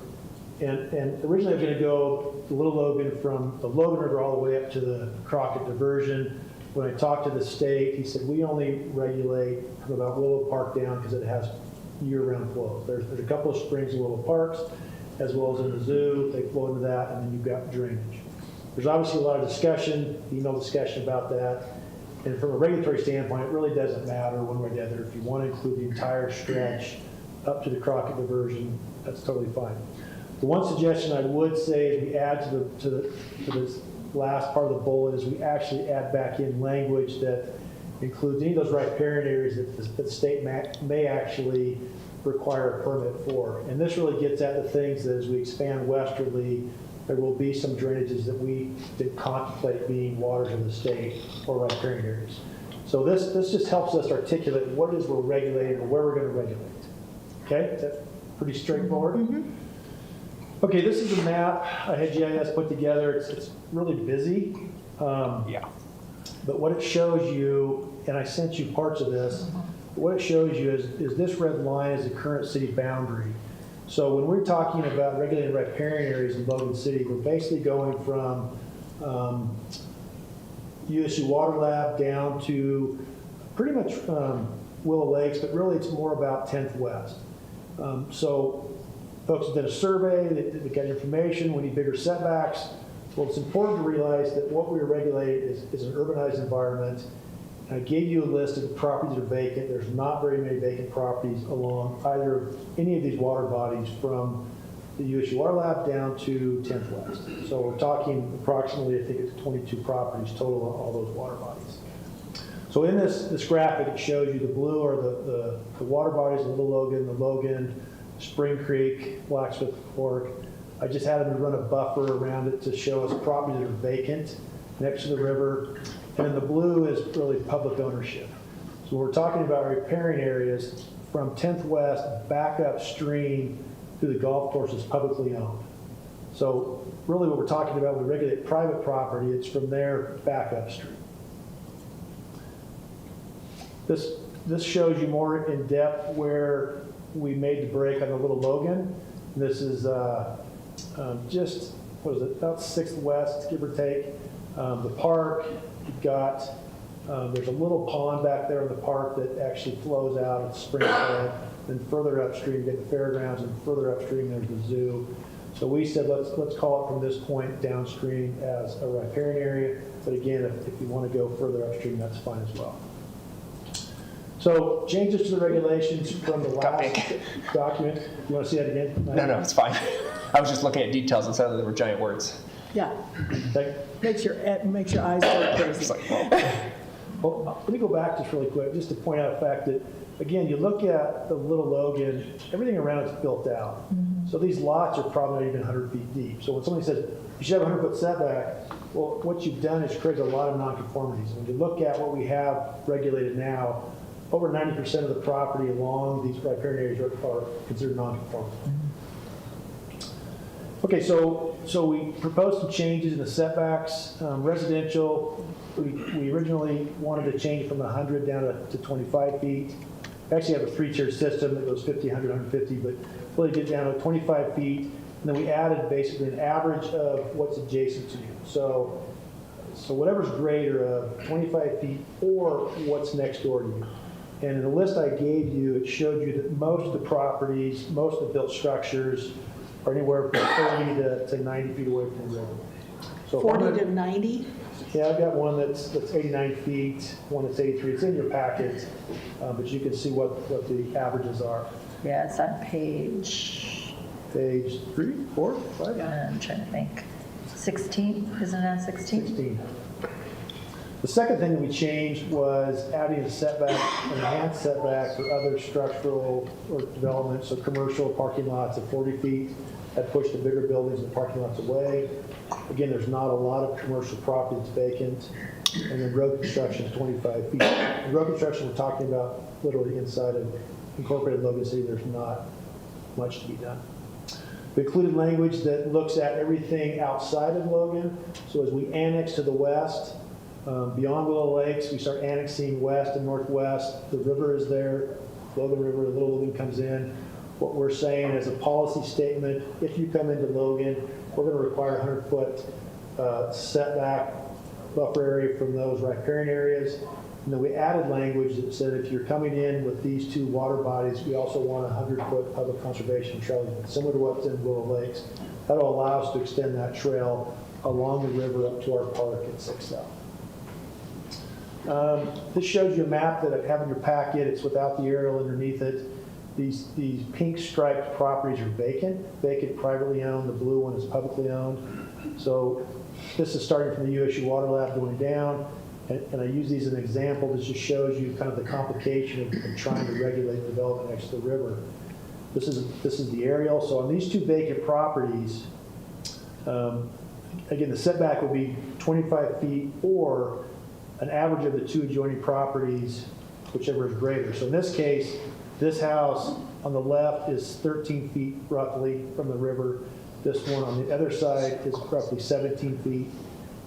And originally I was going to go the Little Logan from the Logan River all the way up to the Crockett Diversion. When I talked to the state, he said, we only regulate from about Willow Park down because it has year-round flows. There's a couple of springs in Willow Parks, as well as in the zoo. They flow into that, and then you've got drainage. There's obviously a lot of discussion, email discussion about that. And from a regulatory standpoint, it really doesn't matter one way or the other. If you want to include the entire stretch up to the Crockett Diversion, that's totally fine. The one suggestion I would say is we add to this last part of the bullet is we actually add back in language that includes any of those riparian areas that the state may actually require a permit for. And this really gets at the things that as we expand westerly, there will be some drainages that we did contemplate being waters of the state or riparian areas. So this just helps us articulate what it is we're regulating or where we're going to regulate. Okay, is that pretty straightforward? Mm-hmm. Okay, this is a map I had GIS put together. It's really busy. Yeah. But what it shows you, and I sent you parts of this, what it shows you is this red line is the current city boundary. So when we're talking about regulated riparian areas in Logan City, we're basically going from USU Water Lab down to pretty much Willow Lakes, but really it's more about 10th West. So folks have done a survey, they got information, we need bigger setbacks. Well, it's important to realize that what we regulate is an urbanized environment. I gave you a list of the properties that are vacant. There's not very many vacant properties along either of any of these water bodies from the USU Water Lab down to 10th West. So we're talking approximately, I think it's 22 properties total on all those water bodies. So in this graphic, it shows you the blue are the water bodies, the Logan, Spring Creek, Blacksmith Fork. I just had them to run a buffer around it to show us properties that are vacant next to the river. And then the blue is really public ownership. So we're talking about riparian areas from 10th West back upstream to the golf course is publicly owned. So really what we're talking about when we regulate private property, it's from there back upstream. This shows you more in depth where we made the break on the Little Logan. This is just, what is it, about 6th West, give or take. The park, you've got, there's a little pond back there in the park that actually flows out at Springfield. Then further upstream, you get the fairgrounds, and further upstream, there's the zoo. So we said, let's call it from this point downstream as a riparian area. But again, if you want to go further upstream, that's fine as well. So changes to the regulations from the last document. You want to see that again? No, it's fine. I was just looking at details instead of there were giant words. Yeah. Makes your eyes go crazy. Well, let me go back just really quick, just to point out the fact that, again, you look at the Little Logan, everything around it's built out. So these lots are probably not even 100 feet deep. So when somebody says, you should have a 100-foot setback, well, what you've done is create a lot of nonconformities. When you look at what we have regulated now, over 90% of the property along these riparian areas are considered nonconforming. Okay, so we proposed some changes in the setbacks. Residential, we originally wanted to change from 100 down to 25 feet. We actually have a 3-tier system that goes 50, 100, 150, but really get down to 25 feet. And then we added basically an average of what's adjacent to you. So whatever's greater of 25 feet or what's next door to you. And in the list I gave you, it showed you that most of the properties, most of the built structures are anywhere from 30 to 90 feet away from the river. So 40 to 90? Yeah, I've got one that's 89 feet, one that's 83. It's in your packet, but you can see what the averages are. Yeah, it's on page 3, 4, 5? I'm trying to think. 16, isn't it on 16? 16. The second thing that we changed was adding a setback, an enhanced setback for other structural or development, so commercial parking lots of 40 feet. That pushed the bigger buildings and parking lots away. Again, there's not a lot of commercial property that's vacant. And then road construction is 25 feet. And road construction, we're talking about literally inside of incorporated Logan City. There's not much to be done. We included language that looks at everything outside of Logan. So as we annex to the west, beyond Willow Lakes, we start annexing west and northwest. The river is there. Logan River, Little Logan comes in. What we're saying as a policy statement, if you come into Logan, we're going to require a 100-foot setback buffer area from those riparian areas. And then we added language that said if you're coming in with these 2 water bodies, we also want a 100-foot public conservation trail, similar to what's in Willow Lakes. That'll allow us to extend that trail along the river up to our park at 6 South. This shows you a map that I have in your packet. It's without the aerial underneath it. These pink striped properties are vacant privately owned. The blue one is publicly owned. So this is starting from the USU Water Lab going down. And I use these as an example. This just shows you kind of the complication of trying to regulate development next to the river. This is the aerial. So on these 2 vacant properties, again, the setback will be 25 feet or an average of the 2 adjoining properties, whichever is greater. So in this case, this house on the left is 13 feet roughly from the river. This one on the other side is roughly 17 feet.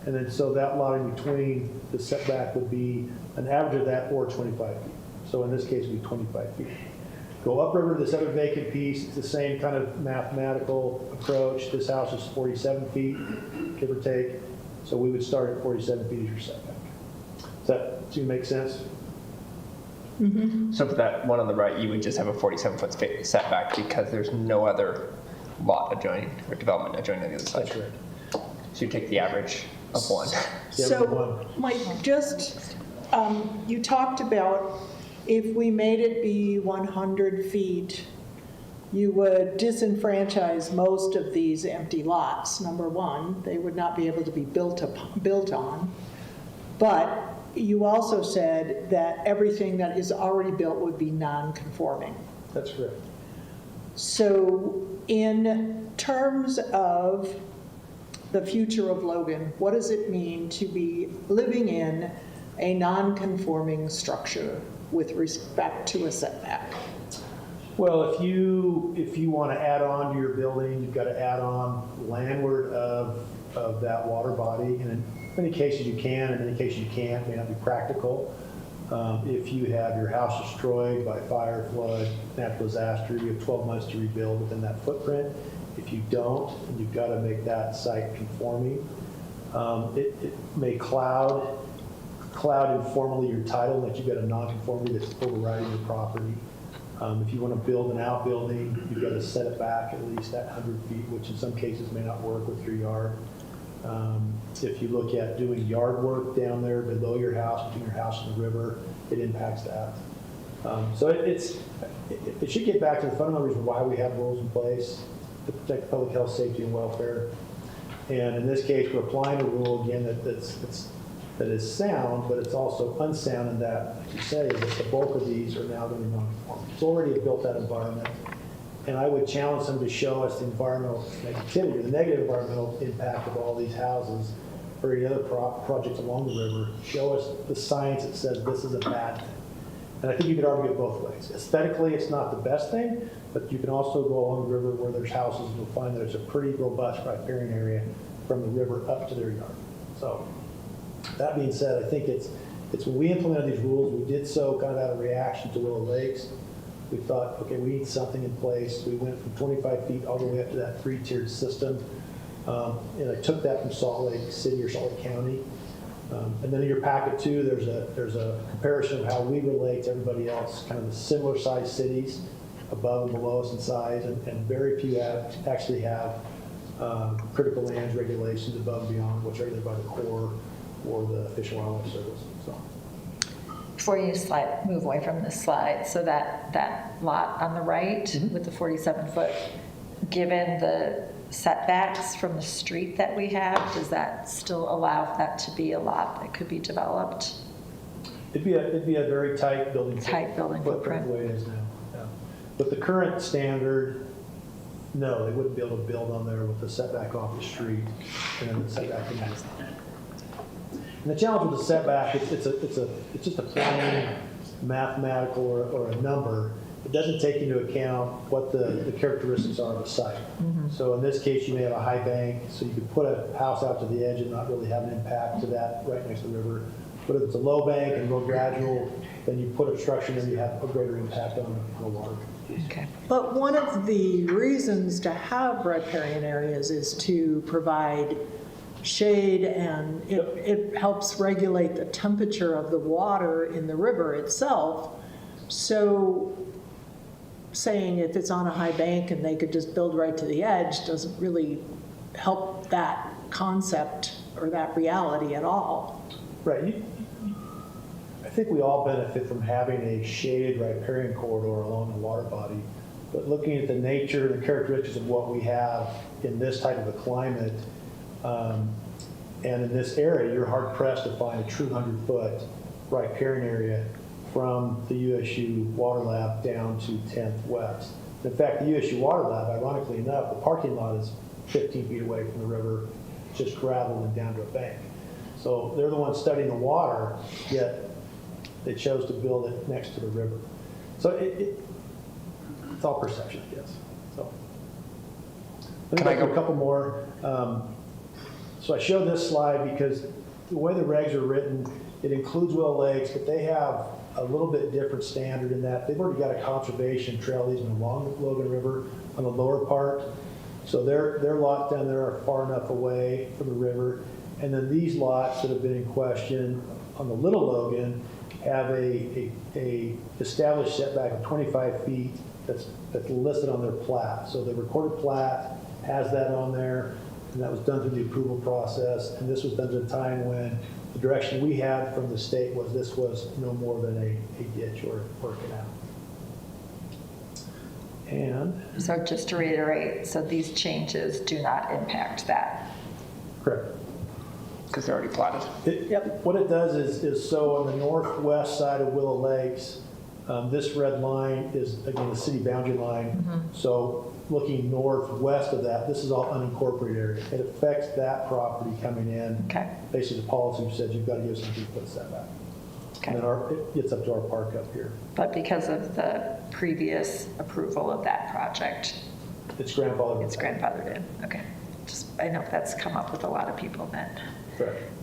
And then so that lot in between, the setback would be an average of that or 25 feet. So in this case, it would be 25 feet. Go upriver to this other vacant piece. It's the same kind of mathematical approach. This house is 47 feet, give or take. So we would start at 47 feet as your setback. Does that seem to make sense? Mm-hmm. So for that one on the right, you would just have a 47-foot setback because there's no other lot adjoining or development adjoining on the other side. That's right. So you take the average of 1. So, Mike, just, you talked about if we made it be 100 feet, you would disenfranchise most of these empty lots, number one. They would not be able to be built on. But you also said that everything that is already built would be non-conforming. That's correct. So in terms of the future of Logan, what does it mean to be living in a non-conforming structure with respect to a setback? Well, if you want to add on to your building, you've got to add on landward of that water body. And in many cases you can, in many cases you can't. It may not be practical. If you have your house destroyed by fire, flood, natural disaster, you have 12 months to rebuild within that footprint. If you don't, you've got to make that site conforming. It may cloud informally your title, that you've got a nonconformity that's overriding your property. If you want to build an outbuilding, you've got to set it back at least that 100 feet, which in some cases may not work with your yard. If you look at doing yard work down there below your house, between your house and the river, it impacts that. So it should get back to the fundamental reason why we have rules in place to protect public health, safety, and welfare. And in this case, we're applying a rule again that is sound, but it's also unsound in that, like you say, that the bulk of these are now going to be non-conforming. It's already a built-out environment, and I would challenge them to show us the environmental negativity, the negative environmental impact of all these houses or any other projects along the river. Show us the science that says this is a bad thing. And I think you could argue it both ways. Aesthetically, it's not the best thing, but you can also go along the river where there's houses and you'll find that there's a pretty robust riparian area from the river up to their yard. So that being said, I think it's when we implemented these rules, we did so kind of out of reaction to Willow Lakes. We thought, okay, we need something in place. We went from 25 feet all the way up to that 3-tiered system. And I took that from Salt Lake City or Salt Lake County. And then in your packet too, there's a comparison of how we relate to everybody else, kind of the similar sized cities above and below us in size, and very few actually have critical lands regulations above and beyond, which are either by the Corps or the Fish and Wildlife Service. So. Before you move away from this slide, so that lot on the right with the 47-foot, given the setbacks from the street that we have, does that still allow for that to be a lot that could be developed? It'd be a very tight building footprint the way it is now. Yeah. But the current standard, no, they wouldn't be able to build on there with the setback off the street and then the setback in the. And the challenge with the setback, it's just a plain mathematical or a number. It doesn't take into account what the characteristics are of a site. So in this case, you may have a high bank, so you could put a house out to the edge and not really have an impact to that right next to the river. But if it's a low bank and more gradual, then you put obstruction and you have a greater impact on the water. Okay. But one of the reasons to have riparian areas is to provide shade, and it helps regulate the temperature of the water in the river itself. So saying if it's on a high bank and they could just build right to the edge doesn't really help that concept or that reality at all. Right. I think we all benefit from having a shaded riparian corridor along the water body, but looking at the nature and the characteristics of what we have in this type of a climate, and in this area, you're hard-pressed to find a true 100-foot riparian area from the USU Water Lab down to 10th West. In fact, the USU Water Lab, ironically enough, the parking lot is 15 feet away from the river, just gravel and down to a bank. So they're the ones studying the water, yet they chose to build it next to the river. So it's all perception, I guess. So let me go a couple more. So I showed this slide because the way the regs are written, it includes Willow Lakes, but they have a little bit different standard in that they've already got a conservation trail easement along the Logan River on the lower part. So their lots down there are far enough away from the river. And then these lots that have been in question on the Little Logan have a established setback of 25 feet that's listed on their plat. So the recorded plat has that on there, and that was done through the approval process. And this was done at a time when the direction we had from the state was this was no more than a ditch or a canal. And so just to reiterate, so these changes do not impact that. Correct. Because they're already platted. What it does is so on the northwest side of Willow Lakes, this red line is, again, the city boundary line. So looking northwest of that, this is all unincorporated area. It affects that property coming in. Okay. Basically, the policy says you've got to give some people a setback. Okay. And then it gets up to our park up here. But because of the previous approval of that project, it's grandfathered. It's grandfathered in. Okay. I know that's come up with a lot of people that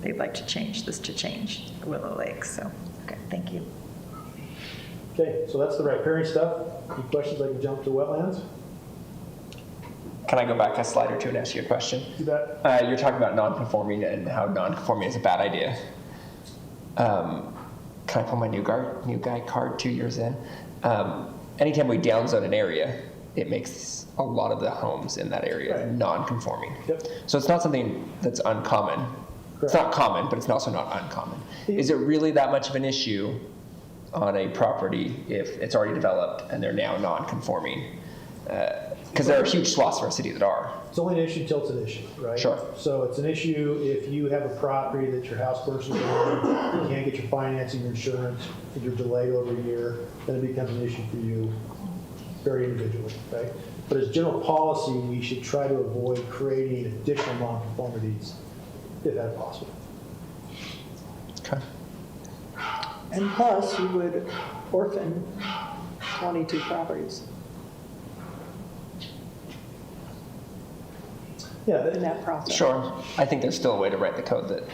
they'd like to change this to change Willow Lake. So, okay, thank you. Okay, so that's the riparian stuff. Any questions? I can jump to wetlands. Can I go back a slide or two and ask you a question? You bet. You're talking about non-conforming and how non-conforming is a bad idea. Can I pull my new guy card 2 years in? Anytime we downzone an area, it makes a lot of the homes in that area non-conforming. Yep. So it's not something that's uncommon. It's not common, but it's also not uncommon. Is it really that much of an issue on a property if it's already developed and they're now non-conforming? Because there are huge swaths of our city that are. It's only an issue till it's an issue, right? Sure. So it's an issue if you have a property that your house burns down, you can't get your financing or insurance, if you're delayed over a year, then it becomes an issue for you very individually, right? But as general policy, we should try to avoid creating additional nonconformities if that's possible. Okay. And plus, you would orphan 22 properties Yeah, in that process. Sure. I think there's still a way to write the code that,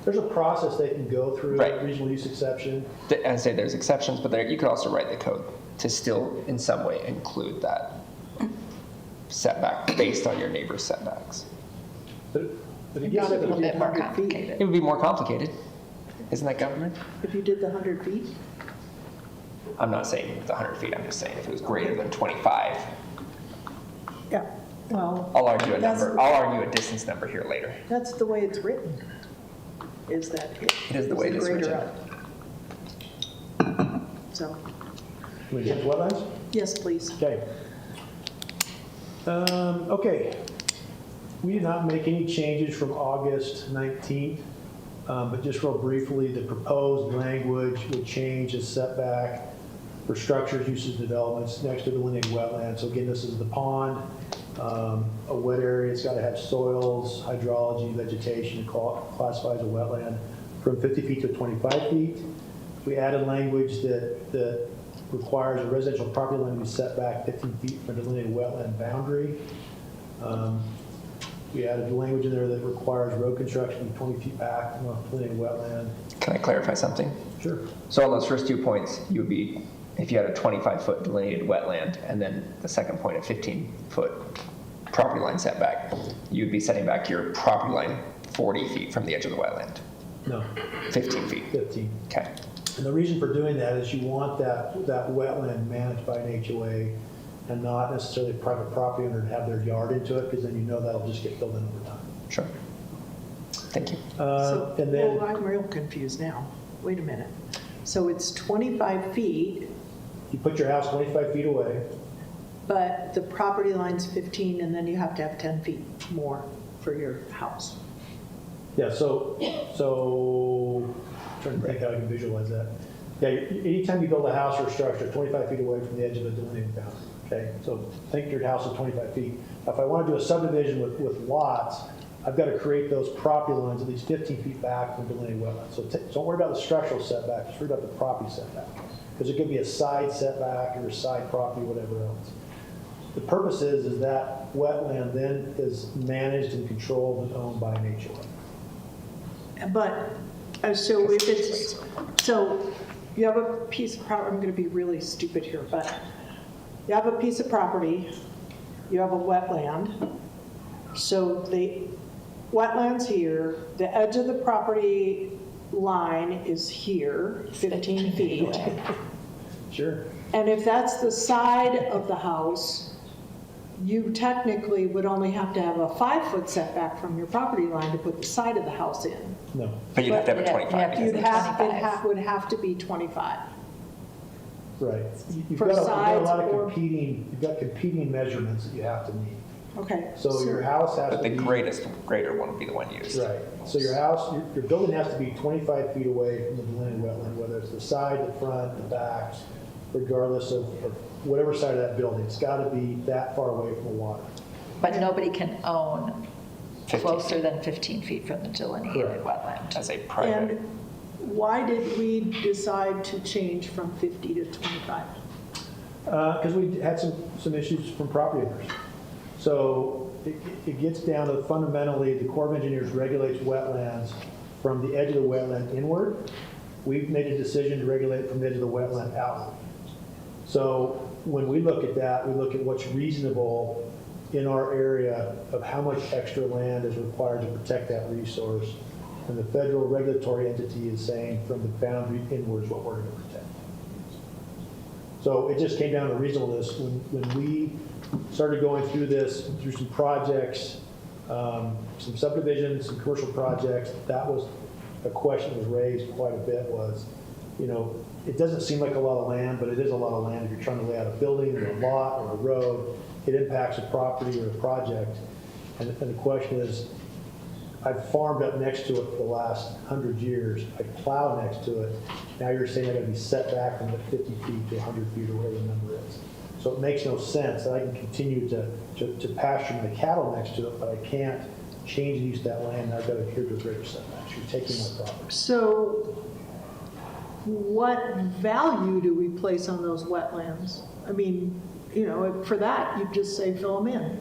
there's a process they can go through, Right. regional use exception. I say there's exceptions, but you could also write the code to still in some way include that setback based on your neighbor's setbacks. But again, Not a little bit more complicated. It would be more complicated. Isn't that government? If you did the 100 feet? I'm not saying the 100 feet, I'm just saying if it was greater than 25. Yeah, well. I'll argue a that's- number. I'll argue a distance number here later. That's the way it's written, is that It is the way it is greater written. up. So, Can we get to wetlands? yes, please. Okay. Okay. We did not make any changes from August 19th, but just real briefly, the proposed language would change the setback for structures, uses, developments next to delineated wetlands. So again, this is the pond, a wet area. It's got to have soils, hydrology, vegetation, classifies a wetland from 50 feet to 25 feet. We added language that requires a residential property line to be set back 15 feet from a delineated wetland boundary. We added language in there that requires road construction to be 20 feet back from a delineated wetland. Can I clarify something? Sure. So on those first 2 points, you would be, if you had a 25-foot delineated wetland, and then the second point, a 15-foot property line setback, you'd be setting back your property line 40 feet from the edge of the wetland. No. 15 feet. 15. Okay. And the reason for doing that is you want that wetland managed by an HOA and not necessarily a private property owner to have their yard into it, because then you know that'll just get filled in over time. Sure. Thank you. And then, Well, I'm real confused now. Wait a minute. So it's 25 feet, you put your house 25 feet away. but the property line's 15, and then you have to have 10 feet more for your house. Yeah, so trying to think how I can visualize that. Yeah, anytime you build a house or a structure, 25 feet away from the edge of a delineated boundary, okay? So think your house is 25 feet. If I want to do a subdivision with lots, I've got to create those property lines at least 15 feet back from delineated wetlands. So don't worry about the structural setback, just worry about the property setback. Because it could be a side setback or a side property, whatever else. The purpose is that wetland then is managed and controlled and owned by an HOA. But, so if it's, so you have a piece of property, I'm going to be really stupid here, but you have a piece of property, you have a wetland, so the wetland's here, the edge of the property line is here, 15 feet. Sure. And if that's the side of the house, you technically would only have to have a 5-foot setback from your property line to put the side of the house in. No. But you'd have to have a 25. Would have to be 25. Right. You've For got a sides lot of or- you've got competing measurements that you have to meet. Okay. So your house has But to the be. greater one would be the one used. Right. So your house, your building has to be 25 feet away from the delineated wetland, whether it's the side, the front, the back, regardless of whatever side of that building. It's got to be that far away from the water. But nobody can own 15 closer than 15 feet from the delineated wetland. As a private. And why did we decide to change from 50 to 25? Because we had some issues from property owners. So it gets down to fundamentally, the Corps of Engineers regulates wetlands from the edge of the wetland inward. We've made a decision to regulate it from the edge of the wetland outward. So when we look at that, we look at what's reasonable in our area of how much extra land is required to protect that resource. And the federal regulatory entity is saying from the boundary inwards what we're going to protect. So it just came down to reasonableness. When we started going through this, through some projects, some subdivisions, some commercial projects, that was a question that was raised quite a bit was, it doesn't seem like a lot of land, but it is a lot of land if you're trying to lay out a building or a lot or a road. It impacts a property or a project. And the question is, I've farmed up next to it for the last 100 years. I plow next to it. Now you're saying I gotta be set back from the 50 feet to 100 feet or whatever the number is. So it makes no sense that I can continue to pasture my cattle next to it, but I can't change the use of that land. I've got to adhere to a greater setback. You're taking my property. So what value do we place on those wetlands? I mean, for that, you just say fill them in.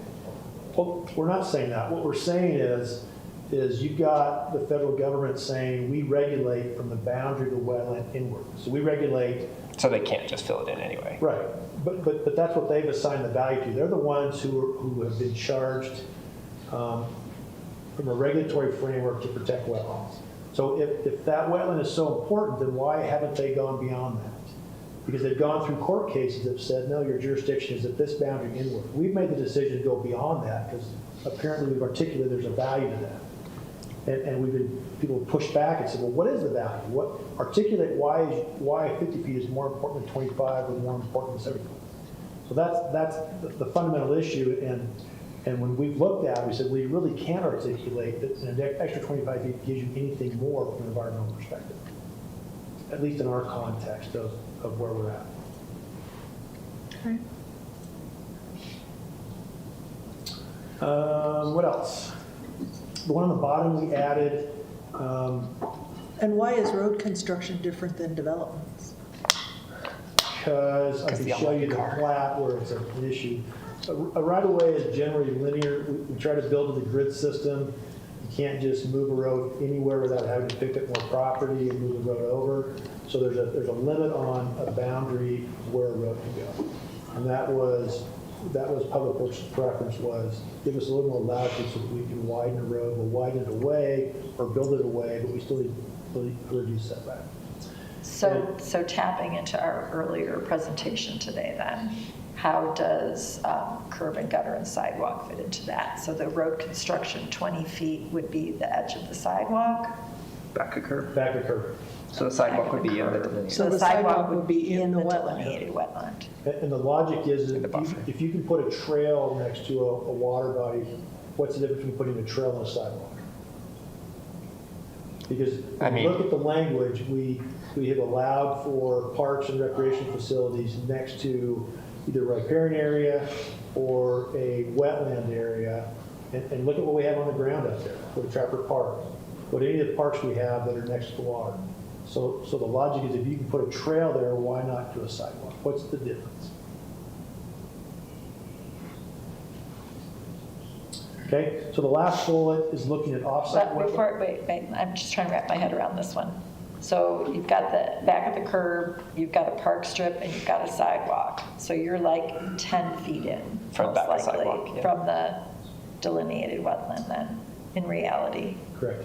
Well, we're not saying that. What we're saying is you've got the federal government saying we regulate from the boundary of the wetland inward. So we regulate. So they can't just fill it in anyway. Right. But that's what they've assigned the value to. They're the ones who have been charged from a regulatory framework to protect wetlands. So if that wetland is so important, then why haven't they gone beyond that? Because they've gone through court cases that said, no, your jurisdiction is at this boundary inward. We've made the decision to go beyond that because apparently we've articulated there's a value to that. And people pushed back and said, well, what is the value? Articulate why 50 feet is more important than 25 or more important than 75. So that's the fundamental issue. And when we've looked at it, we said, we really can't articulate that an extra 25 feet gives you anything more from an environmental perspective, at least in our context of where we're at. Okay. What else? The one on the bottom we added. And why is road construction different than developments? Because I can show you the plat where it's an issue. A right-of-way is generally linear. We try to build the grid system. You can't just move a road anywhere without having to pick up more property and move the road over. So there's a limit on a boundary where a road can go. And that was Public Works' preference, was give us a little more latitude so that we can widen the road. We'll widen it away or build it away, but we still need to reduce setback. So tapping into our earlier presentation today then, how does curb and gutter and sidewalk fit into that? So the road construction, 20 feet would be the edge of the sidewalk? Back a curb. Back a curb. So the sidewalk would be in the delineated. So the sidewalk would be in the delineated wetland. And the logic is if you can put a trail next to a water body, what's the difference between putting a trail and a sidewalk? Because if you look at the language, we have allowed for parks and recreation facilities next to either a riparian area or a wetland area. And look at what we have on the ground out there, what a Trapper Park, what any of the parks we have that are next to the water. So the logic is if you can put a trail there, why not do a sidewalk? What's the difference? Okay, so the last bullet is looking at offsite wetland. Wait, I'm just trying to wrap my head around this one. So you've got the back of the curb, you've got a park strip, and you've got a sidewalk. So you're like 10 feet in, from most likely, sidewalk, yeah. from the delineated wetland then, in reality. Correct.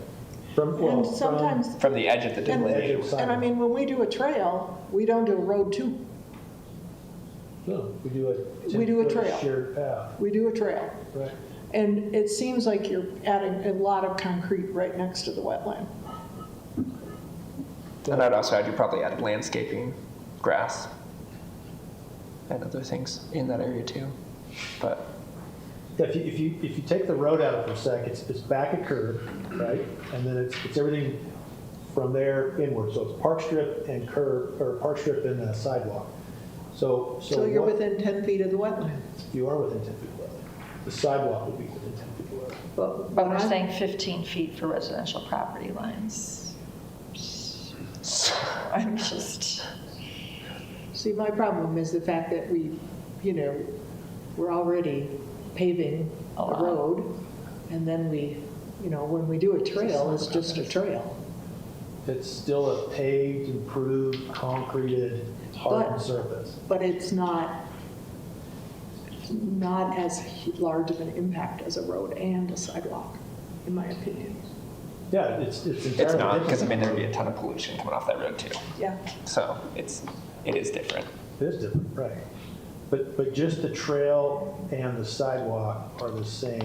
From the edge of the delineated. And I mean, when we do a trail, we don't do a road too. No, we do a trail. Shared path. We do a trail. Right. And it seems like you're adding a lot of concrete right next to the wetland. And I'd also add, you probably added landscaping, grass, and other things in that area too. But yeah, if you take the road out for a sec, it's back a curb, right? And then it's everything from there inward. So it's park strip and curb, or park strip and a sidewalk. So you're within 10 feet of the wetland. You are within 10 feet of the wetland. The sidewalk would be within 10 feet of the wetland. But we're saying 15 feet for residential property lines. I'm just... See, my problem is the fact that we're already paving a road, and then when we do a trail, it's just a trail. It's still a paved, improved, concreted, hardened surface. But it's not as large of an impact as a road and a sidewalk, in my opinion. Yeah, it's it's not, because there'd be a ton of pollution coming off that road too. Yeah. So it is different. It is different, right. But just the trail and the sidewalk are the same.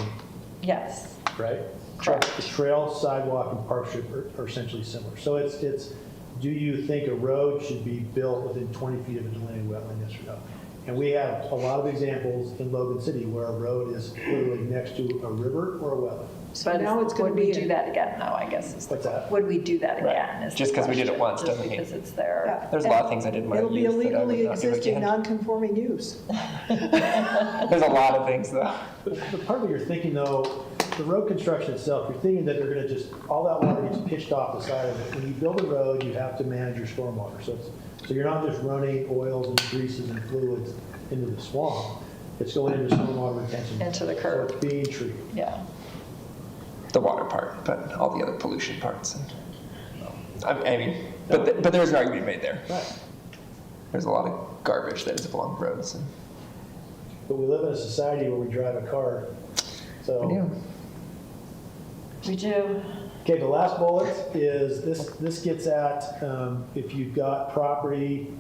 Yes. Right? Correct. The trail, sidewalk, and park strip are essentially similar. So it's do you think a road should be built within 20 feet of a delineated wetland, yes or no? And we have a lot of examples in Logan City where a road is literally next to a river or a wetland. But now it's gonna would we be do in- that again, though, I guess is the, What's that? would we do that again? is the Just 'cause we did it question, once just doesn't mean- because it's there. There's a lot of things I did in my It'll be youth a that I would legally not do existing, again. non-conforming use. There's a lot of things though. The part of you're thinking though, the road construction itself, you're thinking that they're gonna just, all that water gets pitched off the side of it. When you build a road, you have to manage your stormwater. So you're not just running oils and greases and fluids into the swamp. It's going into stormwater retention. Into the curb. So it's being treated. Yeah. The water part, but all the other pollution parts. And, I mean, but there's an argument made there. Right. There's a lot of garbage that is along roads. And But we live in a society where we drive a car. So. we do. We do. Okay, the last bullet is, this gets at if you've got property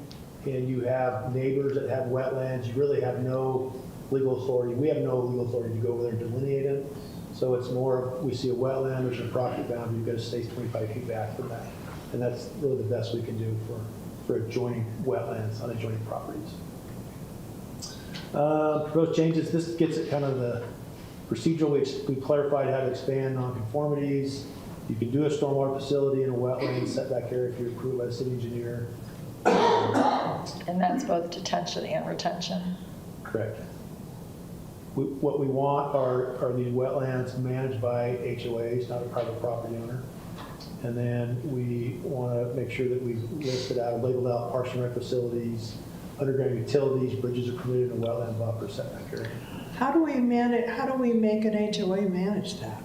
and you have neighbors that have wetlands, you really have no legal authority. We have no legal authority to go over there and delineate them. So it's more, we see a wetland, there's a property boundary, you've got to stay 25 feet back from that. And that's really the best we can do for adjoining wetlands on adjoining properties. Proposed changes, this gets at kind of the procedural, we clarified how to expand nonconformities. You can do a stormwater facility in a wetland setback area if you're approved by the city engineer. And that's both detention and retention. Correct. What we want are these wetlands managed by HOAs, not a private property owner. And then we want to make sure that we've listed out, labeled out parks and rec facilities, underground utilities, bridges are permitted in a wetland buffer setback area. How do we make an HOA manage that?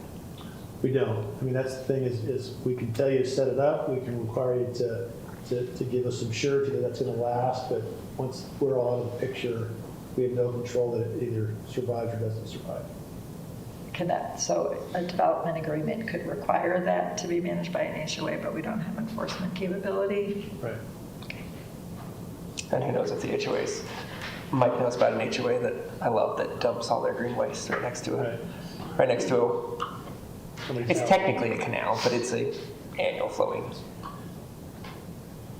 We don't. I mean, that's the thing is we can tell you to set it up, we can require you to give us some surety that that's going to last, but once we're all out of the picture, we have no control that it either survives or doesn't survive. So a development agreement could require that to be managed by an HOA, but we don't have enforcement capability. Right. And who knows if the HOAs, Mike knows about an HOA that I love that dumps all their green waste right next to it. Right next to it. It's technically a canal, but it's a annual flowing.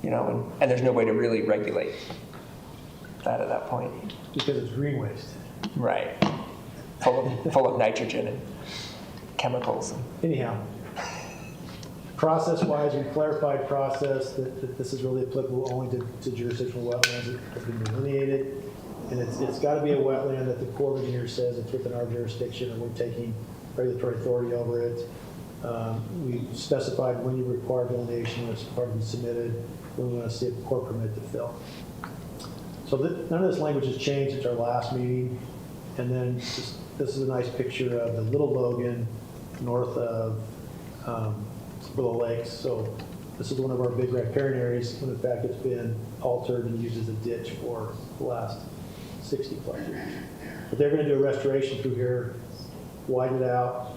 You know, and there's no way to really regulate that at that point. Because it's green waste. Right. Full of nitrogen and chemicals. Anyhow, process-wise, we clarified process that this is really applicable only to jurisdictional wetlands that have been delineated. And it's got to be a wetland that the Corps of Engineers says it's within our jurisdiction and we're taking regulatory authority over it. We specified when you require delineation, when it's part of it submitted, when we want to see a core permit to fill. So none of this language has changed since our last meeting. And then this is a nice picture of the Little Logan north of Willow Lakes. So this is one of our big riparian areas, when in fact it's been altered and used as a ditch for the last 60 plus years. But they're going to do a restoration through here, widen it out,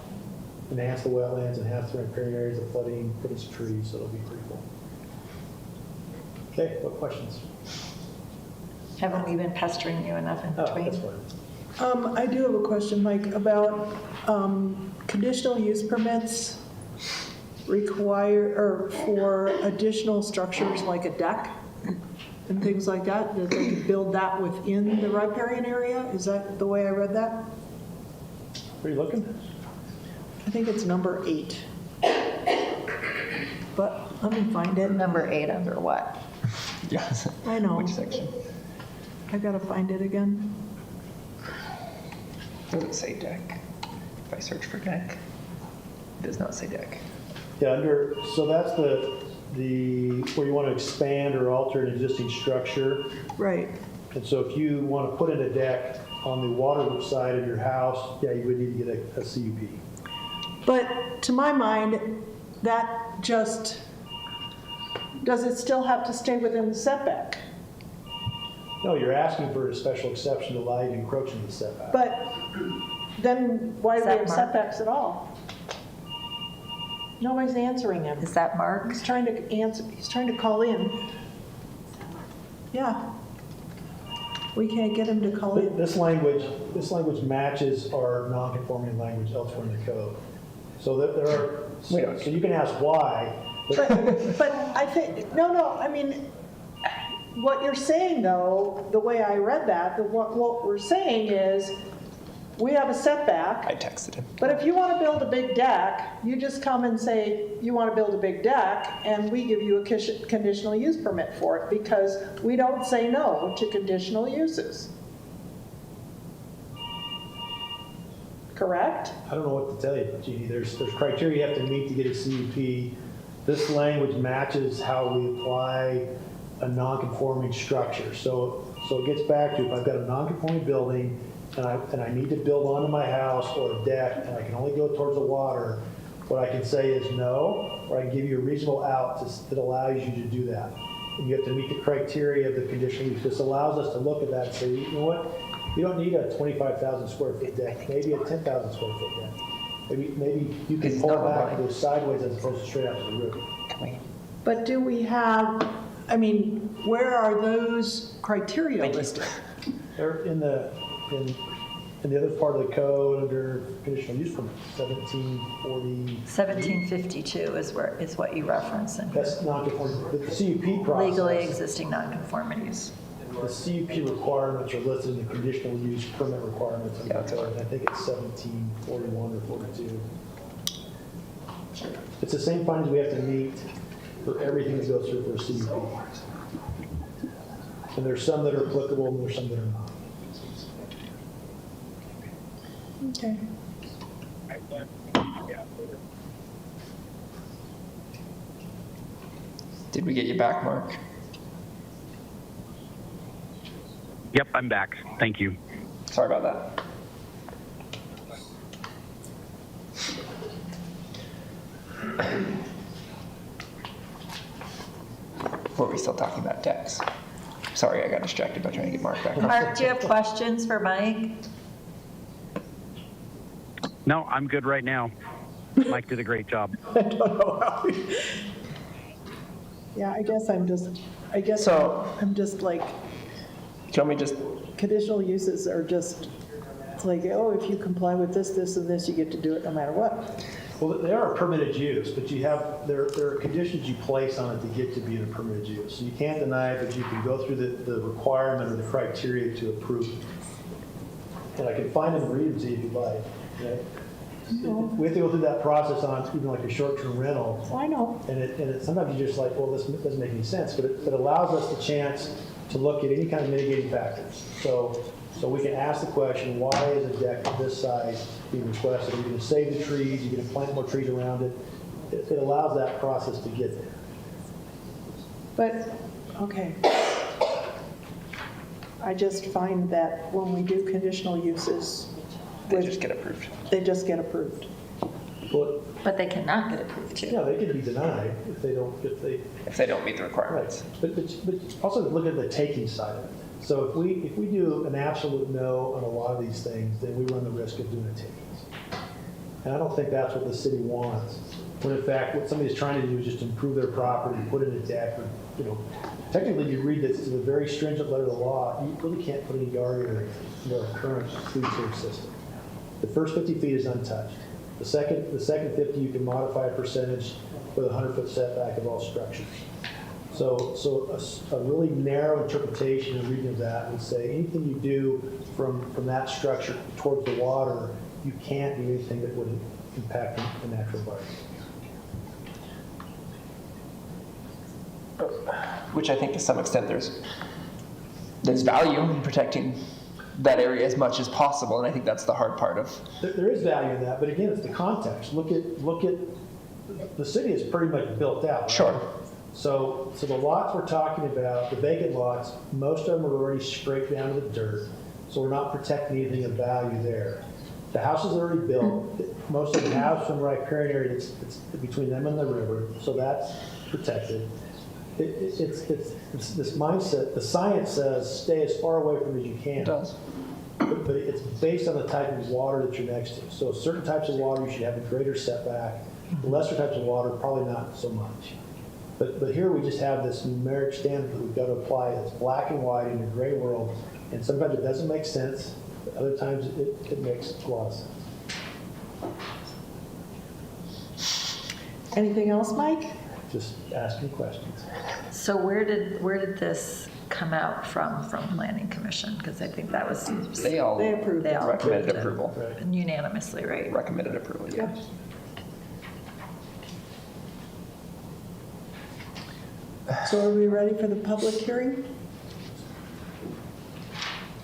enhance the wetlands, enhance the riparian areas, the flooding, put in some trees, so it'll be pretty cool. Okay, what questions? Haven't we been pestering you enough in between? That's fine. I do have a question, Mike, about conditional use permits require, or for additional structures like a deck and things like that they could build that within the riparian area? Is that the way I read that? Where are you looking? I think it's number 8. But let me find it. Number 8 under what? Yes. I know. Which section? I gotta find it again. Does it say deck? If I search for deck, it does not say deck. Yeah, so that's the where you want to expand or alter an existing structure. Right. And so if you want to put in a deck on the water side of your house, yeah, you would need to get a CUP. But to my mind, that just, does it still have to stay within the setback? No, you're asking for a special exception to allow you to encroach into the setback. But then why do we have Mark? setbacks at all? Nobody's answering him. Is that Mark? He's trying to answer, he's trying to call in. Yeah. We can't get him to call in. This language matches our non-conforming language elsewhere in the code. So that there are, so you can ask why, But I think, no, I mean, what you're saying though, the way I read that, what we're saying is, we have a setback. I texted him. But if you want to build a big deck, you just come and say, you want to build a big deck, and we give you a conditional use permit for it, because we don't say no to conditional uses. Correct? I don't know what to tell you, Jeannie. There's criteria you have to meet to get a CUP. This language matches how we apply a non-conforming structure. So it gets back to, if I've got a non-conforming building and I need to build onto my house or a deck and I can only go towards the water, what I can say is no, or I can give you a reasonable out that allows you to do that. And you have to meet the criteria of the conditional use. This allows us to look at that and say, you know what? You don't need a 25,000 square foot deck, maybe a 10,000 square foot deck. Maybe you can pull back and go sideways as opposed to straight out to the river. But do we have, I mean, where are those criteria listed? They're in the other part of the code under conditional use permit, 1740. 1752 is what you reference in here. That's non-conforming. The CUP process. Legally existing nonconformities. The CUP requirements are listed in the conditional use permit requirements in the code. And I think it's 1741 or 42. It's the same findings we have to meet for everything that goes through for a CUP. And there's some that are applicable and there's some that are not. Okay. Did we get you back, Mark? Yep, I'm back. Thank you. Sorry about that. Were we still talking about decks? Sorry, I got distracted by trying to get Mark back. Mark, do you have questions for Mike? No, I'm good right now. Mike did a great job. I don't know how. Yeah, I guess I'm just like. Do you want me just? Conditional uses are just, it's like, oh, if you comply with this, this, and this, you get to do it no matter what. Well, they are a permitted use, but there are conditions you place on it to get to be a permitted use. So you can't deny it, but you can go through the requirement or the criteria to approve it. And I can find them and read them to you if you'd like. Okay? We have to go through that process on even like a short-term rental. I know. And sometimes you're just like, well, this doesn't make any sense, but it allows us the chance to look at any kind of mitigating factors. So we can ask the question, why is a deck of this size being requested? Are you going to save the trees? Are you going to plant more trees around it? It allows that process to get there. But, okay. I just find that when we do conditional uses, they just get approved. They just get approved. Well, but they cannot get approved too. Yeah, they can be denied if they don't meet the requirements. Right. But also look at the taking side of it. So if we do an absolute no on a lot of these things, then we run the risk of doing a takings. And I don't think that's what the city wants. When in fact, what somebody's trying to do is just improve their property, put in a deck, or, technically you read this to the very stringent letter of the law, you really can't put any guardrail into our current food service system. The first 50 feet is untouched. The second 50, you can modify a percentage with a 100-foot setback of all structures. So a really narrow interpretation and reading of that would say anything you do from that structure towards the water, you can't do anything that would impact the natural environment. Which I think to some extent there's value in protecting that area as much as possible, and I think that's the hard part of. There is value in that, but again, it's the context. Look at the city is pretty much built out. Right? Sure. So the lots we're talking about, the vacant lots, most of them are already scraped down to the dirt, so we're not protecting anything of value there. The house is already built. Most of them have some riparian area that's between them and the river, so that's protected. It's this mindset. The science says stay as far away from it as you can. It does. But it's based on the type of water that you're next to. So certain types of water you should have a greater setback. Lesser types of water, probably not so much. But here we just have this numeric standard that we've got to apply. It's black and white in a gray world, and sometimes it doesn't make sense. Other times it makes a lot of sense. Anything else, Mike? just asking questions. So where did this come out from Planning Commission? Because I think that was. They all approved it. recommended approved it. approval. Unanimously, right? Recommended approval, yeah. So are we ready for the public hearing?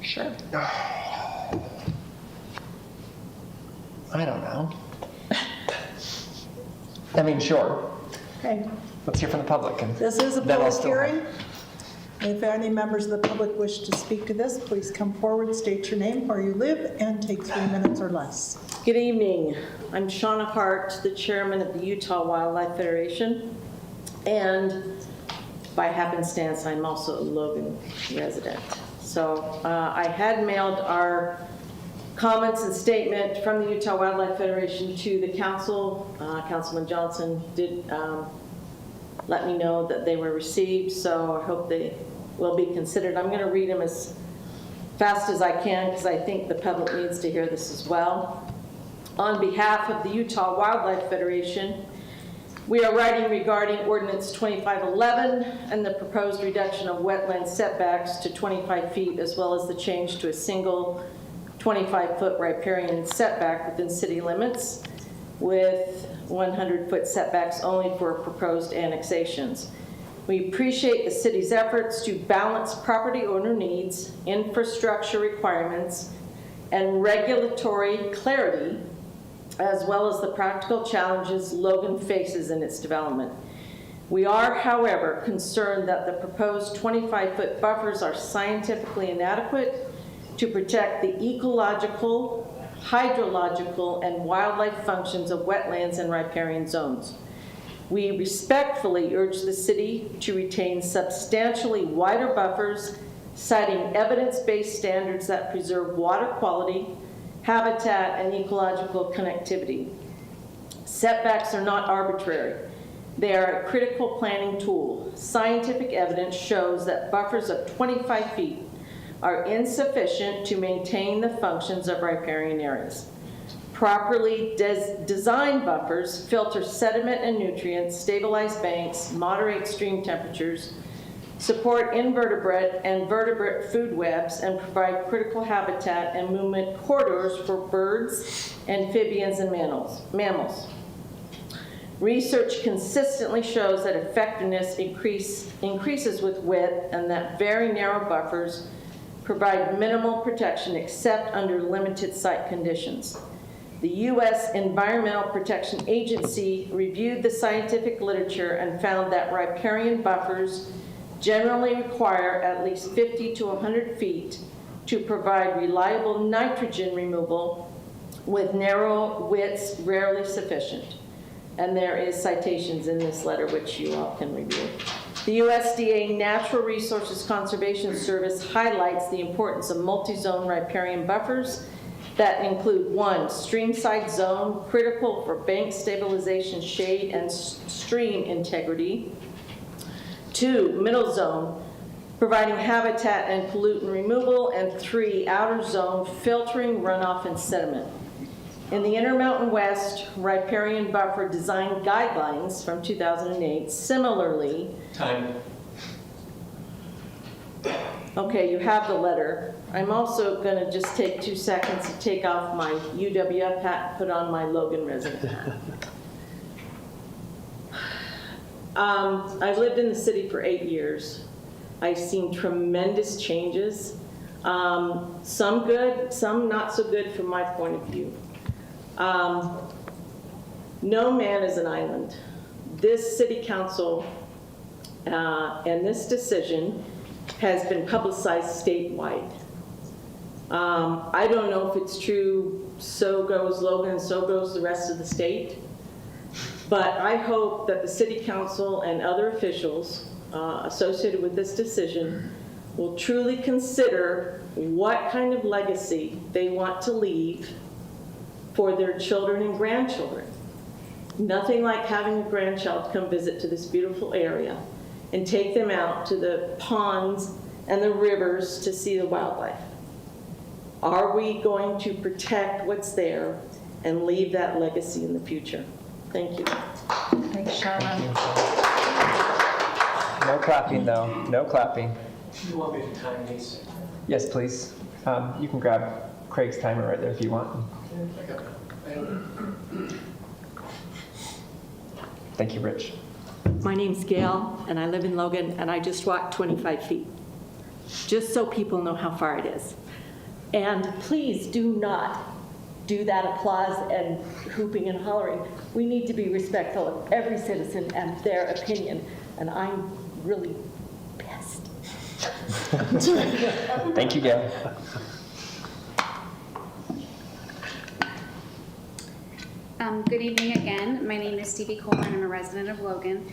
Sure. I don't know. I mean, sure. Okay, Let's hear from the public. And this is a then I'll public still have- hearing. If any members of the public wish to speak to this, please come forward, state your name, where you live, and take 3 minutes or less. Good evening. I'm Shauna Hart, the chairman of the Utah Wildlife Federation, and by happenstance, I'm also a Logan resident. So I had mailed our comments and statement from the Utah Wildlife Federation to the council. Councilman Johnson did let me know that they were received, so I hope they will be considered. I'm going to read them as fast as I can because I think the public needs to hear this as well. On behalf of the Utah Wildlife Federation, we are writing regarding Ordinance 2511 and the proposed reduction of wetland setbacks to 25 feet, as well as the change to a single 25-foot riparian setback within city limits with 100-foot setbacks only for proposed annexations. We appreciate the city's efforts to balance property owner needs, infrastructure requirements, and regulatory clarity, as well as the practical challenges Logan faces in its development. We are, however, concerned that the proposed 25-foot buffers are scientifically inadequate to protect the ecological, hydrological, and wildlife functions of wetlands and riparian zones. We respectfully urge the city to retain substantially wider buffers, citing evidence-based standards that preserve water quality, habitat, and ecological connectivity. Setbacks are not arbitrary. They are a critical planning tool. Scientific evidence shows that buffers of 25 feet are insufficient to maintain the functions of riparian areas. Properly designed buffers filter sediment and nutrients, stabilize banks, moderate stream temperatures, support invertebrate and vertebrate food webs, and provide critical habitat and movement corridors for birds, amphibians, and mammals. Research consistently shows that effectiveness increases with width, and that very narrow buffers provide minimal protection except under limited site conditions. The U.S. Environmental Protection Agency reviewed the scientific literature and found that riparian buffers generally require at least 50 to 100 feet to provide reliable nitrogen removal, with narrow widths rarely sufficient. And there is citations in this letter which you all can review. The USDA Natural Resources Conservation Service highlights the importance of multi-zone riparian buffers that include: 1, streamside zone, critical for bank stabilization, shade, and stream integrity; 2, middle zone, providing habitat and pollutant removal; and 3, outer zone, filtering runoff and sediment. In the Intermountain West Riparian Buffer Design Guidelines from 2008, similarly... Time. Okay, you have the letter. I'm also going to just take 2 seconds to take off my UWF hat and put on my Logan resident hat. I've lived in the city for 8 years. I've seen tremendous changes, some good, some not so good from my point of view. No man is an island. This city council and this decision has been publicized statewide. I don't know if it's true, so goes Logan, so goes the rest of the state. But I hope that the city council and other officials associated with this decision will truly consider what kind of legacy they want to leave for their children and grandchildren. Nothing like having a grandchild come visit to this beautiful area and take them out to the ponds and the rivers to see the wildlife. Are we going to protect what's there and leave that legacy in the future? Thank you. Thanks, Shauna. No clapping, though. No clapping. You want me to time these? Yes, please. You can grab Craig's timer right there if you want. Thank you, Rich. My name's Gail, and I live in Logan, and I just walked 25 feet, just so people know how far it is. And please do not do that applause and hooping and hollering. We need to be respectful of every citizen and their opinion, and I'm really pissed. Thank you, Gail. Good evening again. My name is Stevie Coleman. I'm a resident of Logan.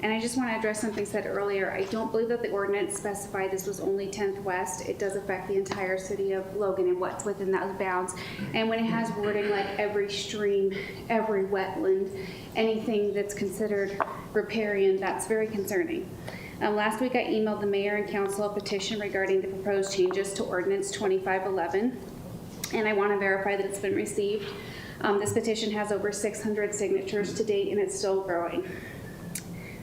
And I just want to address something said earlier. I don't believe that the ordinance specified this was only 10th West. It does affect the entire city of Logan and what's within those bounds. And when it has wording like every stream, every wetland, anything that's considered riparian, that's very concerning. Last week I emailed the mayor and council a petition regarding the proposed changes to ordinance 2511. And I want to verify that it's been received. This petition has over 600 signatures to date, and it's still growing.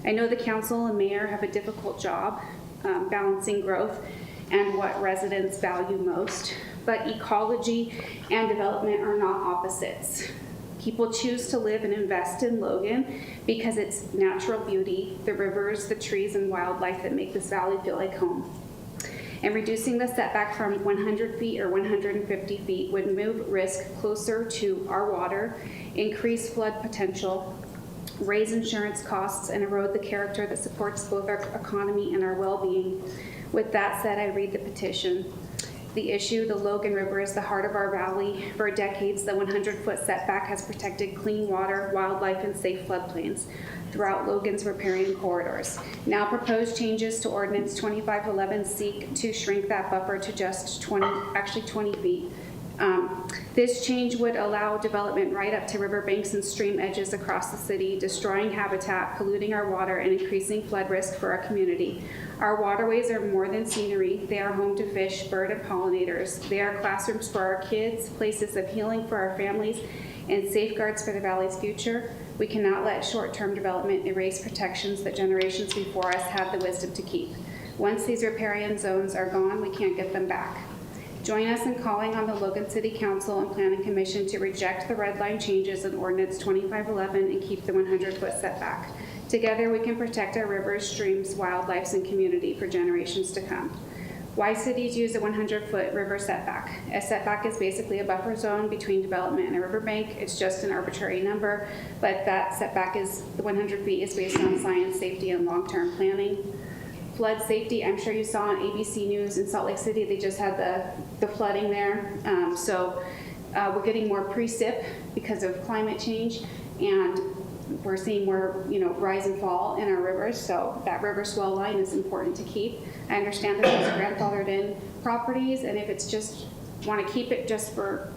I know the council and mayor have a difficult job balancing growth and what residents value most, but ecology and development are not opposites. People choose to live and invest in Logan because it's natural beauty, the rivers, the trees, and wildlife that make this valley feel like home. And reducing the setback from 100 feet or 150 feet would move risk closer to our water, increase flood potential, raise insurance costs, and erode the character that supports both our economy and our well-being. With that said, I read the petition. The issue, the Logan River is the heart of our valley. For decades, the 100-foot setback has protected clean water, wildlife, and safe floodplains throughout Logan's riparian corridors. Now proposed changes to Ordinance 2511 seek to shrink that buffer to just 20 feet. This change would allow development right up to riverbanks and stream edges across the city, destroying habitat, polluting our water, and increasing flood risk for our community. Our waterways are more than scenery. They are home to fish, bird, and pollinators. They are classrooms for our kids, places of healing for our families, and safeguards for the valley's future. We cannot let short-term development erase protections that generations before us had the wisdom to keep. Once these riparian zones are gone, we can't get them back. Join us in calling on the Logan City Council and Planning Commission to reject the red line changes in Ordinance 2511 and keep the 100-foot setback. Together, we can protect our rivers, streams, wildlife, and community for generations to come. Why cities use a 100-foot river setback? A setback is basically a buffer zone between development and a riverbank. It's just an arbitrary number, but that setback is, the 100 feet is based on science, safety, and long-term planning. Flood safety, I'm sure you saw on ABC News in Salt Lake City, they just had the flooding there. We're getting more precip because of climate change, and we're seeing more, rise and fall in our rivers, so that river swell line is important to keep. I understand that these are grandfathered in properties, and if it's just, want to keep it just for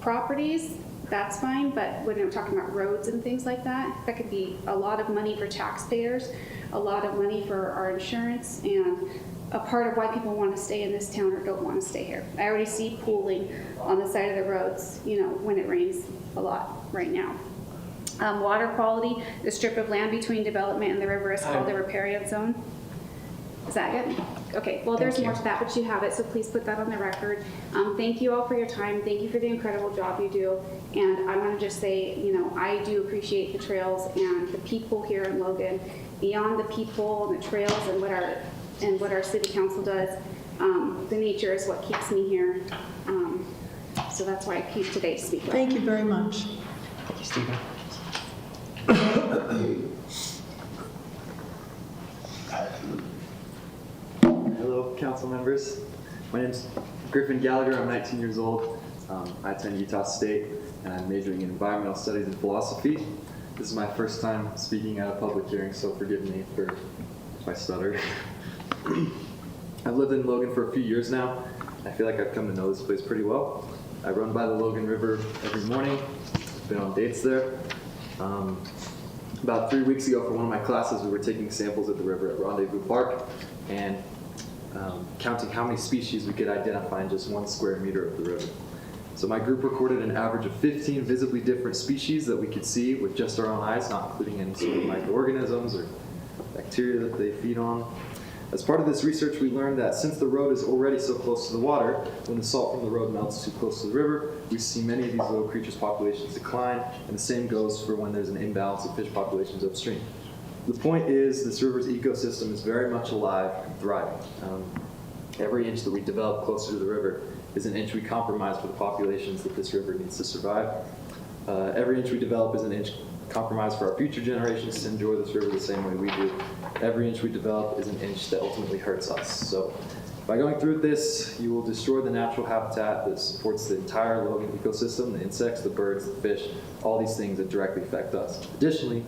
properties, that's fine, but when we're talking about roads and things like that, that could be a lot of money for taxpayers, a lot of money for our insurance, and a part of why people want to stay in this town or don't want to stay here. I already see pooling on the side of the roads, when it rains a lot right now. Water quality, the strip of land between development and the river is called the riparian zone. Is that it? Okay, well, there's more to that, but you have it, so please put that on the record. Thank you all for your time. Thank you for the incredible job you do. And I want to just say, I do appreciate the trails and the people here in Logan. Beyond the people and the trails and what our city council does, the nature is what keeps me here. So that's why I came today to speak. Thank you very much. Thank you, Stephen. Hello, council members. My name's Griffin Gallagher. I'm 19 years old. I attend Utah State, and I'm majoring in environmental studies and philosophy. This is my first time speaking at a public hearing, so forgive me for if I stutter. I've lived in Logan for a few years now. I feel like I've come to know this place pretty well. I run by the Logan River every morning. I've been on dates there. About 3 weeks ago for one of my classes, we were taking samples of the river at Rendezvous Park and counting how many species we could identify in just 1 square meter of the river. So my group recorded an average of 15 visibly different species that we could see with just our own eyes, not including any sort of microorganisms or bacteria that they feed on. As part of this research, we learned that since the road is already so close to the water, when the salt from the road melts too close to the river, we see many of these little creatures' populations decline, and the same goes for when there's an imbalance of fish populations upstream. The point is, this river's ecosystem is very much alive and thriving. Every inch that we develop closer to the river is an inch we compromise for the populations that this river needs to survive. Every inch we develop is an inch compromised for our future generations to enjoy this river the same way we do. Every inch we develop is an inch that ultimately hurts us. So by going through this, you will destroy the natural habitat that supports the entire Logan ecosystem, the insects, the birds, the fish, all these things that directly affect us. Additionally,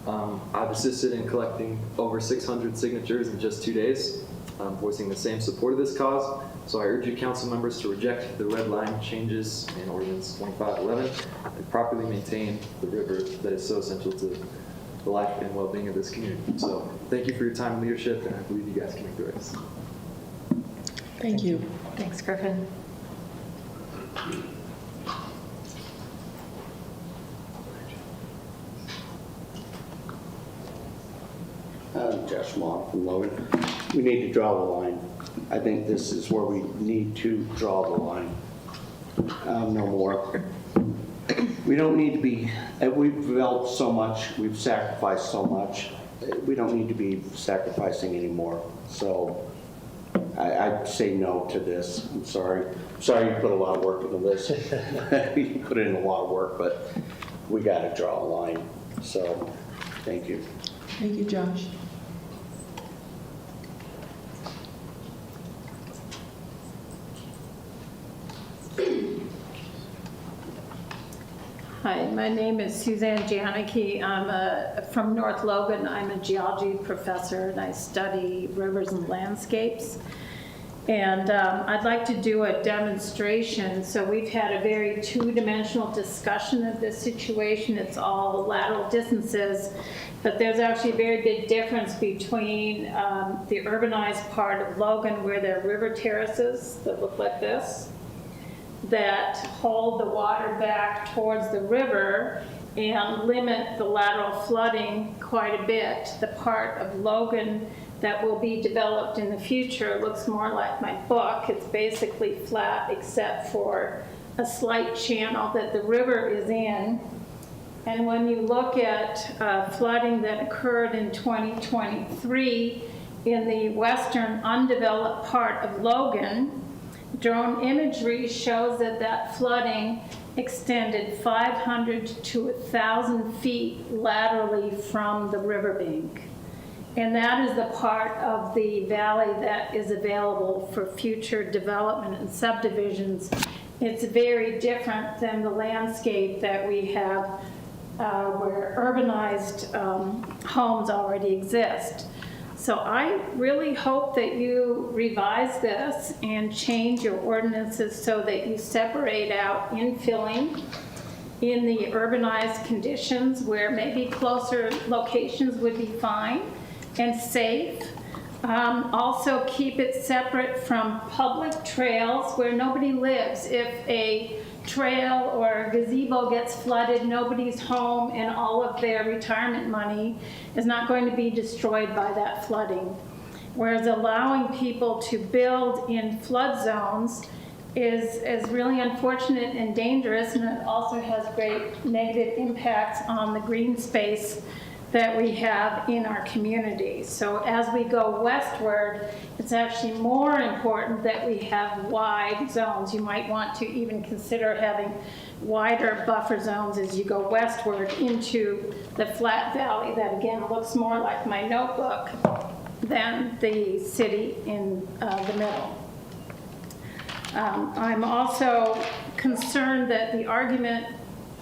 I've assisted in collecting over 600 signatures in just 2 days, voicing the same support of this cause. So I urge you council members to reject the red line changes in Ordinance 2511 and properly maintain the river that is so essential to the life and well-being of this community. So thank you for your time and leadership, and I believe you guys can make the race. Thank you. Thanks, Griffin. Josh Mott from Logan. We need to draw the line. I think this is where we need to draw the line. No more. We don't need to be, we've developed so much, we've sacrificed so much. We don't need to be sacrificing anymore. So I'd say no to this. I'm sorry. Sorry you put a lot of work into this. You put in a lot of work, but we got to draw a line. So thank you. Thank you, Josh. Hi, my name is Suzanne Janicki. I'm from North Logan. I'm a geology professor and I study rivers and landscapes. And I'd like to do a demonstration. So we've had a very two-dimensional discussion of this situation. It's all lateral distances, but there's actually a very big difference between the urbanized part of Logan where there are river terraces that look like this, that hold the water back towards the river and limit the lateral flooding quite a bit. The part of Logan that will be developed in the future looks more like my book. It's basically flat except for a slight channel that the river is in. And when you look at flooding that occurred in 2023 in the western undeveloped part of Logan, drone imagery shows that that flooding extended 500 to 1,000 feet laterally from the riverbank. And that is the part of the valley that is available for future development and subdivisions. It's very different than the landscape that we have where urbanized homes already exist. So I really hope that you revise this and change your ordinances so that you separate out infilling in the urbanized conditions where maybe closer locations would be fine and safe. Also keep it separate from public trails where nobody lives. If a trail or a gazebo gets flooded, nobody's home and all of their retirement money is not going to be destroyed by that flooding. Whereas allowing people to build in flood zones is really unfortunate and dangerous, and it also has great negative impacts on the green space that we have in our community. So as we go westward, it's actually more important that we have wide zones. You might want to even consider having wider buffer zones as you go westward into the flat valley that again looks more like my notebook than the city in the middle. I'm also concerned that the argument,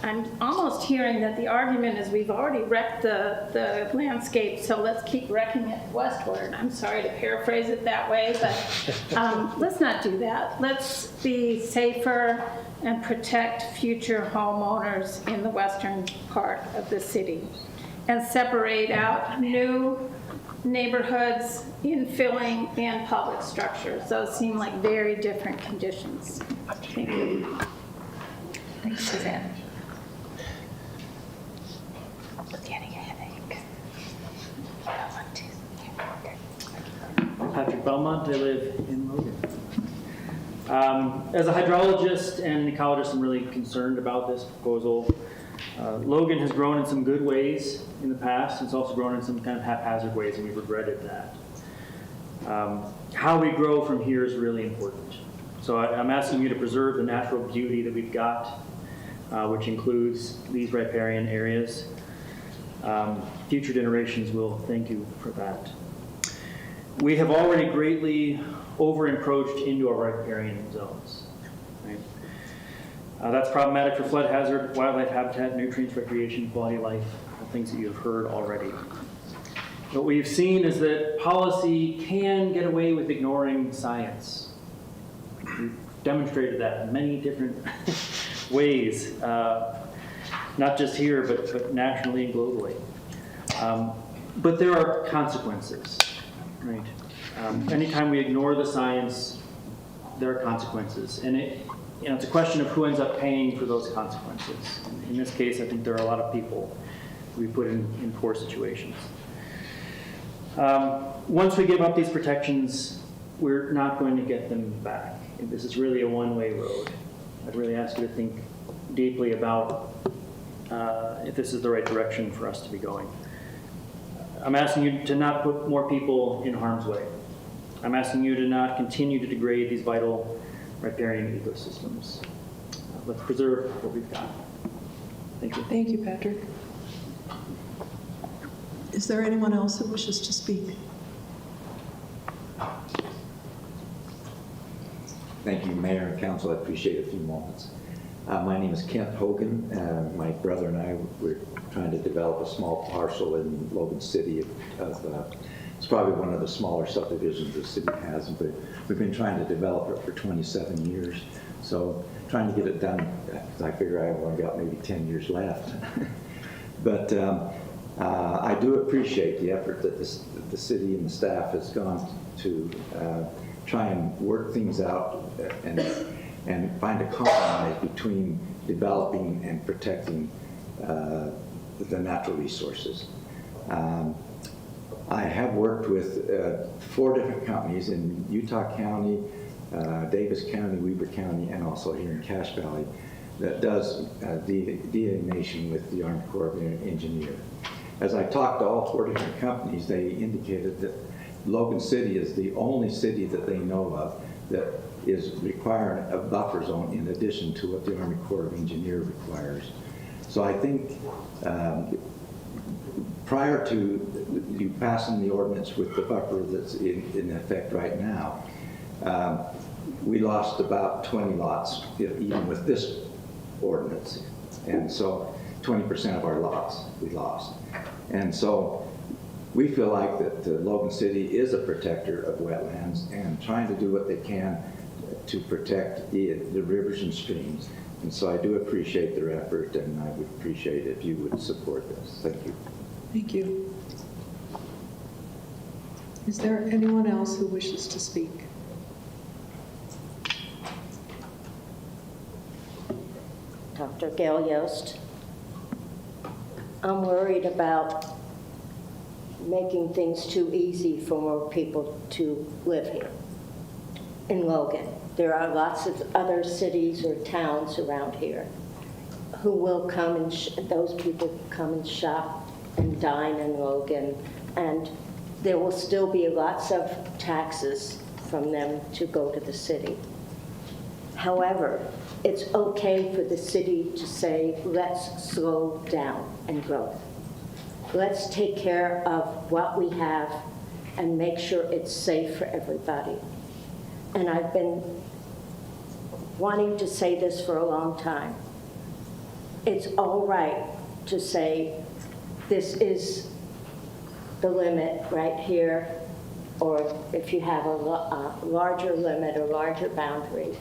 I'm almost hearing that the argument is we've already wrecked the landscape, so let's keep wrecking it westward. I'm sorry to paraphrase it that way, but let's not do that. Let's be safer and protect future homeowners in the western part of the city and separate out new neighborhoods, infilling, and public structures. Those seem like very different conditions. Thank you. Thanks, Suzanne. We're getting a headache. I don't want like Belmont, I live in Logan. As a hydrologist and an ecologist, I'm really concerned about this proposal. Logan has grown in some good ways in the past. It's also grown in some kind of haphazard ways, and we've regretted that. How we grow from here is really important. So I'm asking you to preserve the natural beauty that we've got, which includes these riparian areas. Future generations will thank you for that. We have already greatly over-encroached into our riparian zones. Right? That's problematic for flood hazard, wildlife habitat, nutrients, recreation, quality of life, all things that you have heard already. What we've seen is that policy can get away with ignoring science. We've demonstrated that in many different ways, not just here, but nationally and globally. But there are consequences, right? Anytime we ignore the science, there are consequences. And it's a question of who ends up paying for those consequences. In this case, I think there are a lot of people we put in poor situations. Once we give up these protections, we're not going to get them back. This is really a one-way road. I'd really ask you to think deeply about if this is the right direction for us to be going. I'm asking you to not put more people in harm's way. I'm asking you to not continue to degrade these vital riparian ecosystems. Let's preserve what we've got. Thank you. Thank you, Patrick. Is there anyone else who wishes to speak? Thank you, Mayor and Council. I appreciate a few moments. My name is Kent Hogan. My brother and I were trying to develop a small parcel in Logan City. It's probably one of the smaller subdivisions the city has, but we've been trying to develop it for 27 years. So trying to get it done, I figure I've only got maybe 10 years left. But I do appreciate the effort that the city and the staff has gone to try and work things out and find a compromise between developing and protecting the natural resources. I have worked with 4 different companies in Utah County, Davis County, Weber County, and also here in Cache Valley that does delineation with the Army Corps of Engineers. As I talked to all 4 different companies, they indicated that Logan City is the only city that they know of that is requiring a buffer zone in addition to what the Army Corps of Engineers requires. So I think prior to you passing the ordinance with the buffer that's in effect right now, we lost about 20 lots, even with this ordinance. And so 20% of our lots we lost. And so we feel like that Logan City is a protector of wetlands and trying to do what they can to protect the rivers and streams. And so I do appreciate their effort, and I would appreciate if you would support this. Thank you. Thank you. Is there anyone else who wishes to speak? Dr. Gail Yost. I'm worried about making things too easy for more people to live here in Logan. There are lots of other cities or towns around here who will come and those people come and shop and dine in Logan, and there will still be lots of taxes from them to go to the city. However, it's okay for the city to say, let's slow down in growth. Let's take care of what we have and make sure it's safe for everybody. And I've been wanting to say this for a long time. It's all right to say, this is the limit right here, or if you have a larger limit or larger boundary,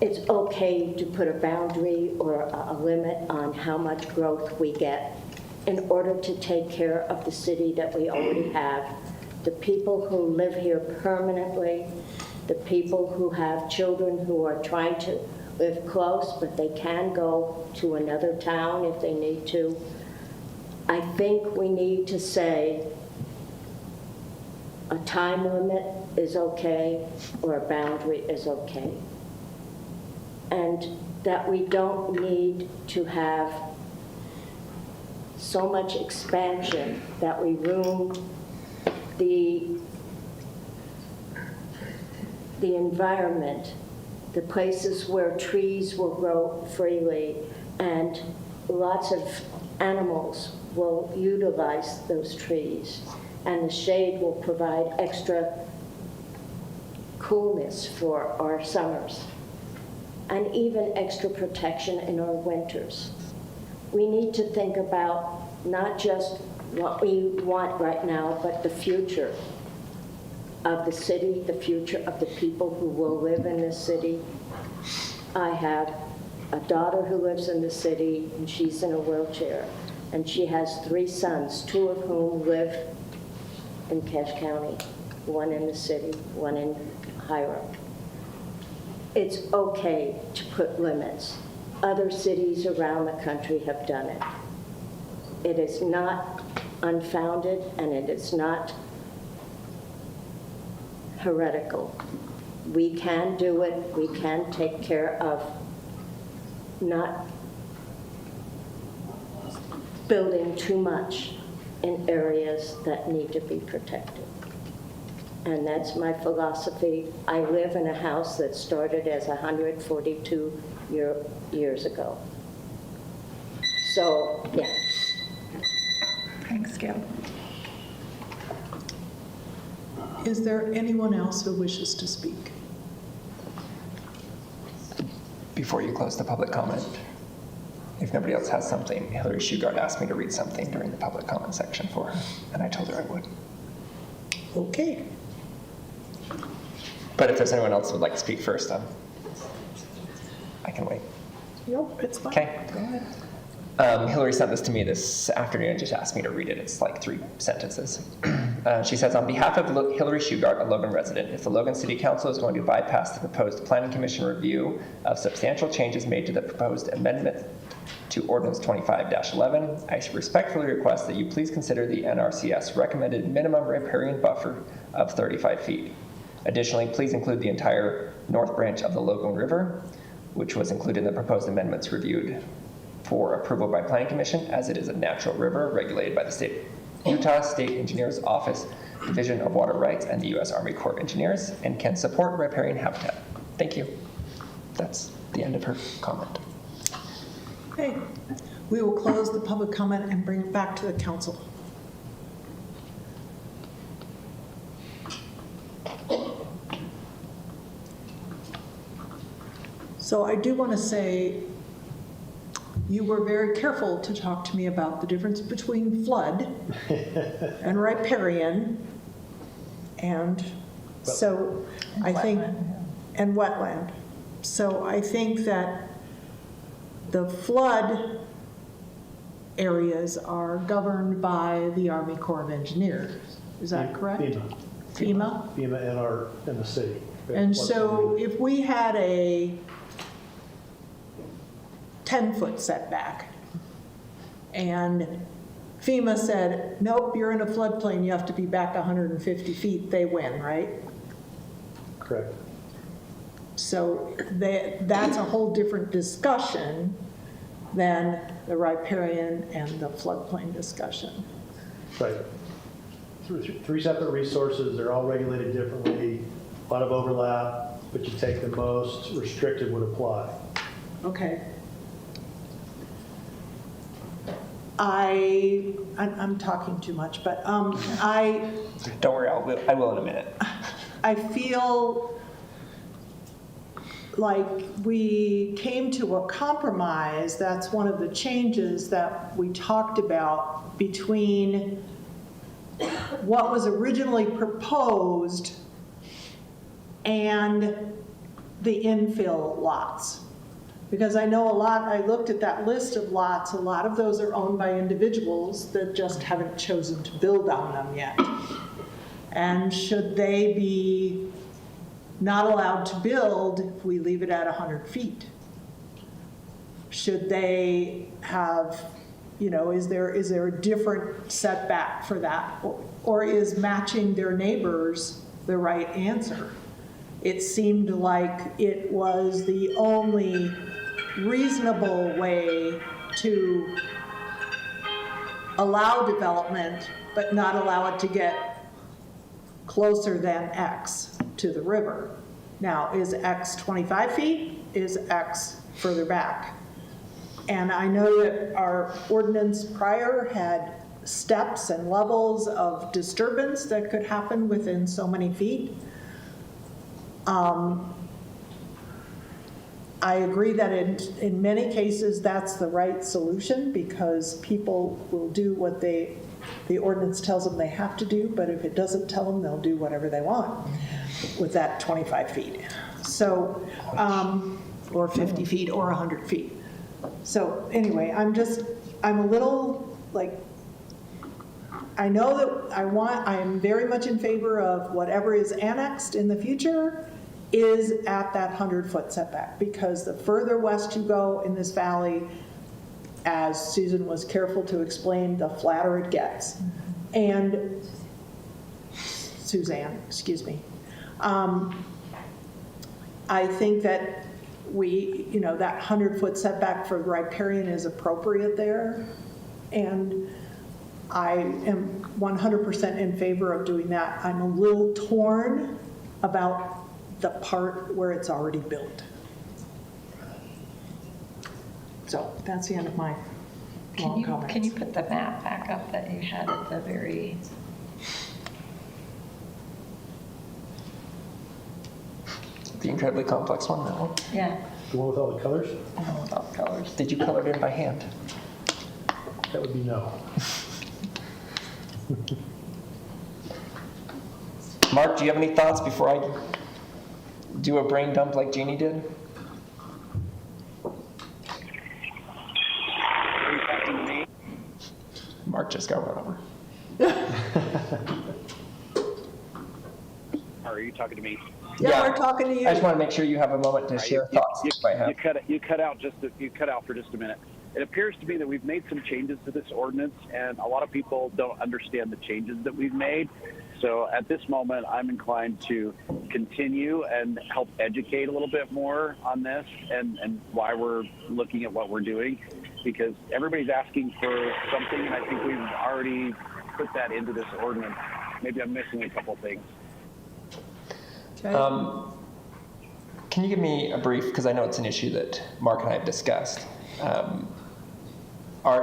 it's okay to put a boundary or a limit on how much growth we get in order to take care of the city that we already have, the people who live here permanently, the people who have children who are trying to live close, but they can go to another town if they need to. I think we need to say, a time limit is okay or a boundary is okay. And that we don't need to have so much expansion that we ruin the environment, the places where trees will grow freely and lots of animals will utilize those trees, and the shade will provide extra coolness for our summers and even extra protection in our winters. We need to think about not just what we want right now, but the future of the city, the future of the people who will live in this city. I have a daughter who lives in the city, and she's in a wheelchair, and she has 3 sons, 2 of whom live in Cache County, 1 in the city, 1 in Hiram. It's okay to put limits. Other cities around the country have done it. It is not unfounded, and it is not heretical. We can do it. We can take care of not building too much in areas that need to be protected. And that's my philosophy. I live in a house that started as 142 years ago. So, yeah. Thanks, Gail. Is there anyone else who wishes to speak? Before you close the public comment, if nobody else has something, Hillary Shugart asked me to read something during the public comment section for her, and I told her I would. Okay. But if there's anyone else who would like to speak first, I can wait. Nope, it's fine. Okay. Go ahead. Hillary sent this to me this afternoon and just asked me to read it. It's like 3 sentences. She says, on behalf of Hillary Shugart, a Logan resident, if the Logan City Council is going to bypass the proposed Planning Commission review of substantial changes made to the proposed amendment to Ordinance 25-11, I respectfully request that you please consider the NRCS recommended minimum riparian buffer of 35 feet. Additionally, please include the entire north branch of the Logan River, which was included in the proposed amendments reviewed for approval by Planning Commission, as it is a natural river regulated by the Utah State Engineers Office, Division of Water Rights, and the U.S. Army Corps of Engineers, and can support riparian habitat. Thank you. That's the end of her comment. Okay. We will close the public comment and bring it back to the council. So I do want to say, you were very careful to talk to me about the difference between flood and riparian, and so I think, and wetland. So I think that the flood areas are governed by the Army Corps of Engineers. Is that correct? FEMA? FEMA and the city. And so if we had a 10-foot setback, and FEMA said, nope, you're in a floodplain, you have to be back 150 feet, they win, right? Correct. So that's a whole different discussion than the riparian and the floodplain discussion. Right. 3 separate resources, they're all regulated differently, a lot of overlap, but you take the most restrictive would apply. Okay. I'm talking too much, but Don't worry, I will in a minute. I feel like we came to a compromise. That's one of the changes that we talked about between what was originally proposed and the infill lots. Because I know I looked at that list of lots, a lot of those are owned by individuals that just haven't chosen to build on them yet. And should they be not allowed to build if we leave it at 100 feet? Should they have is there a different setback for that? Or is matching their neighbors the right answer? It seemed like it was the only reasonable way to allow development, but not allow it to get closer than X to the river. Now, is X 25 feet? Is X further back? And I know that our ordinance prior had steps and levels of disturbance that could happen within so many feet. I agree that in many cases that's the right solution, because people will do what the ordinance tells them they have to do, but if it doesn't tell them, they'll do whatever they want with that 25 feet. So, or 50 feet or 100 feet. So anyway, I'm a little like, I know that I am very much in favor of whatever is annexed in the future is at that 100-foot setback, because the further west you go in this valley, as Susan was careful to explain, the flatter it gets. And Suzanne, excuse me. I think that that 100-foot setback for riparian is appropriate there. And I am 100% in favor of doing that. I'm a little torn about the part where it's already built. So that's the end of my long comments. Can you put the map back up that you had at the very... The incredibly complex one, that one? Yeah. The one with all the colors? The one with all the colors. Did you color it in by hand? That would be no. Mark, do you have any thoughts before I do a brain dump like Jeannie did? Mark just got run over. Are you talking to me? Yeah, we're talking to you. I just want to make sure you have a moment to share thoughts. You cut out for just a minute. It appears to me that we've made some changes to this ordinance, and a lot of people don't understand the changes that we've made. So at this moment, I'm inclined to continue and help educate a little bit more on this and why we're looking at what we're doing, because everybody's asking for something, and I think we've already put that into this ordinance. Maybe I'm missing a couple things. Can you give me a brief, because I know it's an issue that Mark and I have discussed.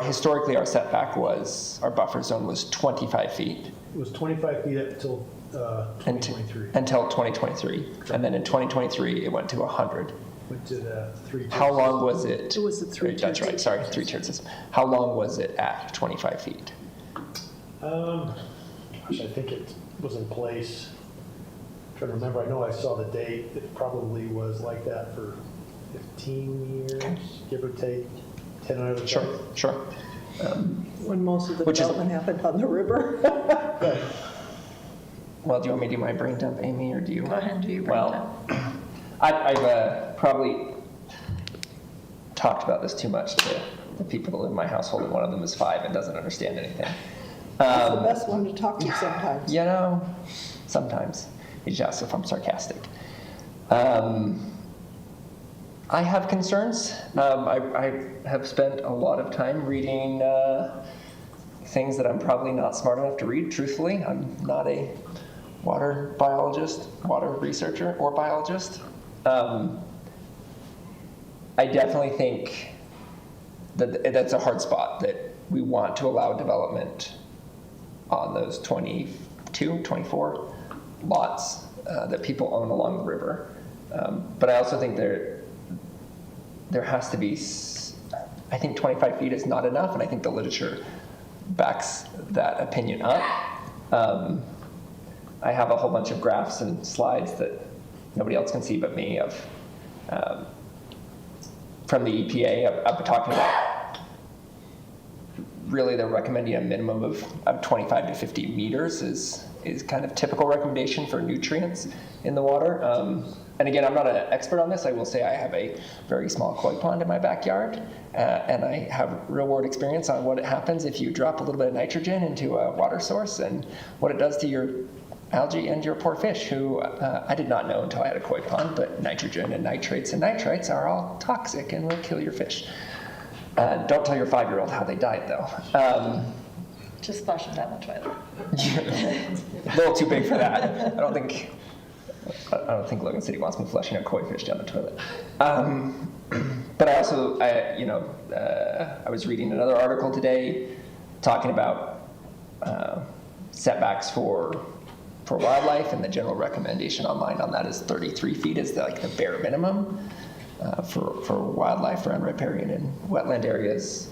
Historically, our setback was, our buffer zone was 25 feet. It was 25 feet up until 2023. Until 2023. And then in 2023, it went to 100. Went to the 3 tiers. How long was it? It was the 3 tiers. That's right, sorry, 3-tiered system. How long was it at 25 feet? Gosh, I think it was in place. I'm trying to remember, I know I saw the date. It probably was like that for 15 years, give or take, 10 or other. Sure. When most of the development happened on the river. Well, do you want me to do my brain dump, Amy, or do you? Go ahead and do your brain dump. I've probably talked about this too much to the people that live in my household, and one of them is 5 and doesn't understand anything. That's the best one to talk to sometimes. Sometimes. He just asks if I'm sarcastic. I have concerns. I have spent a lot of time reading things that I'm probably not smart enough to read, truthfully. I'm not a water biologist, water researcher, or biologist. I definitely think that that's a hard spot, that we want to allow development on those 22, 24 lots that people own along the river. But I also think there has to be, I think 25 feet is not enough, and I think the literature backs that opinion up. I have a whole bunch of graphs and slides that nobody else can see but me of from the EPA of talking about, really they're recommending a minimum of 25 to 50 meters is is kind of typical recommendation for nutrients in the water. And again, I'm not an expert on this. I will say I have a very small koi pond in my backyard, and I have real world experience on what happens if you drop a little bit of nitrogen into a water source and what it does to your algae and your poor fish, who I did not know until I had a koi pond, but nitrogen and nitrates and nitrites are all toxic and will kill your fish. Don't tell your 5-year-old how they died, though. Just flush them down the toilet. A little too big for that. I don't think Logan City wants me flushing a koi fish down the toilet. But I also, I was reading another article today talking about setbacks for wildlife, and the general recommendation online on that is 33 feet is the bare minimum for wildlife around riparian and wetland areas.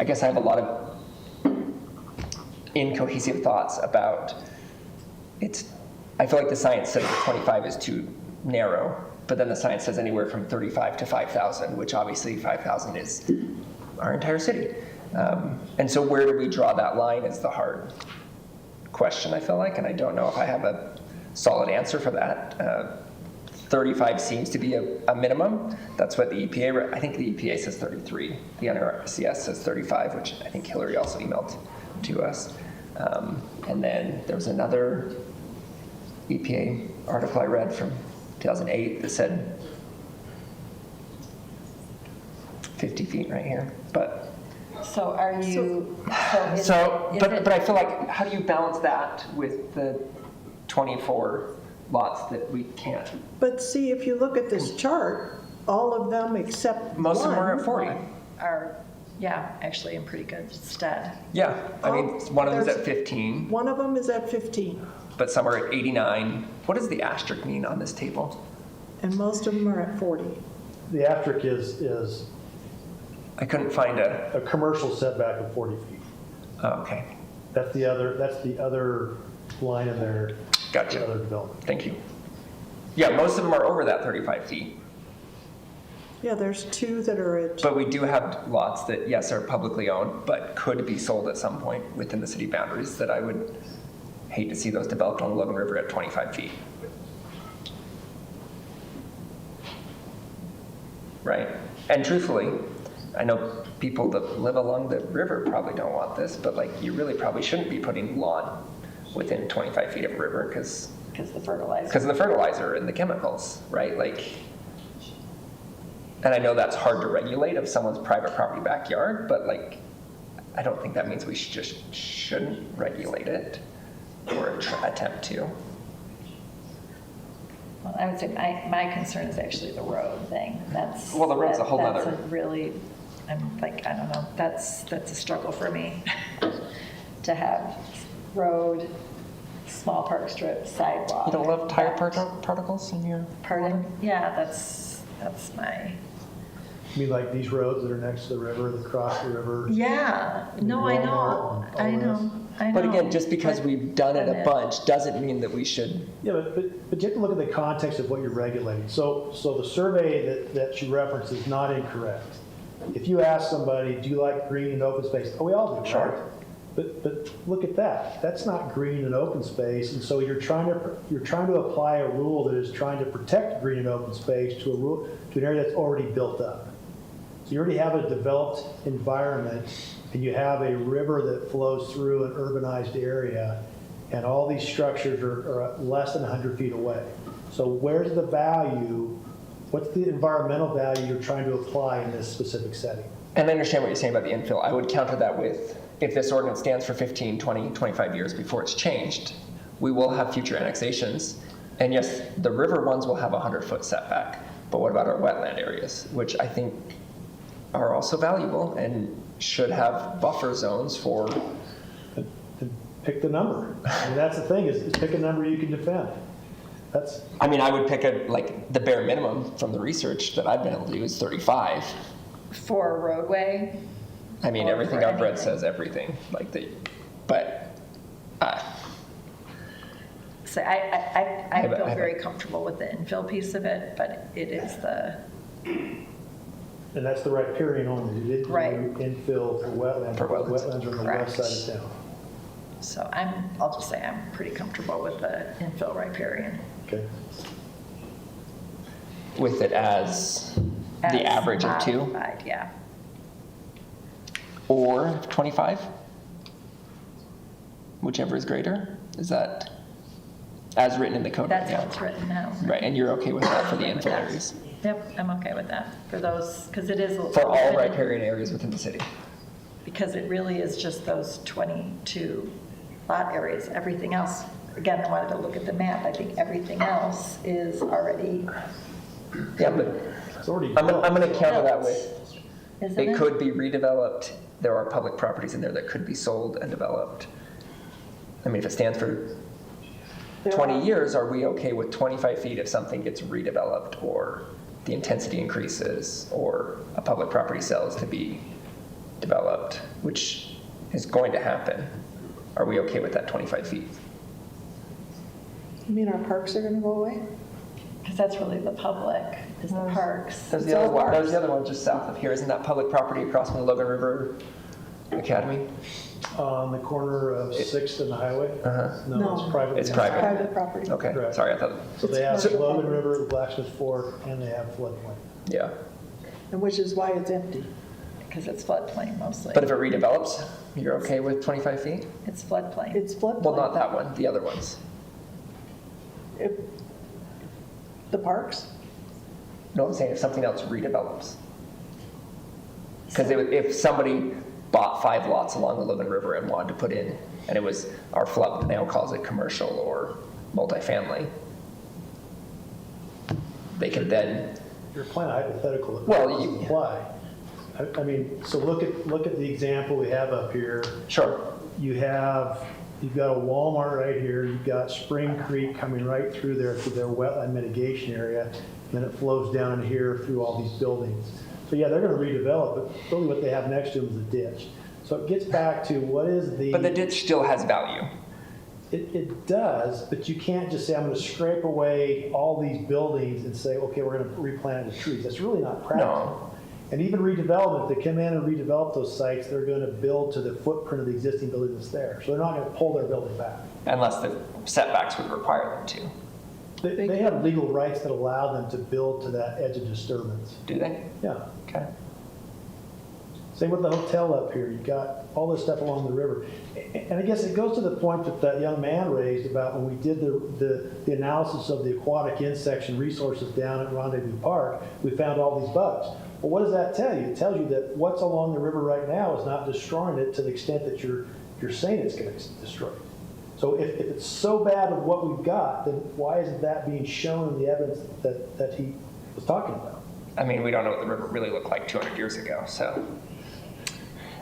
I guess I have a lot of incohesive thoughts about I feel like the science says 25 is too narrow, but then the science says anywhere from 35 to 5,000, which obviously 5,000 is our entire city. And so where do we draw that line is the hard question, I feel like, and I don't know if I have a solid answer for that. 35 seems to be a minimum. That's what the EPA, I think the EPA says 33. The NRCS says 35, which I think Hillary also emailed to us. And then there was another EPA article I read from 2008 that said 50 feet right here. But So are you, but I feel like, how do you balance that with the 24 lots that we can't? But see, if you look at this chart, all of them except Most of them are one at 40. are, yeah, actually in pretty good stead. Yeah, I mean, one of them is at 15. One of them is at 15, But some are at 89. What does the asterisk mean on this table? and most of them are at 40. The asterisk is I couldn't find a commercial setback of 40 feet. Oh, okay. That's the other line in there. Gotcha. The other development. Thank you. Yeah, most of them are over that 35 feet. Yeah, there's 2 that are at, But we do have lots that, yes, are publicly owned, but could be sold at some point within the city boundaries that I would hate to see those developed on the Logan River at 25 feet. Right? And truthfully, I know people that live along the river probably don't want this, but you really probably shouldn't be putting lawn within 25 feet of a river because of the fertilizer. Because of the fertilizer and the chemicals, right? And I know that's hard to regulate of someone's private property backyard, but I don't think that means we just shouldn't regulate it or attempt to. Well, I would say my concern is actually the road thing. Well, the road's a whole That's other. I'm I don't know, that's a struggle for me to have road, small park strip, sidewalk. You don't love tire particles in your... Pardon? Yeah, that's my... You mean like these roads that are next to the river, that cross the river? Yeah, no, I know. But again, just because we've done it a bunch doesn't mean that we should... Yeah, but you have to look at the context of what you're regulating. So the survey that you referenced is not incorrect. If you ask somebody, do you like green and open space? Oh, we all do, right? But look at that. That's not green and open space, and so you're trying to apply a rule that is trying to protect green and open space to an area that's already built up. So you already have a developed environment, and you have a river that flows through an urbanized area, and all these structures are less than 100 feet away. So where's the value? What's the environmental value you're trying to apply in this specific setting? And I understand what you're saying about the infill. I would counter that with, if this ordinance stands for 15, 20, 25 years before it's changed, we will have future annexations. And yes, the river ones will have a 100-foot setback. But what about our wetland areas, which I think are also valuable and should have buffer zones for... Pick the number. I mean, that's the thing, is pick a number you can defend. I mean, I would pick the bare minimum from the research that I've been able to do is 35. For a roadway? I mean, everything I've read says everything. So I feel very comfortable with the infill piece of it, but it is the... And that's the riparian only. You didn't do Right. infill for wetlands. For wetlands. Wetlands are on the west side of town. So I'll just say I'm pretty comfortable with the infill riparian. Okay. With it as the average of 2 modified, yeah. or 25? Whichever is greater? Is that as written in the code? That's right how now? it's written now. Right, and you're okay with that for the infill areas? Yep, I'm okay with that for those, because it is. For all riparian areas within the city? Because it really is just those 22 lot areas. Everything else, again, I wanted to look at the map. I think everything else is already. Yeah, but I'm going to counter that with, Isn't it it? could be redeveloped. There are public properties in there that could be sold and developed. I mean, if it stands for 20 years, are we okay with 25 feet if something gets redeveloped or the intensity increases or a public property sells to be developed, which is going to happen? Are we okay with that 25 feet? You mean our parks are gonna go away? Because that's really the public, is the parks. There's the other one just south of here. Isn't that public property across from the Logan River Academy? On the corner of 6th and the highway? No, it's private. It's private. Private property. Okay, Correct. sorry, I thought. So they have Logan River, Blacksmith Fork, and they have floodplain. Yeah. And which is why it's empty. Because it's floodplain mostly. But if it redevelops, you're okay with 25 feet? It's floodplain. It's floodplain. Well, not that one, the other ones. If the parks? No, I'm saying if something else redevelops. Because if somebody bought 5 lots along the Logan River and wanted to put in, and it was, our flood now calls it commercial or multifamily, they could then. You're applying a hypothetical that Well, doesn't apply. I mean, so look at the example we have up here. Sure. You've got a Walmart right here, you've got Spring Creek coming right through there to their wetland mitigation area, then it flows down in here through all these buildings. So yeah, they're gonna redevelop, but really what they have next to them is a ditch. So it gets back to what is the. But the ditch still has value. It does, but you can't just say, I'm gonna scrape away all these buildings and say, okay, we're gonna replant the trees. That's really not practical. No. And even redevelopment, if they come in and redevelop those sites, they're gonna build to the footprint of the existing building that's there. So they're not gonna pull their building back. Unless the setbacks would require them to. They have legal rights that allow them to build to that edge of disturbance. Do they? Yeah. Okay. Same with the hotel up here. You've got all this stuff along the river. And I guess it goes to the point that that young man raised about when we did the analysis of the aquatic insect and resources down at Rendezvous Park, we found all these bugs. Well, what does that tell you? It tells you that what's along the river right now is not destroying it to the extent that you're saying it's going to destroy it. So if it's so bad of what we've got, then why isn't that being shown in the evidence that he was talking about? I mean, we don't know what the river really looked like 200 years ago, so.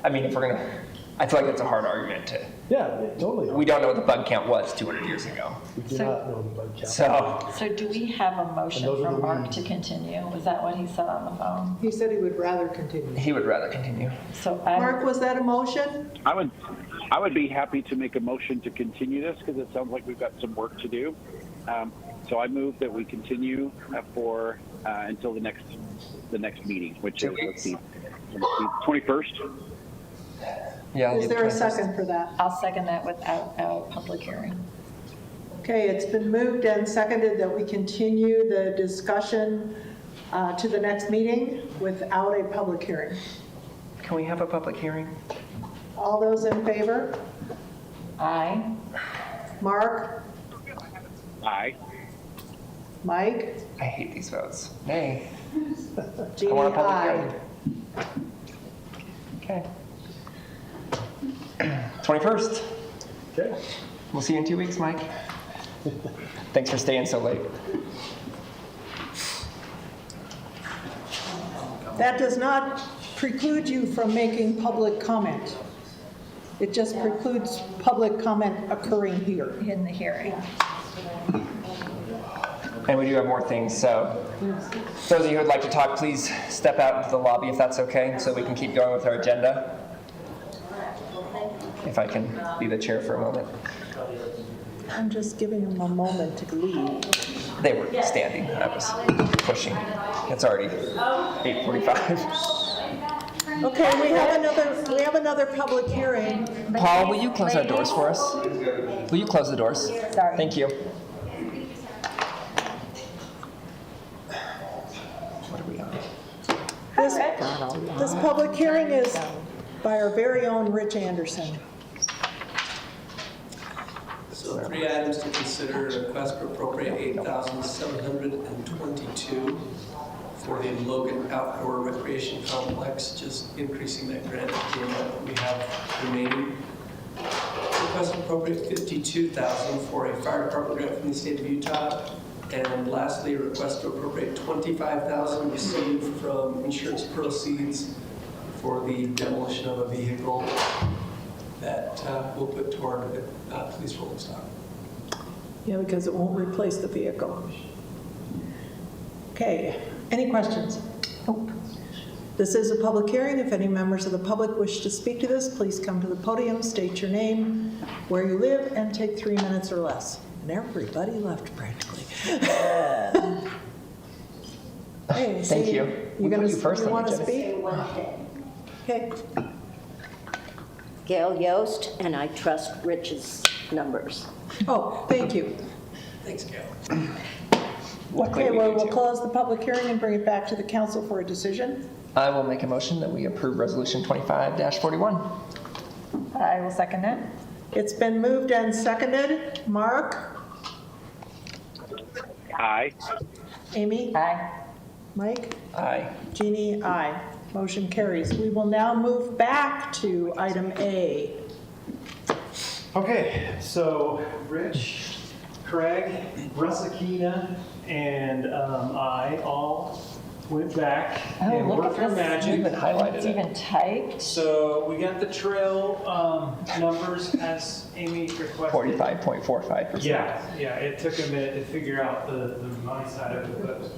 I mean, if we're gonna, I feel like that's a hard argument to. Yeah, totally. We don't know what the bug count was 200 years ago. We do not know the bug count. So do we have a motion And those are from the Mark weeds. to continue? Was that what he said on the phone? He said he would rather continue. He would rather continue. So Mark, was that a motion? I would be happy to make a motion to continue this because it sounds like we've got some work to do. So I move that we continue for until the next meeting, which is let's see, 21st. Yeah. Is there a second for that? I'll second that without a public hearing. Okay, it's been moved and seconded that we continue the discussion to the next meeting without a public hearing. Can we have a public hearing? All those in favor? Aye. Mark? Aye. Mike? I hate these votes. Nay. Jeannie, I want a public aye. hearing. Okay. 21st. Okay. We'll see you in 2 weeks, Mike. Thanks for staying so late. That does not preclude you from making public comment. It just precludes public comment occurring here. In the hearing. And we do have more things, so those of you who would like to talk, please step out into the lobby if that's okay, so we can keep going with our agenda. If I can be the chair for a moment. I'm just giving them a moment to leave. They were standing, I was pushing. It's already 8:45. Okay, we have another public hearing. Paul, will you close our doors for us? Will you close the doors? Sorry. Thank you. What are we on? This public hearing is by our very own Rich Anderson. So 3 items to consider: request to appropriate $8,722 for the Logan Outdoor Recreation Complex, just increasing that grant to the amount that we have remaining. Request to appropriate $52,000 for a fire department grant from the state of Utah. And lastly, request to appropriate $25,000 received from insurance proceeds for the demolition of a vehicle that we'll put toward the police rolling stock. Yeah, because it won't replace the vehicle. Okay, any questions? Nope. This is a public hearing. If any members of the public wish to speak to this, please come to the podium, state your name, where you live, and take 3 minutes or less. And everybody left practically. Hey, Thank you. You We'll put you first you on want the to agenda. speak? Okay. Gail Yost, and I trust Rich's numbers. Oh, thank you. Thanks, Gail. Luckily, Okay, we well, do we'll too. close the public hearing and bring it back to the council for a decision. I will make a motion that we approve Resolution 25-41. I will second it. It's been moved and seconded. Mark? Aye. Amy? Aye. Mike? Aye. Jeannie? Aye. Motion carries. We will now move back to item A. Okay, so Rich, Craig, Rusakina, and I all went back and worked our magic. Even highlighted It's it. even typed. So we got the trail numbers as Amy requested. 45.45%. Yeah, it took a minute to figure out the money side of it, but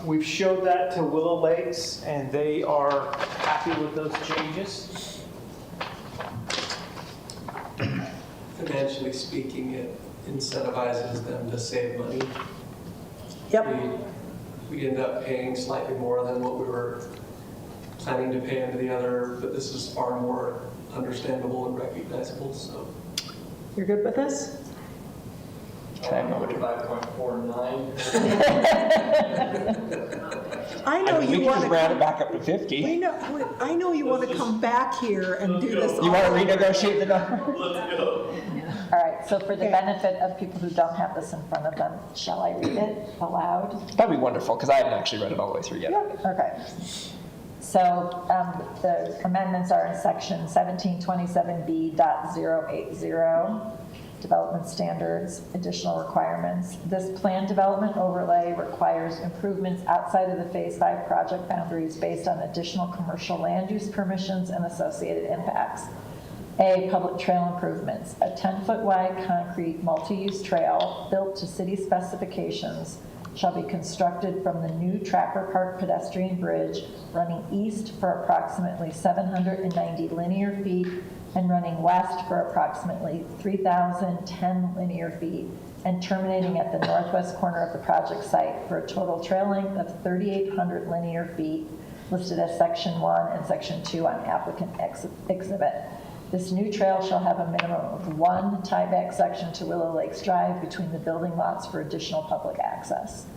we've showed that to Willow Lakes, and they are happy with those changes. Financially speaking, it incentivizes them to save money. Yep. We end up paying slightly more than what we were planning to pay into the other, but this is far more understandable and recognizable, so. You're good with this? Okay, I'm over to 45.49. I know we you can want just to. round it back up to 50. I know you want to come back here and do this. You want to renegotiate the number? All right, so for the benefit of people who don't have this in front of them, shall I read it aloud? That'd be wonderful, because I haven't actually read it all the way through yet. Okay. So the amendments are in section 1727B.080, development standards, additional requirements. This plan development overlay requires improvements outside of the Phase 5 project boundaries based on additional commercial land use permissions and associated impacts. A, public trail improvements. A 10-foot wide concrete multi-use trail built to city specifications shall be constructed from the new Trapper Park pedestrian bridge running east for approximately 790 linear feet and running west for approximately 3,010 linear feet and terminating at the northwest corner of the project site for a total trail length of 3,800 linear feet listed as Section 1 and Section 2 on applicant exhibit. This new trail shall have a minimum of 1 tieback section to Willow Lakes Drive between the building lots for additional public access.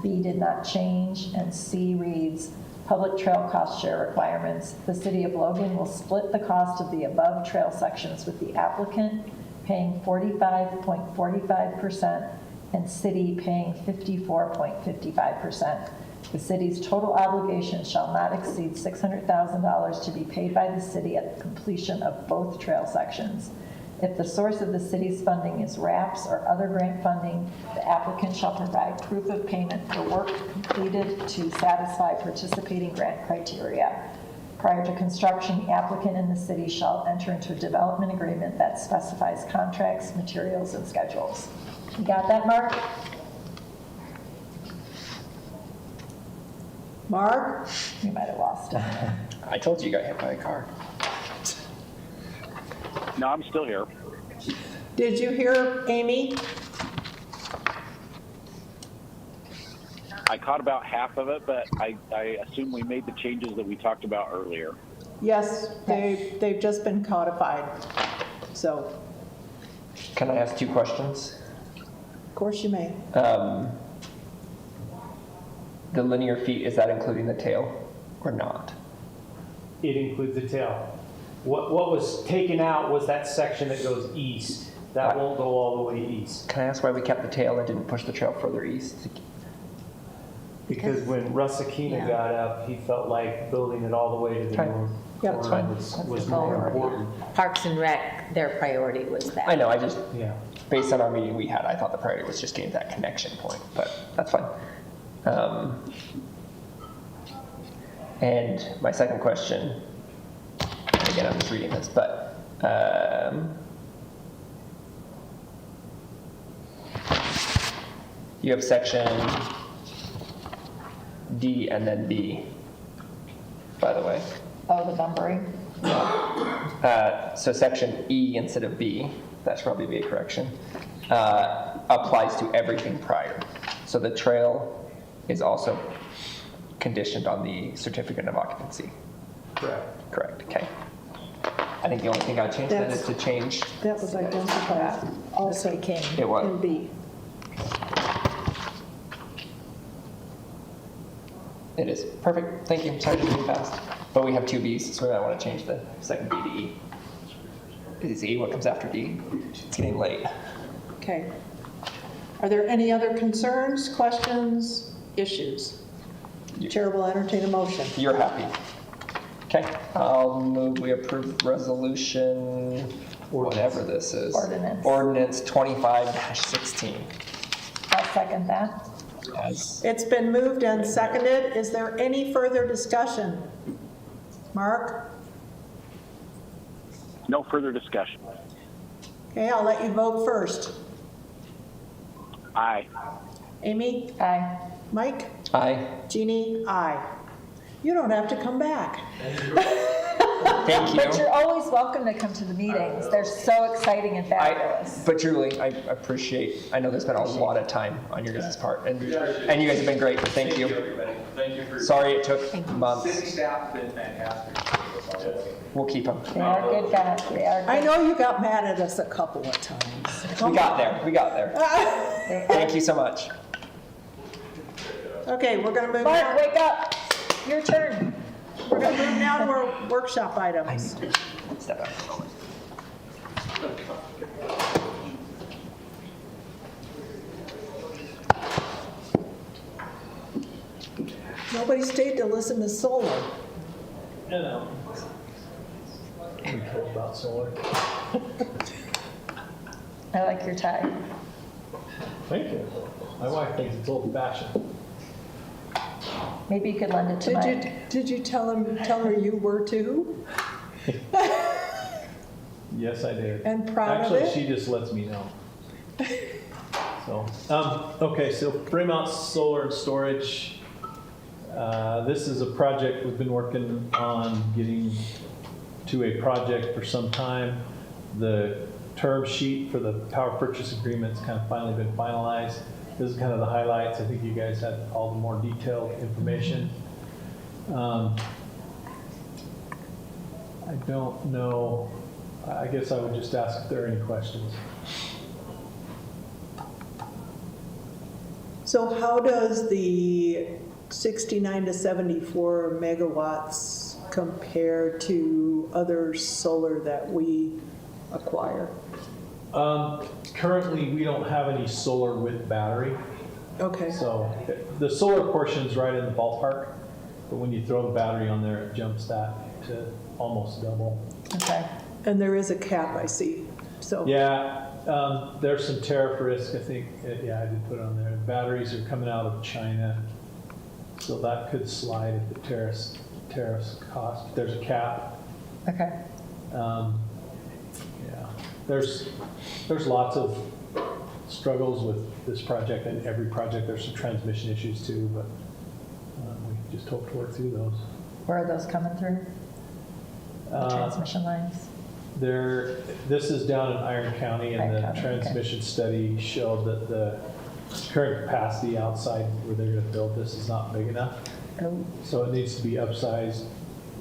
B did not change, and C reads, public trail cost share requirements. The City of Logan will split the cost of the above trail sections with the applicant paying 45.45% and city paying 54.55%. The city's total obligation shall not exceed $600,000 to be paid by the city at the completion of both trail sections. If the source of the city's funding is RAPS or other grant funding, the applicant shall provide proof of payment for work completed to satisfy participating grant criteria. Prior to construction, the applicant and the city shall enter into a development agreement that specifies contracts, materials, and schedules. You got that, Mark? Mark? You might have lost it. I told you you got hit by a car. No, I'm still here. Did you hear Amy? I caught about half of it, but I assume we made the changes that we talked about earlier. Yes, they've just been codified, so, Can I ask 2 questions? of course you may. The linear feet, is that including the tail or not? It includes the tail. What was taken out was that section that goes east. That won't go all the way east. Can I ask why we kept the tail and didn't push the trail further east? Because when Russ Aquina got up, he felt like building it all the way to the north. Yep. That's fine. Was more important. Parks and Rec, their priority was that. I know, I just, Yeah. based on our meeting we had, I thought the priority was just getting that connection point, but that's fine. And my second question, again, I'm just reading this, but you have section D and then B, by the way. Oh, the numbering? So section E instead of B, that should probably be a correction, applies to everything prior. So the trail is also conditioned on the certificate of occupancy. Correct. Correct, okay. I think the only thing I would change then is to change, That was identified also it was, in B. it is, perfect, thank you, sorry to move fast. But we have 2 Bs, so I want to change the second B to E. Is E what comes after D? It's getting late. Okay. Are there any other concerns, questions, issues? Chair will entertain a motion. You're happy. Okay, I'll move we approve resolution, whatever this is. Ordinance. Ordinance 25-16. I'll second that. As It's been moved and seconded. Is there any further discussion? Mark? No further discussion. Okay, I'll let you vote first. Aye. Amy? Aye. Mike? Aye. Jeannie? Aye. You don't have to come back. Thank you. But you're always welcome to come to the meetings. They're so exciting and fabulous. But truly, I appreciate, I know there's been a lot of time on your guys' part, and you guys have been great, thank you. Thank you for. Sorry it took months. City staff have been fantastic. We'll keep them. They are good guys. They are good. I know you got mad at us a couple of times. We got there. Thank you so much. Okay, we're gonna move Mark, now. wake up. Your turn. We're gonna move now to our workshop items. Step out. Nobody stayed to listen to solar. You know. We talk about solar. I like your tie. Thank you. My wife thinks it's old fashioned. Maybe you could lend it to Mike. Did you tell her you were too? Yes, I did. And proud of it? Actually, she just lets me know. So, okay, so Fremont Solar and Storage. This is a project we've been working on getting to a project for some time. The term sheet for the power purchase agreement's kind of finally been finalized. This is kind of the highlights. I think you guys had all the more detailed information. I don't know. I guess I would just ask if there are any questions. So how does the 69 to 74 megawatts compare to other solar that we acquire? Currently, we don't have any solar with battery. Okay. So the solar portion is right in the ballpark, but when you throw the battery on there, it jumps that to almost double. Okay. And there is a cap, I see. So Yeah, there's some tariff risk, I think. Yeah, I did put it on there. Batteries are coming out of China, so that could slide if the tariffs cost. There's a cap. Okay. Yeah, there's lots of struggles with this project, and every project there's some transmission issues too, but we just hope to work through those. Where are those coming through? The transmission lines? This is down in Iron County, and Iron the County, okay. transmission study showed that the current capacity outside where they're gonna build this is not big enough. So it needs to be upsized.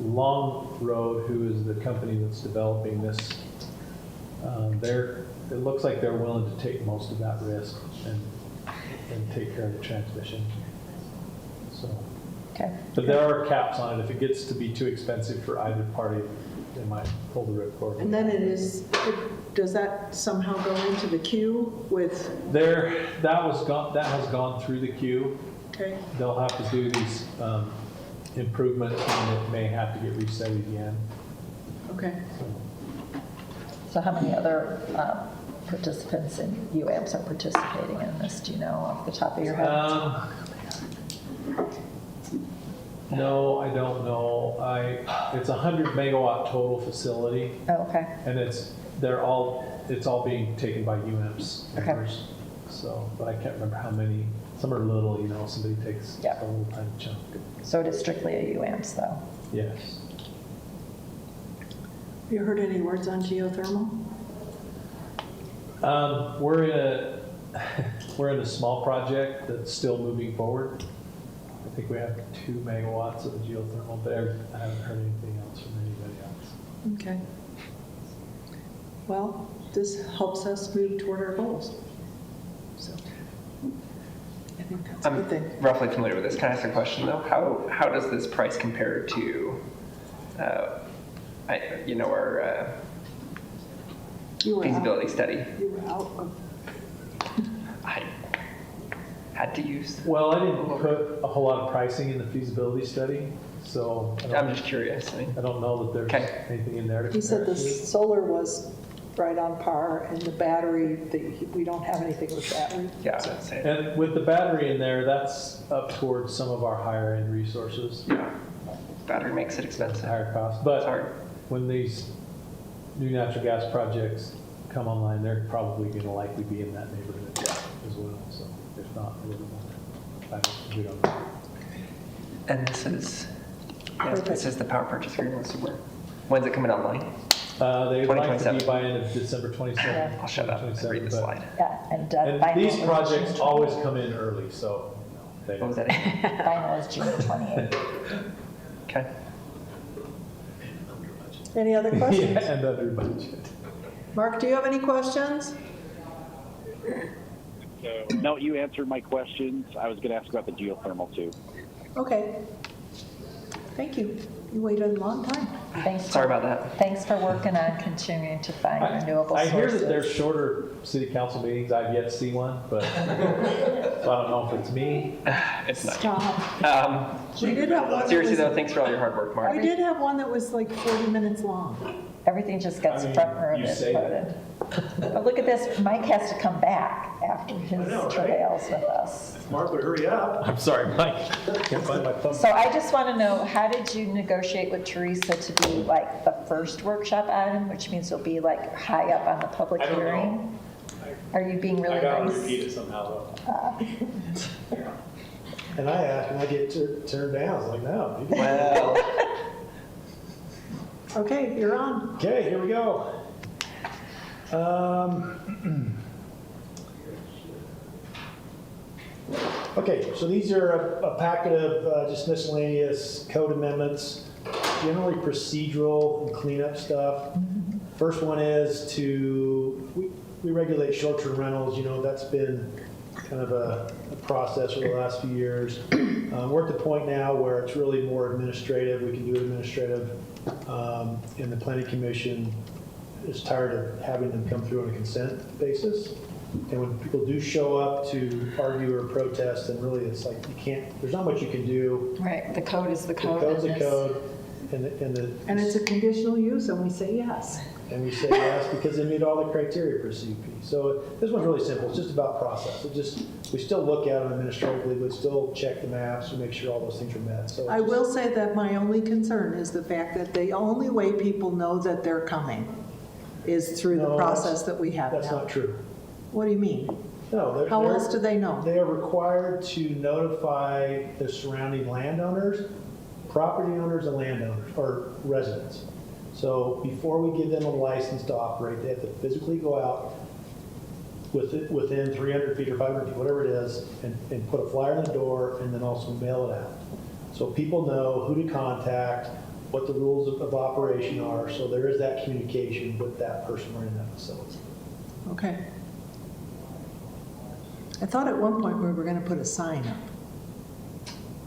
Long Road, who is the company that's developing this, it looks like they're willing to take most of that risk and take care of the transmission. So, Okay. but there are caps on it. If it gets to be too expensive for either party, they might pull the ripcord. And then does that somehow go into the queue with? That has gone through the queue. Okay. They'll have to do these improvements, and it may have to get reset again. Okay. So how many other participants in UAMPS are participating in this? Do you know off the top of your head? No, I don't know. It's a 100 megawatt total facility. Oh, okay. And it's all being taken by UAMPS members. So, but I can't remember how many. Some are little, somebody takes a little tiny chunk. So it is strictly a UAMPS though? Yes. Have you heard any words on geothermal? We're in a small project that's still moving forward. I think we have 2 megawatts of geothermal there. I haven't heard anything else from anybody else. Okay. Well, this helps us move toward our goals. So I think that's a good thing. I'm roughly familiar with this. Can I ask a question though? How does this price compare to, our feasibility study? You were out of. I had to use. Well, I didn't put a whole lot of pricing in the feasibility study, so I'm just curious. I don't know that there's anything in there to He said compare the to. solar was right on par, and the battery, we don't have anything with battery. Yeah. And with the battery in there, that's up towards some of our higher end resources. Yeah. Battery makes it expensive. Higher cost. But when these new natural gas projects come online, they're probably going to likely be in that neighborhood as well. So if not, a little more. We don't know. And this is the power purchase agreement. So when's it coming online? They would like to be by end of December 27th. I'll shut up and read the slide. Yeah, and And these projects always come in early, so. What was that? Final is June 28th. Okay. Any other questions? Yeah, and under budget. Mark, do you have any questions? No, you answered my questions. I was going to ask about the geothermal too. Okay. Thank you. You waited a long time. Sorry about that. Thanks for working on continuing to find renewable sources. I hear that there's shorter city council meetings. I've yet to see one, but so I don't know if it's me. It's not. Stop. We did have one. Seriously though, thanks for all your hard work, Mark. We did have one that was like 40 minutes long. Everything just gets front row voted. But look at this, Mike has to come back after his travails with us. Mark would hurry up. I'm sorry, Mike. Can't find my phone. So I just want to know, how did you negotiate with Teresa to be like the first workshop item, which means it'll be like high up on the public hearing? Are you being really nice? I gotta repeat it somehow though. And I asked, and I get turned down. I was like, no. Well. Okay, you're on. Okay, here we go. Okay, so these are a packet of just miscellaneous code amendments, generally procedural and cleanup stuff. First one is we regulate short-term rentals. That's been kind of a process over the last few years. We're at the point now where it's really more administrative. We can do it administrative. And the planning commission is tired of having them come through on a consent basis. And when people do show up to argue or protest, then really it's like there's not much you can do. Right, the code is the code. The code's the code. And it's a conditional use, and we say yes. And we say yes because they meet all the criteria for CUP. So this one's really simple. It's just about process. We still look at them administratively, but still check the maps to make sure all those things are met. So I will say that my only concern is the fact that the only way people know that they're coming is through the process that we have now. That's not true. What do you mean? No. How else do they know? They are required to notify the surrounding landowners, property owners, and landowners, or residents. So before we give them a license to operate, they have to physically go out, within 300 feet or 500 feet, whatever it is, and put a flyer on the door and then also mail it out. So people know who to contact, what the rules of operation are, so there is that communication with that person running that facility. Okay. I thought at one point we were going to put a sign up.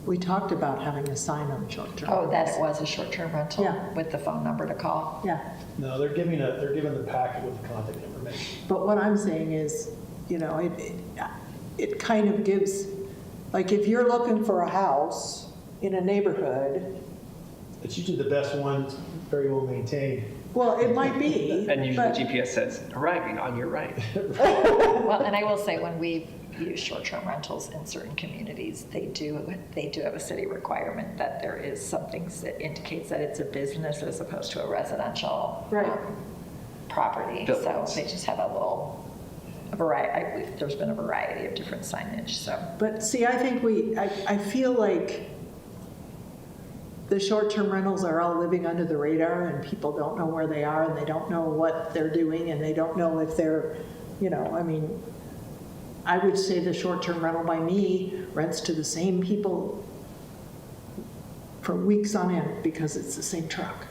We talked about having a sign on short-term. Oh, that it was a short-term rental? Yeah. With the phone number to call? Yeah. No, they're giving the packet with the contact information. But what I'm saying is, you know, it kind of gives, like if you're looking for a house in a neighborhood. It's usually the best one, very well maintained. Well, it might be. And usually but- GPS says, arriving on your right. Well, and I will say, when we've used short-term rentals in certain communities, they do have a city requirement that there is some things that indicates that it's a business as opposed to a residential property. Buildings. So they just have a variety. There's been a variety of different signage. So, But see, I think I feel like the short-term rentals are all living under the radar and people don't know where they are and they don't know what they're doing and they don't know if they're, you know, I mean, I would say the short-term rental by me rents to the same people for weeks on end because it's the same truck.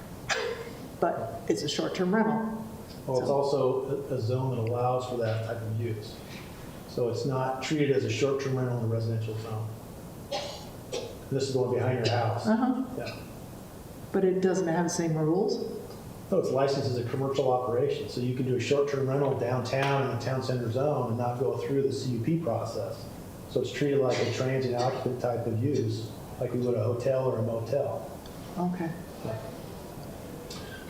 But it's a short-term rental. Well, it's also a zone that allows for that type of use. So it's not treated as a short-term rental in a residential zone. And this is the one behind your house. Uh-huh. Yeah. But it doesn't have the same rules? No, it's licensed as a commercial operation. So you can do a short-term rental downtown in the town center zone and not go through the CUP process. So it's treated like a transient occupant type of use, like we would a hotel or a motel. Okay.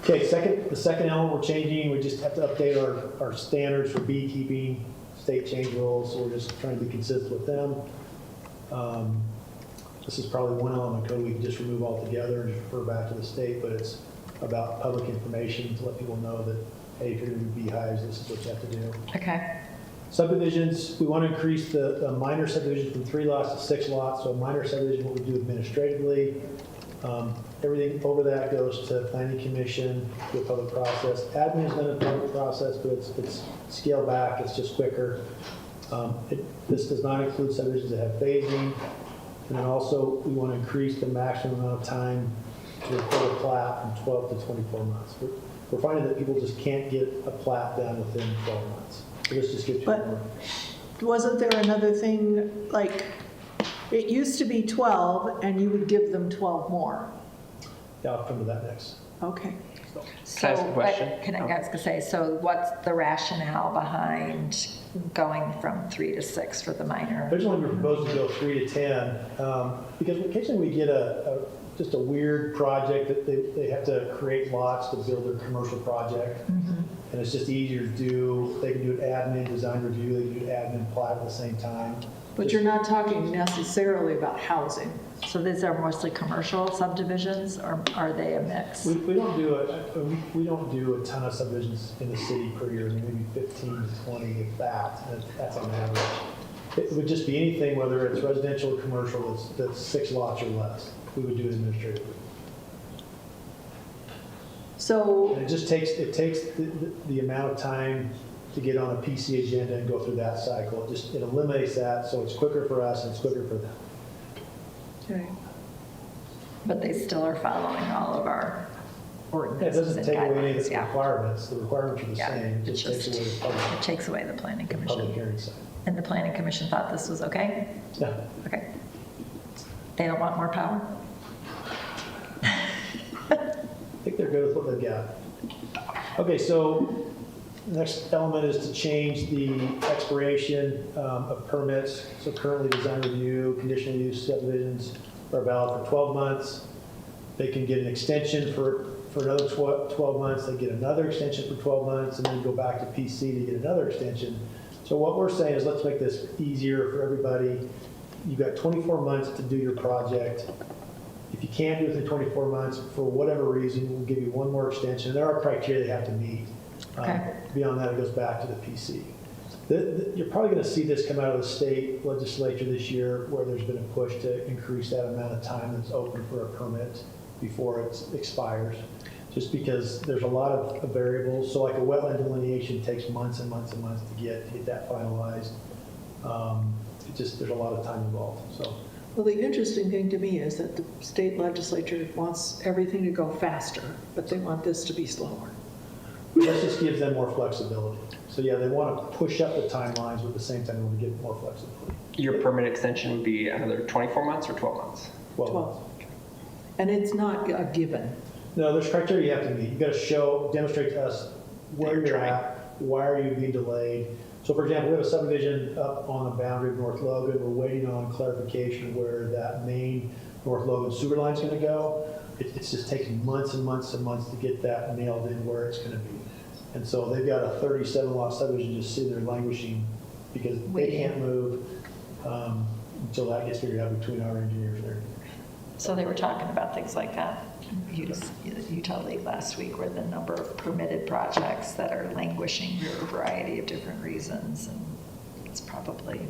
Okay, the second element we're changing, we just have to update our standards for beekeeping, state change rules, so we're just trying to be consistent with them. This is probably one element code we can just remove altogether and refer back to the state, but it's about public information to let people know that, hey, if you're going to do beehives, this is what you have to do. okay. Subdivisions, we want to increase the minor subdivision from 3 lots to 6 lots. So a minor subdivision, what we do administratively. Everything over that goes to planning commission, to a public process. Admin is done in a public process, but it's scaled back, it's just quicker. This does not include subdivisions that have phasing. And then also, we want to increase the maximum amount of time to record a plat from 12 to 24 months. We're finding that people just can't get a plat done within 12 months. So this just gives you more. Wasn't there another thing, like, it used to be 12 and you would give them 12 more? Yeah, I'll come to that next. Okay. So, I ask a question? I was going to say, so what's the rationale behind going from 3 to 6 for the minor? Originally, we were proposing to go 3 to 10, because occasionally we get just a weird project that they have to create lots to build their commercial project. And it's just easier to do. They can do an admin design review, they can do an admin plat at the same time. But you're not talking necessarily about housing. So these are mostly commercial subdivisions, or are they a mix? We don't do a ton of subdivisions in the city per year, maybe 15 to 20 if that. That's on average. It would just be anything, whether it's residential or commercial, that's 6 lots or less. We would do it administratively. So And it just takes the amount of time to get on a PC agenda and go through that cycle. It eliminates that, so it's quicker for us and it's quicker for them. okay. But they still are following all of our It ordinances doesn't and take away any of guidelines. the Yeah. requirements. The requirements are the Yeah, same. It it's just takes away the It takes away the planning public commission. hearing side. And the planning commission thought this was okay? Yeah. Okay. They don't want more power? I think they're good with what they've got. Okay, so next element is to change the expiration of permits. So currently design review, conditional use subdivisions are valid for 12 months. They can get an extension for another 12 months. They get another extension for 12 months and then go back to PC to get another extension. So what we're saying is let's make this easier for everybody. You've got 24 months to do your project. If you can't do it within 24 months, for whatever reason, we'll give you one more extension. There are criteria they have to meet. Okay. Beyond that, it goes back to the PC. You're probably going to see this come out of the state legislature this year, where there's been a push to increase that amount of time that's open for a permit before it expires. just because there's a lot of variables. So like a wetland delineation takes months and months and months to get that finalized. There's a lot of time involved, so. Well, the interesting thing to me is that the state legislature wants everything to go faster, but they want this to be slower. This just gives them more flexibility. So yeah, they want to push up the timelines, but at the same time, they want to give more flexibility. Your permit extension would be another 24 months or 12 months? 12. And it's not a given. No, there's criteria you have to meet. You got to demonstrate to us where you're at, why are you being delayed. So for example, we have a subdivision up on the boundary of North Logan. We're waiting on clarification where that main North Logan sewer line is going to go. It just takes months and months and months to get that nailed in where it's going to be. And so they've got a 37 lot subdivision just sitting there languishing because they can't move until that gets figured out between our engineers and their engineers. So they were talking about things like that, Utah League last week, where the number of permitted projects that are languishing for a variety of different reasons, and it's probably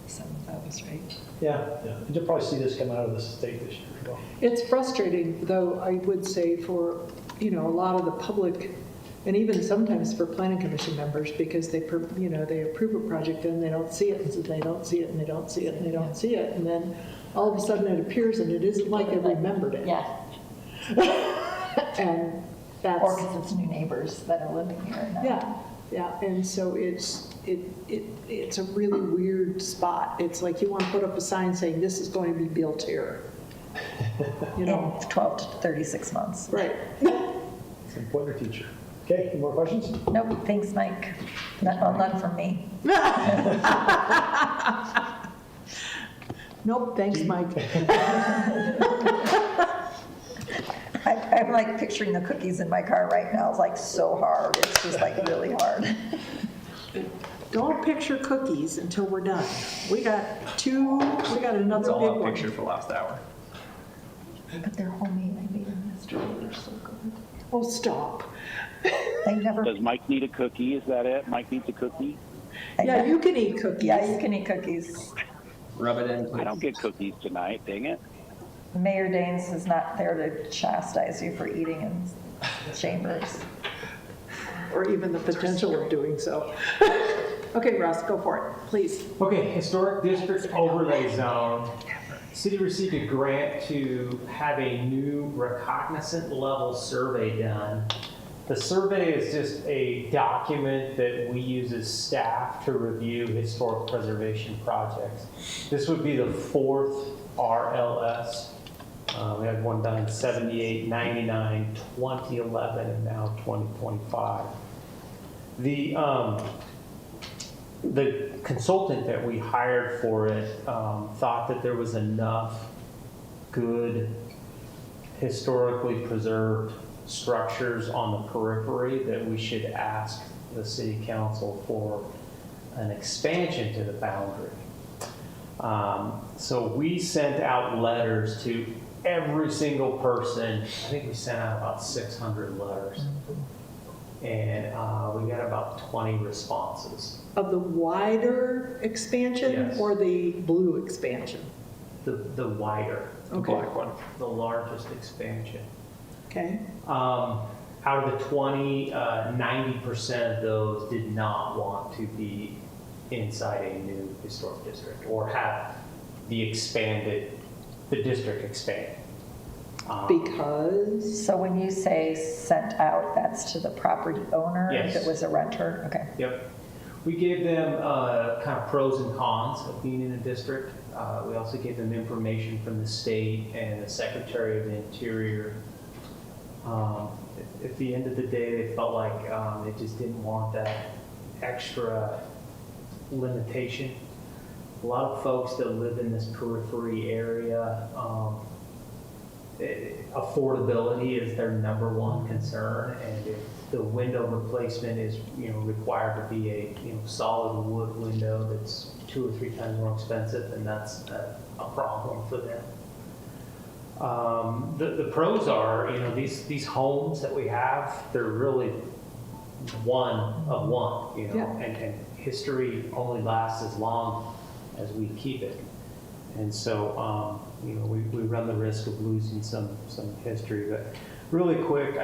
some of those, right? Yeah. You'll probably see this come out of the state this year as well. It's frustrating, though, I would say, for, a lot of the public, and even sometimes for planning commission members, because they approve a project and they don't see it, and so they don't see it, and they don't see it, and they don't see it, and then all of a sudden it appears and it isn't like they remembered it. Yeah. And that's... Or because it's new neighbors that are living here now. Yeah, and so it's a really weird spot. It's like you want to put up a sign saying this is going to be built here. In 12 to 36 months. Right. It's an important future. Okay, any more questions? Nope, thanks, Mike. None from me. Nope, thanks, Mike. I'm like picturing the cookies in my car right now. It's like so hard. It's just like really hard. Don't picture cookies until we're done. We got another That's big all I one. pictured for last hour. But they're homemade. I made them yesterday. They're so good. Oh, stop. They never. Does Mike need a cookie? Is that it? Mike needs a cookie? Yeah, you can eat cookies. Yeah, you can eat cookies. Rub it in, please. I don't get cookies tonight, dang it. Mayor Danes is not there to chastise you for eating in chambers. Or even the potential of doing so. Okay, Russ, go for it, please. Okay, Historic District Overlay Zone. City received a grant to have a new recognizant level survey done. The survey is just a document that we use as staff to review historic preservation projects. This would be the 4th RLS. We had one done in 78, 99, 2011, and now 2025. The consultant that we hired for it thought that there was enough good historically preserved structures on the periphery that we should ask the city council for an expansion to the boundary. So we sent out letters to every single person. I think we sent out about 600 letters. And we got about 20 responses. Of the wider expansion Yes. or the blue expansion? The wider, Okay. Black one. the largest expansion. Okay. Out of the 20, 90% of those did not want to be inside a new historic district or have the district expand. Because? So when you say sent out, that's to the property owner? Yes. If it was a renter? Okay. Yep. We gave them kind of pros and cons of being in a district. We also gave them information from the state and the Secretary of the Interior. At the end of the day, they felt like they just didn't want that extra limitation. A lot of folks that live in this periphery area, affordability is their #1 concern, and if the window replacement is required to be a solid wood window that's 2 or 3 times more expensive, then that's a problem for them. The pros are these homes that we have, they're really one of one, Yeah. and history only lasts as long as we keep it. And so, you know, we run the risk of losing some history. But really quick,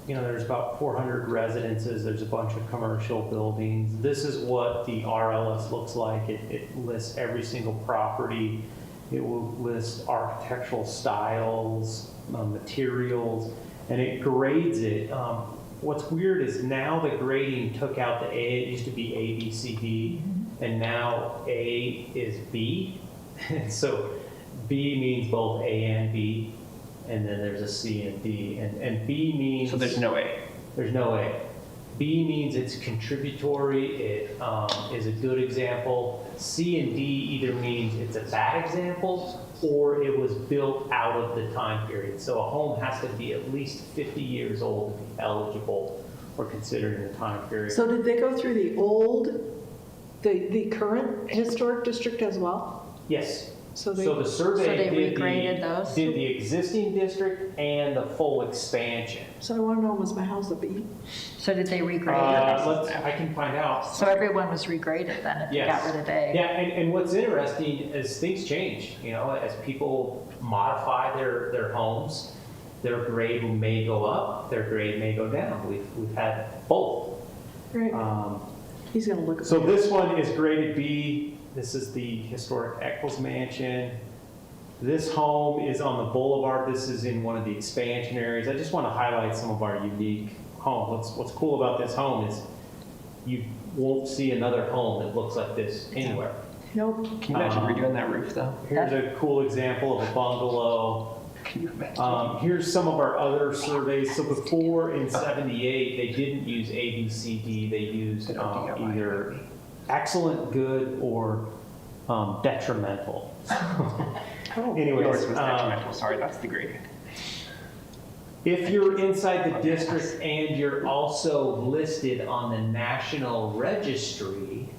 you know, there's about 400 residences. There's a bunch of commercial buildings. This is what the RLS looks like. It lists every single property. It will list architectural styles, materials, and it grades it. What's weird is now the grading took out the A. It used to be A, B, C, D, and now A is B. So B means both A and B, and then there's a C and D. And B means... So there's no A. There's no A. B means it's contributory, it is a good example. C and D either means it's a bad example or it was built out of the time period. So a home has to be at least 50 years old to be eligible or considered in the time period. So did they go through the the current historic district as well? Yes. So the survey So they regraded those? did the existing district and the full expansion. So I want to know, was my house a B? So did they regrade it? I can find out. So everyone was regraded then if you got rid of A? Yeah, and what's interesting is things change, you know, as people modify their homes, their grade may go up, their grade may go down. We've had both. Great. He's going to look at So this one is graded B. This is the historic Eccles Mansion. This home is on the boulevard. This is in one of the expansion areas. I just want to highlight some of our unique homes. What's cool about this home is you won't see another home that looks like this anywhere. Nope. Can you imagine redoing that roof though? Here's a cool example of a bungalow. Can you imagine? Here's some of our other surveys. So before in 78, they didn't use A, B, C, D. They used either excellent, good, or detrimental. Anyways, Yours was detrimental. Sorry, that's the grade. If you're inside the district and you're also listed on the National Registry,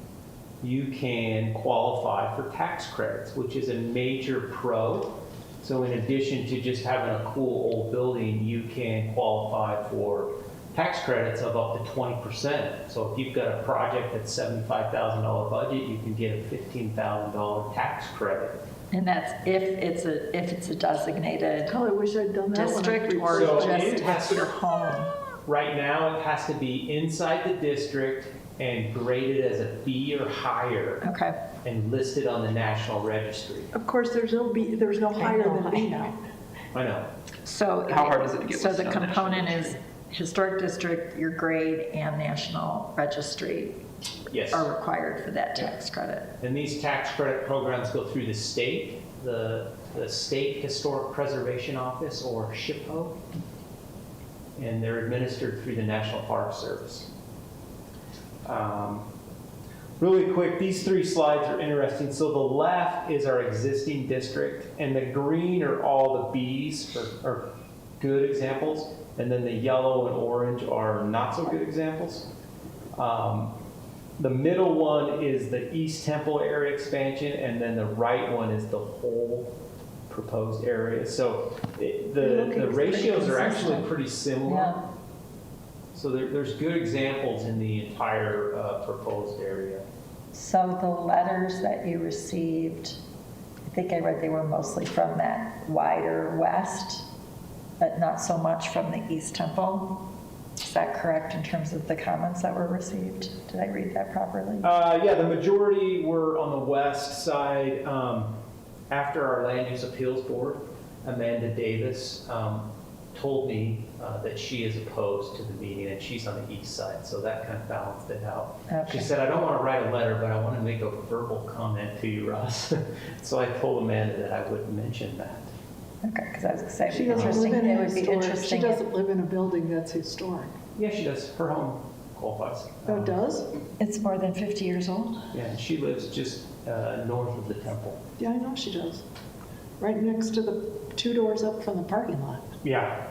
you can qualify for tax credits, which is a major pro. So in addition to just having a cool old building, you can qualify for tax credits of up to 20%. So if you've got a project that's $75,000 budget, you can get a $15,000 tax credit. And that's if it's a designated Oh, I wish I'd done that district one. or So just it has to- your home? Right now, it has to be inside the district and graded as a B or higher. Okay. And listed on the National Registry. Of course, there's no higher than B now. I know. So How hard is it to get So the listed on the component is historic district, your grade, and National Registry Yes. are required for that tax credit. And these tax credit programs go through the state, the State Historic Preservation Office, or SHPO, and they're administered through the National Park Service. Really quick, these three slides are interesting. So the left is our existing district, and the green are all the Bs, or good examples, and then the yellow and orange are not so good examples. The middle one is the East Temple area expansion, and then the right one is the whole proposed area. So the ratios are actually pretty similar. Yeah. So there's good examples in the entire proposed area. So the letters that you received, I think I read they were mostly from that wider west, but not so much from the East Temple. Is that correct in terms of the comments that were received? Did I read that properly? Yeah, the majority were on the west side. After our Land Use Appeals Board, Amanda Davis told me that she is opposed to the meeting, and she's on the east side, so that kind of balanced it out. Okay. She said, I don't want to write a letter, but I want to make a verbal comment to you, Ross. So I told Amanda that I would mention that. Okay, because I was going to say, She doesn't live in it a would be historic, she interesting. doesn't live in a building that's historic. Yeah, she does. Her home qualifies. Oh, it does? It's more than 50 years old? Yeah, and she lives just north of the temple. Yeah, I know she does. Right next to the 2 doors up from the parking lot. Yeah.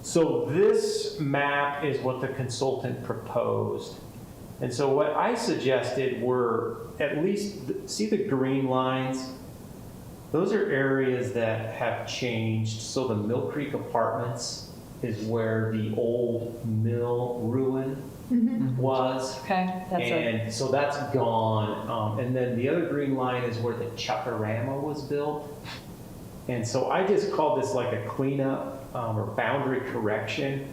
So this map is what the consultant proposed. And so what I suggested were at least, see the green lines? Those are areas that have changed. So the Mill Creek Apartments is where the old mill ruin was. Okay, that's And so that's gone. And then the other green line is where the Chuckarama was built. And so I just call this like a cleanup or boundary correction,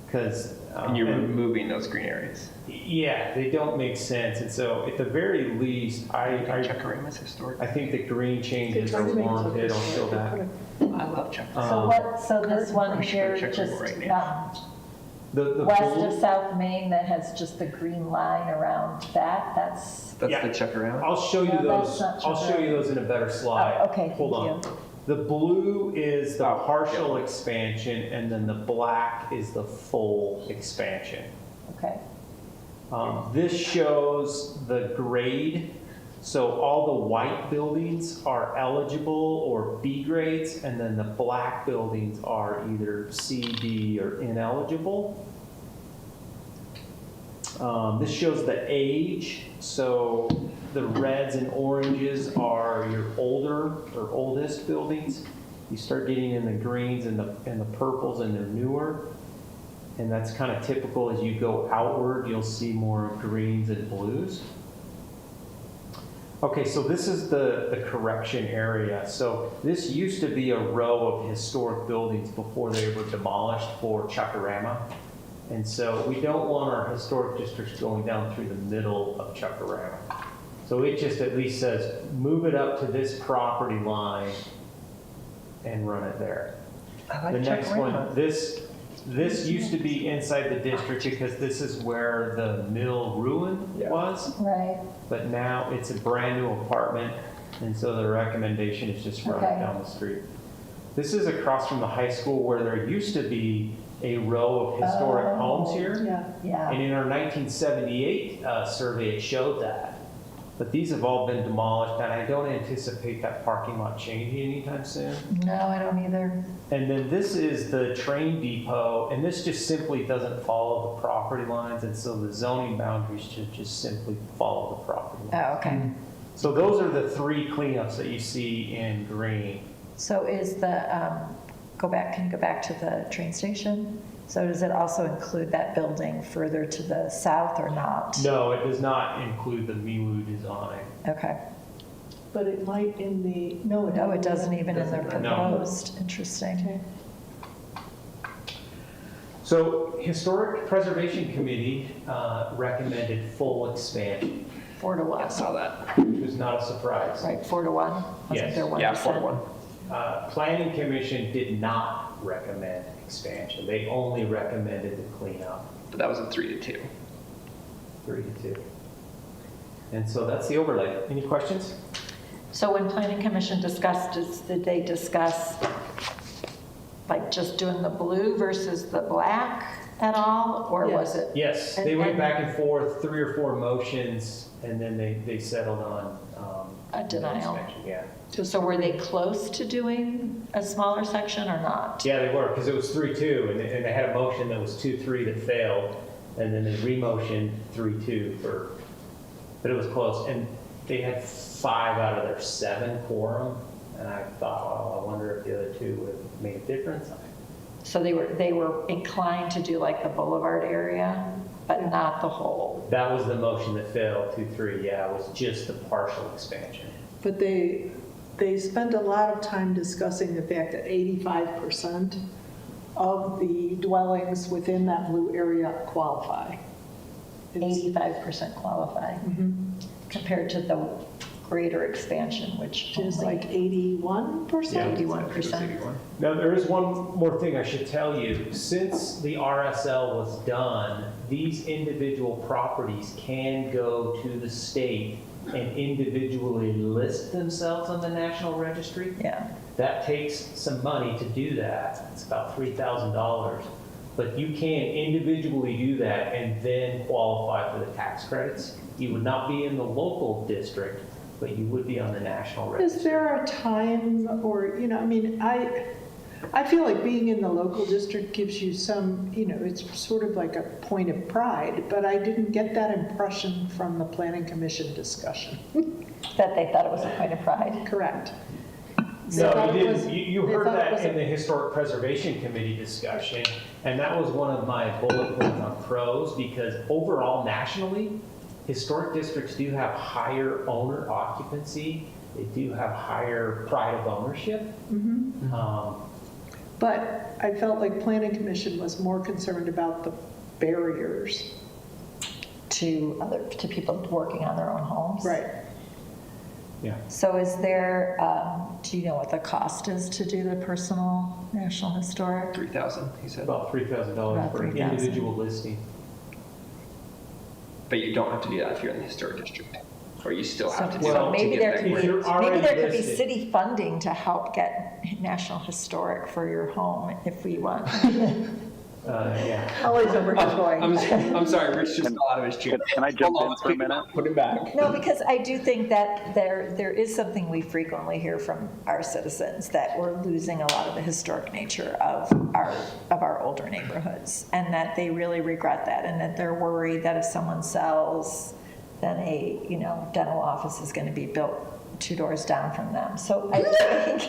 because. And you're removing those green areas. Yeah, they don't make sense. And so at the very least, Chuckarama's historic. I think the green changes are warranted. I'll show that. I love Chuckarama. So this one here, just The west blue- of South Main that has just the green line around that, that's. That's Yeah. the Chuckarama. I'll show you No, those. that's not I'll show you those in a better slide. Oh, okay, Hold on. thank you. The blue is the partial expansion, and then the black is the full expansion. Okay. This shows the grade. So all the white buildings are eligible or B grades, and then the black buildings are either C, D, or ineligible. This shows the age. So the reds and oranges are your older or oldest buildings. You start getting in the greens and the purples, and they're newer. And that's kind of typical. As you go outward, you'll see more greens and blues. Okay, so this is the correction area. So this used to be a row of historic buildings before they were demolished for Chuckarama. And so we don't want our historic districts going down through the middle of Chuckarama. So it just at least says, move it up to this property line and run it there. I like The next one, Chuckarama. this used to be inside the district because this is where the mill ruin was. Right. But now it's a brand new apartment, and so the recommendation is just run it Okay. down the street. This is across from the high school where there used to be a row of historic homes here. Yeah. And in our 1978 survey, it showed that. But these have all been demolished, and I don't anticipate that parking lot changing anytime soon. No, I don't either. And then this is the train depot, and this just simply doesn't follow the property lines, and so the zoning boundaries should just simply follow the property lines. Oh, okay. So those are the three cleanups that you see in green. So is the, can you go back to the train station? So does it also include that building further to the south or not? No, it does not include the Miwu design. Okay. But it might in the, no, No, it doesn't even in the No. proposed. Interesting. So Historic Preservation Committee recommended full expansion. 4-1. I saw that. Which was not a surprise. Right, 4-1? Wasn't Yes. there 1%? Yeah, 4-1. Planning Commission did not recommend expansion. They only recommended the cleanup. But that was a 3-2. 3-2. And so that's the overlay. Any questions? So when Planning Commission discussed, did they discuss like just doing the blue versus the black at all? Or was it? Yes, they went back and forth, 3 or 4 motions, and then they settled on A denial. expansion. Yeah. So were they close to doing a smaller section or not? Yeah, they were, because it was 3-2, and they had a motion that was 2-3 that failed, and then they re-motioned 3-2 but it was close. And they had 5 out of their 7 quorum, and I thought, well, I wonder if the other 2 would have made a difference. So they were inclined to do like the boulevard area, but not the whole. That was the motion that failed, 2-3, yeah, it was just the partial expansion. but they spent a lot of time discussing the fact that 85% of the dwellings within that blue area qualify. 85% qualify compared to the greater expansion, which is only like 81%? 81%. Now, there is one more thing I should tell you. Since the RSL was done, these individual properties can go to the state and individually list themselves on the National Registry. Yeah. That takes some money to do that. It's about $3,000. But you can individually do that and then qualify for the tax credits. You would not be in the local district, but you would be on the National Registry. Is there a time or, I mean, I feel like being in the local district gives you some, it's sort of like a point of pride, but I didn't get that impression from the Planning Commission discussion. That they thought it was a point of pride. Correct. No, you didn't. You heard that in the Historic Preservation Committee discussion, and that was one of my bullet points on pros, because overall, nationally, historic districts do have higher owner occupancy. They do have higher pride of ownership. But I felt like Planning Commission was more concerned about the barriers. To people working on their own homes. Right. Yeah. So is there, do you know what the cost is to do the personal National Historic? $3,000, he said. About $3,000 About for an $3,000. individual listing. But you don't have to do that if you're in the historic district, or you still have to do So that maybe to there, get there. maybe there could be city funding to help get National Historic for your home if we want. Yeah. Always overjoyed. I'm sorry, Rich just fell out of his chair. Can I jump Hold on, in let's for a pick it minute? up, put it back. No, because I do think that there is something we frequently hear from our citizens, that we're losing a lot of the historic nature of our older neighborhoods, and that they really regret that, and that they're worried that if someone sells, then a dental office is going to be built 2 doors down from them. So I think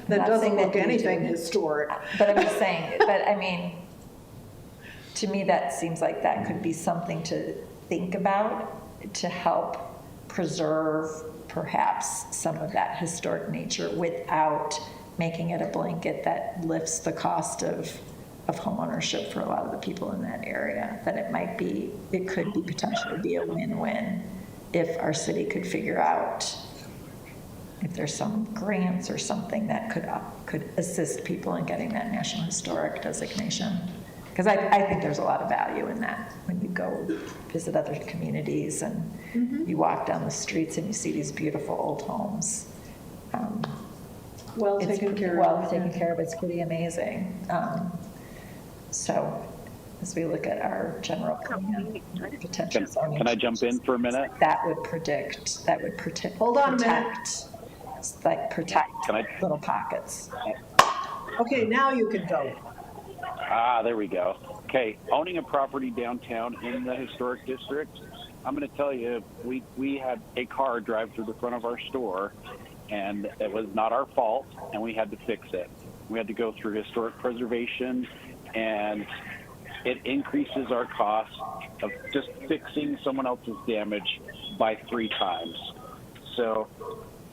That doesn't look you anything do. historic. But I'm just saying, but I mean, to me, that seems like that could be something to think about to help preserve perhaps some of that historic nature without making it a blanket that lifts the cost of homeownership for a lot of the people in that area. That it could be potentially be a win-win if our city could figure out if there's some grants or something that could assist people in getting that National Historic designation. Because I think there's a lot of value in that when you go visit other communities and you walk down the streets and you see these beautiful old homes. Well taken care of. Well taken care of. It's pretty amazing. So as we look at our general plan, potential zoning. Can I jump in for a minute? That would protect. Hold on a minute. Protect Can I? little pockets. Okay, now you can go. There we go. Okay, owning a property downtown in the historic district, I'm going to tell you, we had a car drive through the front of our store, and it was not our fault, and we had to fix it. We had to go through historic preservation, and it increases our cost of just fixing someone else's damage by 3 times. So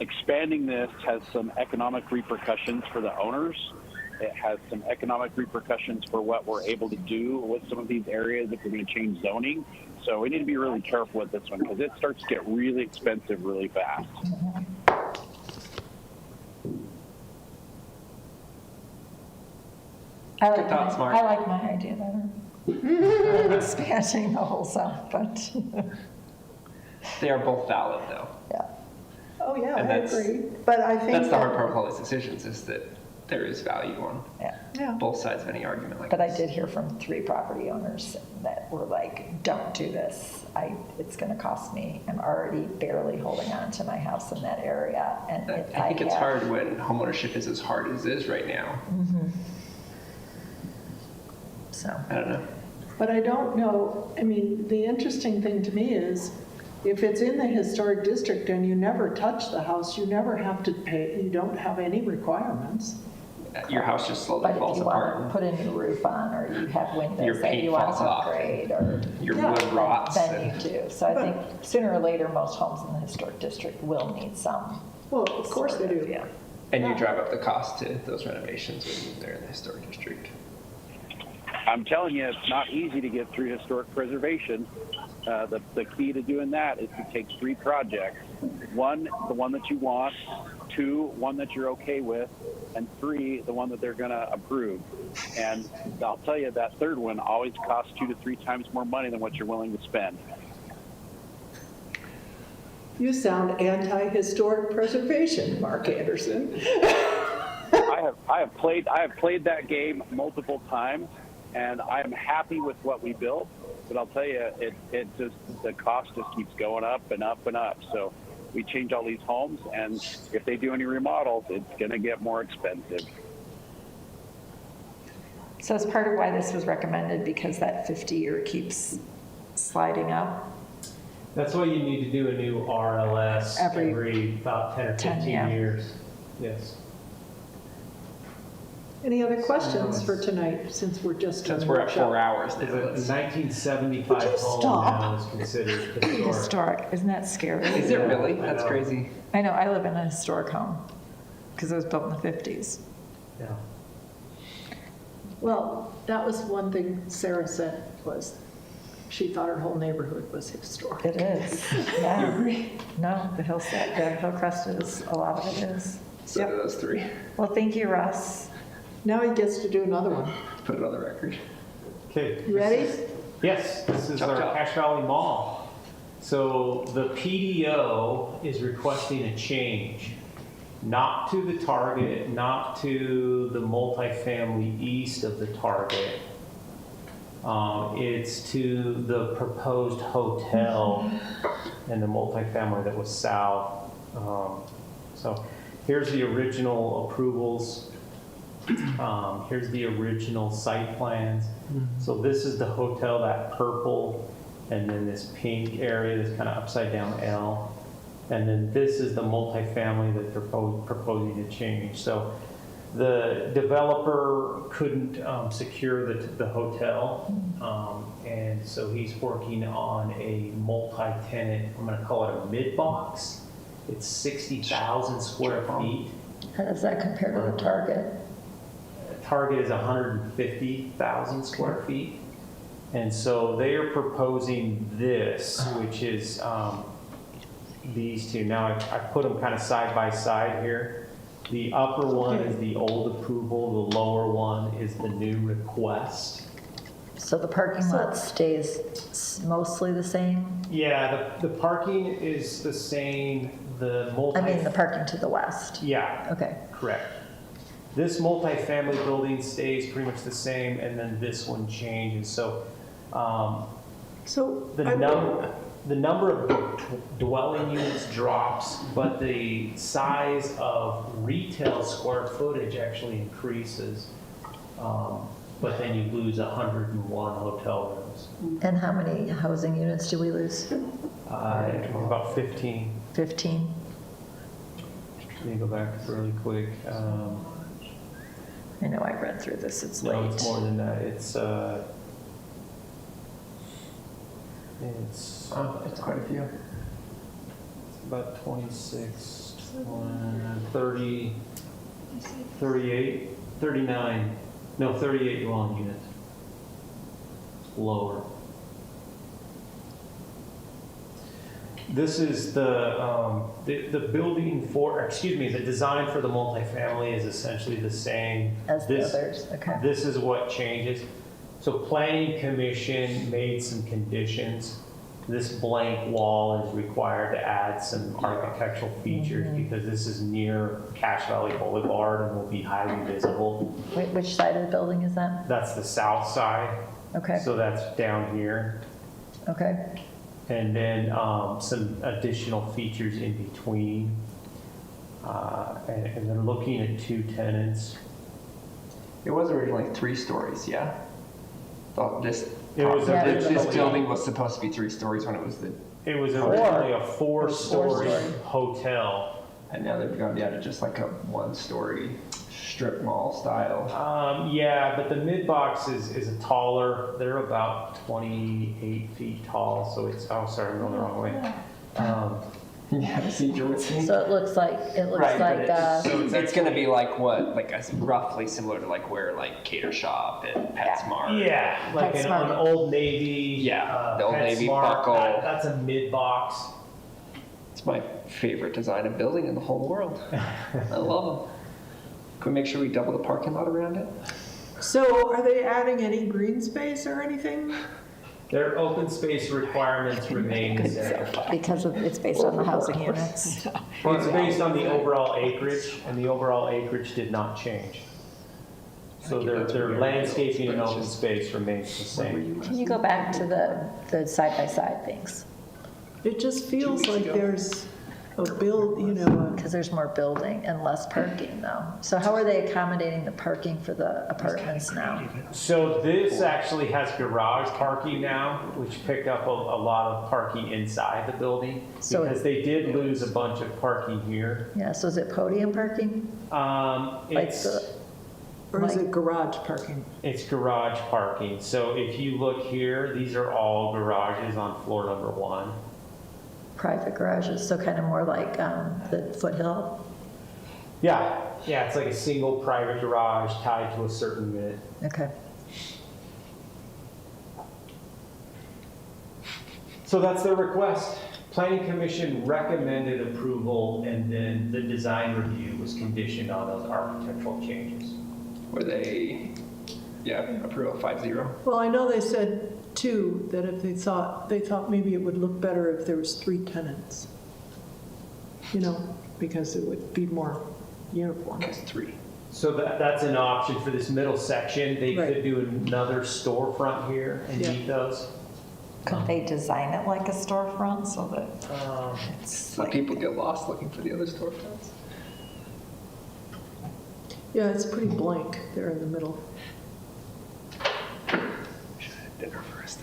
expanding this has some economic repercussions for the owners. It has some economic repercussions for what we're able to do with some of these areas if we're going to change zoning. So we need to be really careful with this one because it starts to get really expensive really fast. Good thoughts, Mark. I like my idea better. Expanding the whole South, but They are both valid, though. yeah. Oh, yeah, And I that's- agree. But I think That's the hard that- part with all these decisions is that there is value on Yeah. both sides of any argument like But I this. did hear from 3 property owners that were like, don't do this. It's going to cost me. I'm already barely holding on to my house in that area. And I think it's hard when homeownership is as hard as it is right now. So I don't know. But I don't know, I mean, the interesting thing to me is, if it's in the historic district and you never touch the house, you never have to pay, you don't have any requirements. Your house just slowly But if falls you apart. want to put a new roof on, or you have Your windows that paint you want falls to off. upgrade, or. Your Yeah, wood rots. Then you do. So I think sooner or later, most homes in the historic district will need some. Well, of course they do. Yeah. And you drive up the cost to those renovations when they're in the historic district. I'm telling you, it's not easy to get through historic preservation. The key to doing that is to take 3 projects. 1, the one that you want. 2, one that you're okay with. And 3, the one that they're going to approve. And I'll tell you, that 3rd one always costs 2 to 3 times more money than what you're willing to spend. You sound anti-historic preservation, Mark Anderson. I have played that game multiple times, and I am happy with what we built. But I'll tell you, the cost just keeps going up and up and up. So we change all these homes, and if they do any remodels, it's going to get more expensive. So it's part of why this was recommended, because that 50-year keeps sliding up. That's why you need to do a new RLS every about 10 or 15 yeah. years. Yes. Any other questions for tonight, since we're just. Since we're at 4 hours now. A it's- 1975 Would you home stop? now is considered historic. Historic, isn't that scary? Is it really? I That's know. crazy. I know, I live in a historic home, because it was built in the 50s. Yeah. Well, that was one thing Sarah said, was she thought her whole neighborhood was historic. It is, yeah. You agree? No, the Hillcrest is, a lot of it is. So do those 3. Well, thank you, Russ. Now he gets to do another one. Put it on the record. Okay. You ready? Yes, this is our Cache Valley Mall. So the PDO is requesting a change, not to the Target, not to the multifamily east of the Target. It's to the proposed hotel and the multifamily that was south. So here's the original approvals. Here's the original site plans. So this is the hotel, that purple, and then this pink area, this kind of upside down L. And then this is the multifamily that they're proposing to change. So the developer couldn't secure the hotel, and so he's working on a multi-tenant, I'm gonna call it a mid-box. It's 60,000 square feet. How does that compare to the Target? Target is 150,000 square feet. And so they are proposing this, which is these two. Now I put them kind of side by side here. The upper one is the old approval, the lower one is the new request. So the parking lot stays mostly the same? Yeah, the parking is the same, the parking to the west. Yeah. Okay. Correct. This multifamily building stays pretty much the same, and then this one changes. So, the number of dwelling units drops, but the size of retail square footage actually increases. But then you lose 101 hotel rooms. And how many housing units do we lose? About 15. 15? Let me go back really quick. I know I read through this, it's No, late. it's more than that. It's quite a few. It's about 26, 30, 38, 39. No, 38 dwelling units. Lower. This is the building for, excuse me, the design for the multifamily is essentially the same. As the others, okay. This is what changes. So Planning Commission made some conditions. This blank wall is required to add some architectural features because this is near Cache Valley Boulevard and will be highly visible. Wait, which side of the building is that? That's the south side. Okay. So that's down here. Okay. And then some additional features in between. And they're looking at 2 tenants. It was originally 3 stories, yeah? Oh, this building was supposed to be 3 stories when it was It was originally a 4-story hotel. And now they've gone down to just like a 1-story strip mall style. Yeah, but the mid-box is a taller, they're about 28 feet tall, so it's, oh, sorry, I'm going the wrong way. Yeah, procedure with me. So it looks like, it's going to be like what, like roughly similar to like where like Cater Shop and PetSmart. Yeah, like an Old Navy. Yeah, the Old Navy PetSmart, buckle. That's a mid-box. It's my favorite design of building in the whole world. I love them. Can we make sure we double the parking lot around it? So are they adding any green space or anything? Their open space requirements remain the same. Because it's based on the housing units. It's based on the overall acreage, and the overall acreage did not change. So their landscaping and open space remains the same. Can you go back to the side-by-side things? It just feels like there's Because there's more building and less parking though. So how are they accommodating the parking for the apartments now? So this actually has garage parking now, which picked up a lot of parking inside the building. So because they did lose a bunch of parking here. Yeah, so is it podium parking? Or is it garage parking? It's garage parking. So if you look here, these are all garages on floor number 1. Private garages, so kind of more like the Foothill? Yeah, it's like a single private garage tied to a certain unit. Okay. So that's their request. Planning Commission recommended approval, and then the design review was conditioned on those architectural changes. Were they, approval 5-0? Well, I know they said too, that if they thought maybe it would look better if there was 3 tenants. Because it would be more uniform. Because 3. So that's an option for this middle section. They could do another storefront here and meet those. Could they design it like a storefront so that so people get lost looking for the other storefronts? Yeah, it's pretty blank there in the middle. Dinner first.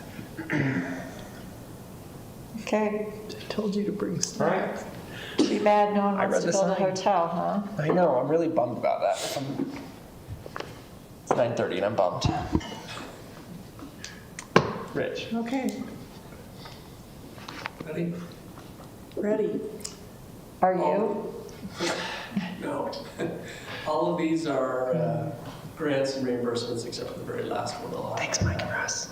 Okay. I told you to bring snacks. Too bad no one I wants read to the build a sign. hotel, huh? I know, I'm really bummed about that. It's 9:30 and I'm bummed. Rich. Okay, Ready? ready. Are you? No. All of these are grants and reimbursements except for the very last one. Thanks, Mike and Russ.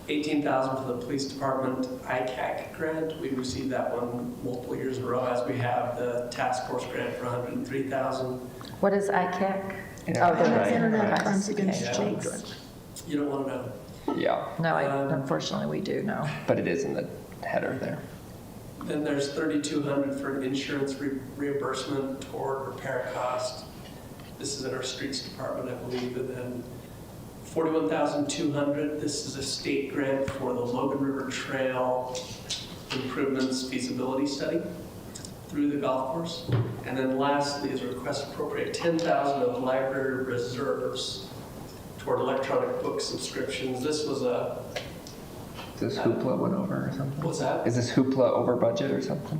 $18,000 for the police department ICAC grant. We received that one multiple years in a row, as we have the task force grant for $103,000. What is ICAC? Internet Crimes Against Yeah. Children. You don't want to know. Yeah. No, unfortunately we do know. But it is in the header there. Then there's $3,200 for an insurance reimbursement toward repair cost. This is in our streets department, I believe. And then $41,200. This is a state grant for the Logan River Trail improvements feasibility study through the golf course. And then lastly is a request to appropriate $10,000 of library reserves toward electronic book subscriptions. This was a... Is this Hoopla went over or something? What's that? Is this Hoopla over budget or something?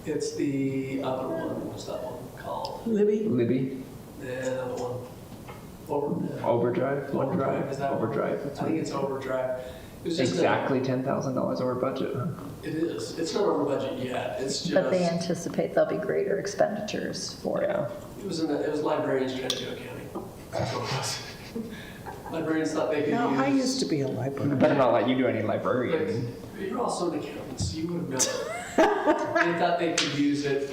It's the other one. What's that one called? Libby? Libby? The other one. Overdrive? Overdrive, is that one? Overdrive. I think it's Overdrive. It was just Exactly $10,000 over budget, huh? It is. It's not over budget yet. It's just... But they anticipate there'll be greater expenditures for it. It was librarians trying to do accounting. That's what it was. Librarians thought they could Now, use... I used to be a librarian. We better not let you do any librarian. But you're also an accountant, so you would know. They thought they could use it.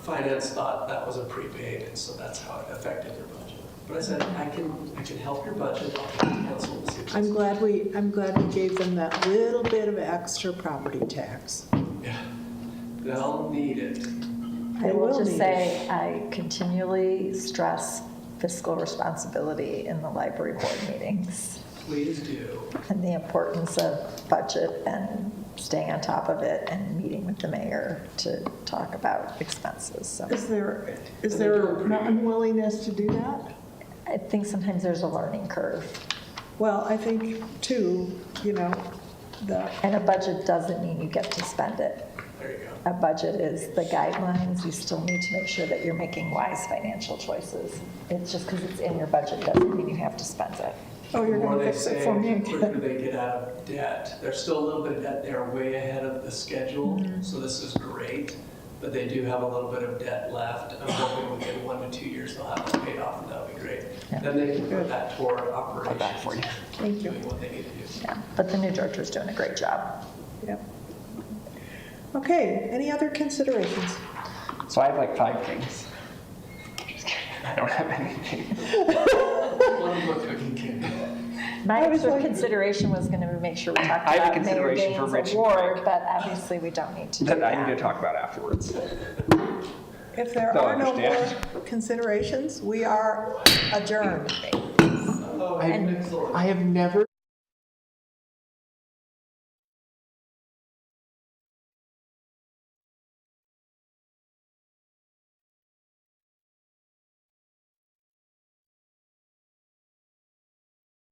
Finance thought that was a prepaid, and so that's how it affected their budget. But I said, I can help your budget. I'll talk to council and see if I'm glad we gave them that little bit of extra property tax. Yeah. They'll need it. I will just need say, I continually stress fiscal responsibility in the library board meetings Please do. and the importance of budget and staying on top of it and meeting with the mayor to talk about expenses. So Is there an unwillingness to do that? I think sometimes there's a learning curve. Well, I think too, And a budget doesn't mean you get to spend it. There you go. A budget is the guidelines. You still need to make sure that you're making wise financial choices. It's just because it's in your budget doesn't mean you have to spend it. Oh, you're The more going to they fix it for me save, the quicker again. they get out of debt. There's still a little bit of debt. They're way ahead of the schedule, so this is great. But they do have a little bit of debt left. I'm hoping within 1 to 2 years they'll have it paid off, and that'll be great. Then they can put that toward operations. for you. Thank you. Doing what they need to do. Yeah, but the new director's doing a great job. Yep. Okay, any other considerations? So I have like 5 things. Just kidding. I don't have anything. One more cooking kit. My extra consideration was going to make sure we talked I have a about Mayor consideration for Dane's Rich and award, Craig. but obviously we don't need to do That I need that. to talk about afterwards. If there They'll are no more understand. considerations, we are adjourned. Oh, excellent. I have never